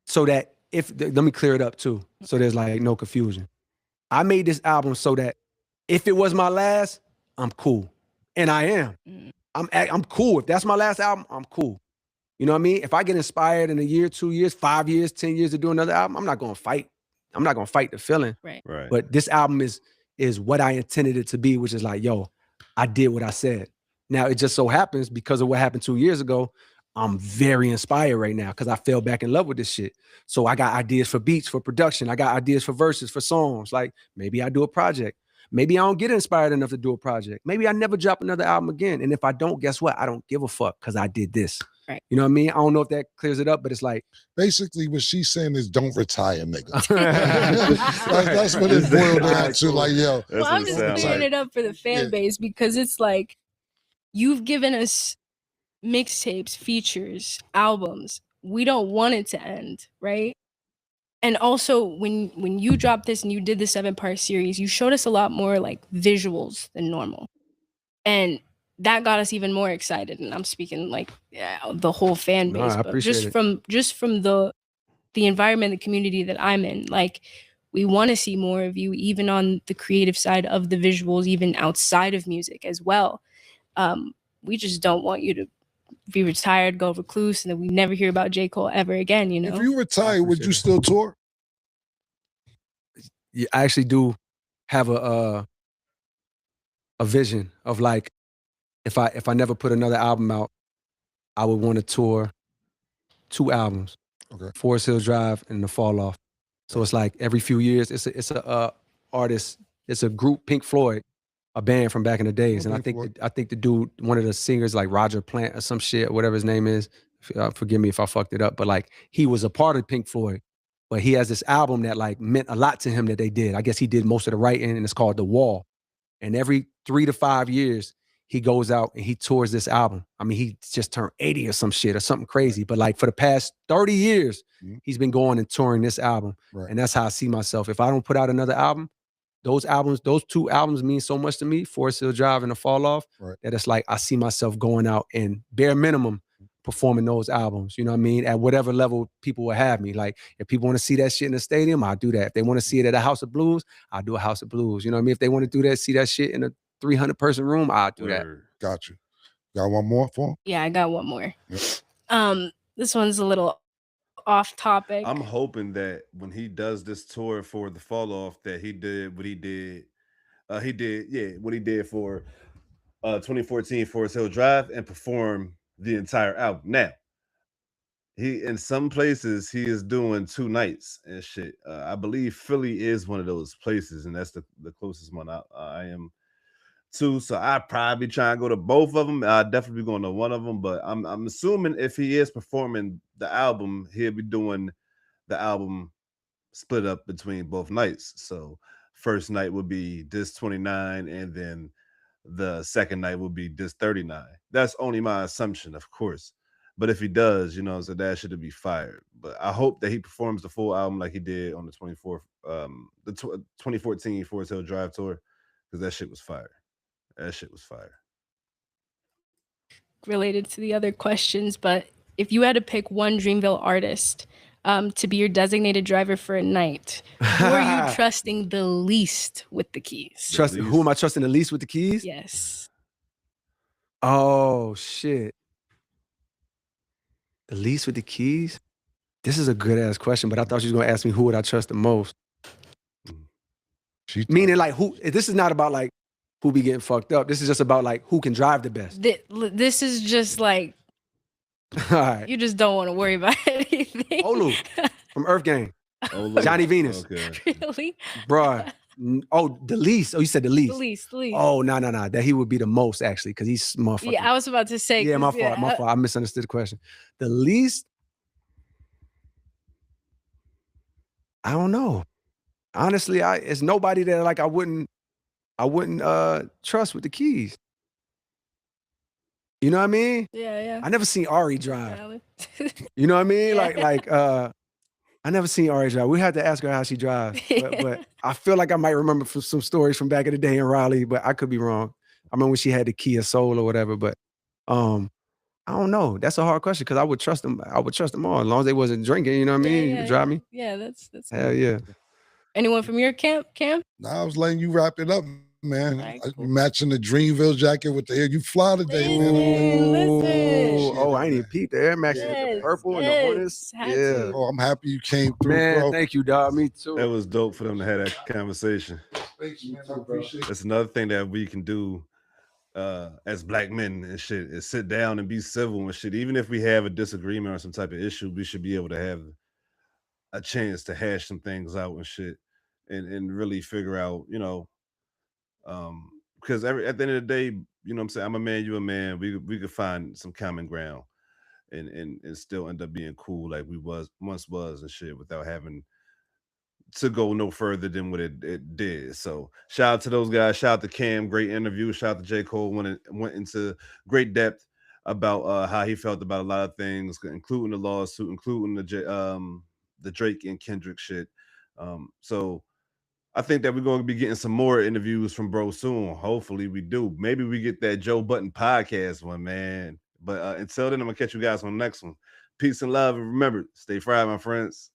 so that let me clear it up too. So there's like no confusion. I made this album so that if it was my last, I'm cool. And I am. I'm cool. If that's my last album, I'm cool. You know what I mean? If I get inspired in a year, 2 years, 5 years, 10 years to do another album, I'm not going to fight. I'm not going to fight the feeling. Right. But this album is what I intended it to be, which is like, yo, I did what I said. Now, it just so happens because of what happened 2 years ago, I'm very inspired right now because I fell back in love with this shit. So I got ideas for beats, for production. I got ideas for verses, for songs. Like maybe I do a project. Maybe I don't get inspired enough to do a project. Maybe I never drop another album again. And if I don't, guess what? I don't give a fuck because I did this. Right. You know what I mean? I don't know if that clears it up, but it's like basically what she's saying is don't retire, nigga. That's what it boiled down to. Like, yo. Well, I'm just clearing it up for the fan base because it's like you've given us mixtapes, features, albums. We don't want it to end, right? And also when you dropped this and you did the 7-part series, you showed us a lot more like visuals than normal. And that got us even more excited. And I'm speaking like the whole fan base, but just from the environment, the community that I'm in, like we want to see more of you, even on the creative side of the visuals, even outside of music as well. We just don't want you to be retired, go recluse, and then we never hear about J. Cole ever again, you know? If you retire, would you still tour? Yeah, I actually do have a vision of like, if I never put another album out, I would want to tour 2 albums. Okay. Forest Hills Drive and The Fall Off. So it's like every few years, it's a artist, it's a group, Pink Floyd, a band from back in the days. And I think the dude, one of the singers, like Roger Plant or some shit, or whatever his name is, forgive me if I fucked it up, but like he was a part of Pink Floyd. But he has this album that like meant a lot to him that they did. I guess he did most of the writing, and it's called The Wall. And every 3 to 5 years, he goes out and he tours this album. I mean, he just turned 80 or some shit or something crazy. But like for the past 30 years, he's been going and touring this album. Right. And that's how I see myself. If I don't put out another album, those 2 albums mean so much to me, Forest Hill Drive and The Fall Off, that it's like I see myself going out and bare minimum performing those albums, you know what I mean? At whatever level people will have me. Like if people want to see that shit in the stadium, I'll do that. If they want to see it at a House of Blues, I'll do a House of Blues. You know what I mean? If they want to do that, see that shit in a 300-person room, I'll do that. Got you. Got one more for him? Yeah, I got one more. Yep. This one's a little off topic. I'm hoping that when he does this tour for The Fall Off, that he did what he did. What he did for 2014 Forest Hill Drive and perform the entire album. Now, he in some places he is doing 2 nights and shit. I believe Philly is one of those places, and that's the closest one I am to. So I probably try and go to both of them. I'll definitely be going to one of them, but I'm assuming if he is performing the album, he'll be doing the album split up between both nights. So first night would be Dis 29, and then the second night will be Dis 39. That's only my assumption, of course. But if he does, you know, so that should be fired. But I hope that he performs the full album like he did on the 2014 Forest Hill Drive tour, because that shit was fire. That shit was fire. Related to the other questions, but if you had to pick one Dreamville artist to be your designated driver for a night, who are you trusting the least with the keys? Who am I trusting the least with the keys? Yes. Oh, shit. The least with the keys? This is a good-ass question, but I thought she was going to ask me who would I trust the most. Meaning, like, who? This is not about, like, who be getting fucked up. This is just about, like, who can drive the best. This is just, like, all right. You just don't want to worry about anything. Olu from Earth Gang. Johnny Venus. Okay. Really? Bruh. Oh, the least. Oh, you said the least. The least. Oh, no. That he would be the most, actually, because he's motherfucking. Yeah, I was about to say. Yeah, my fault. I misunderstood the question. The least? I don't know. Honestly, it's nobody that like I wouldn't trust with the keys. You know what I mean? Yeah. I never seen Ari drive. You know what I mean? Yeah. I never seen Ari drive. We had to ask her how she drives. But I feel like I might remember from some stories from back in the day in Raleigh, but I could be wrong. I remember when she had the Kia Soul or whatever, but I don't know. That's a hard question because I would trust them. I would trust them all as long as they wasn't drinking. You know what I mean? You could drive me. Yeah, that's hell yeah. Anyone from your camp, Cam? Nah, I was letting you wrap it up, man. Right, cool. Matching the Dreamville jacket with the hair. You fly today, man. Listen. Oh, I ain't even peeped the Air Max with the purple and the hornets. Yeah. Oh, I'm happy you came through, man, bro. Thank you, dog. Me too. That was dope for them to have that conversation. Thank you, man. I appreciate it. That's another thing that we can do as black men and shit, is sit down and be civil and shit. Even if we have a disagreement or some type of issue, we should be able to have a chance to hash some things out and shit and really figure out, you know, because at the end of the day, you know what I'm saying, I'm a man, you a man, we could find some common ground. and still end up being cool like we once was and shit without having to go no further than what it did. So shout out to those guys. Shout out to Cam, great interview. Shout out to J. Cole, went into great depth about how he felt about a lot of things, including the lawsuit, including the Drake and Kendrick shit. So I think that we're going to be getting some more interviews from bro soon. Hopefully we do. Maybe we get that Joe Button podcast one, man. But until then, I'm gonna catch you guys on the next one. Peace and love, and remember, stay fried, my friends.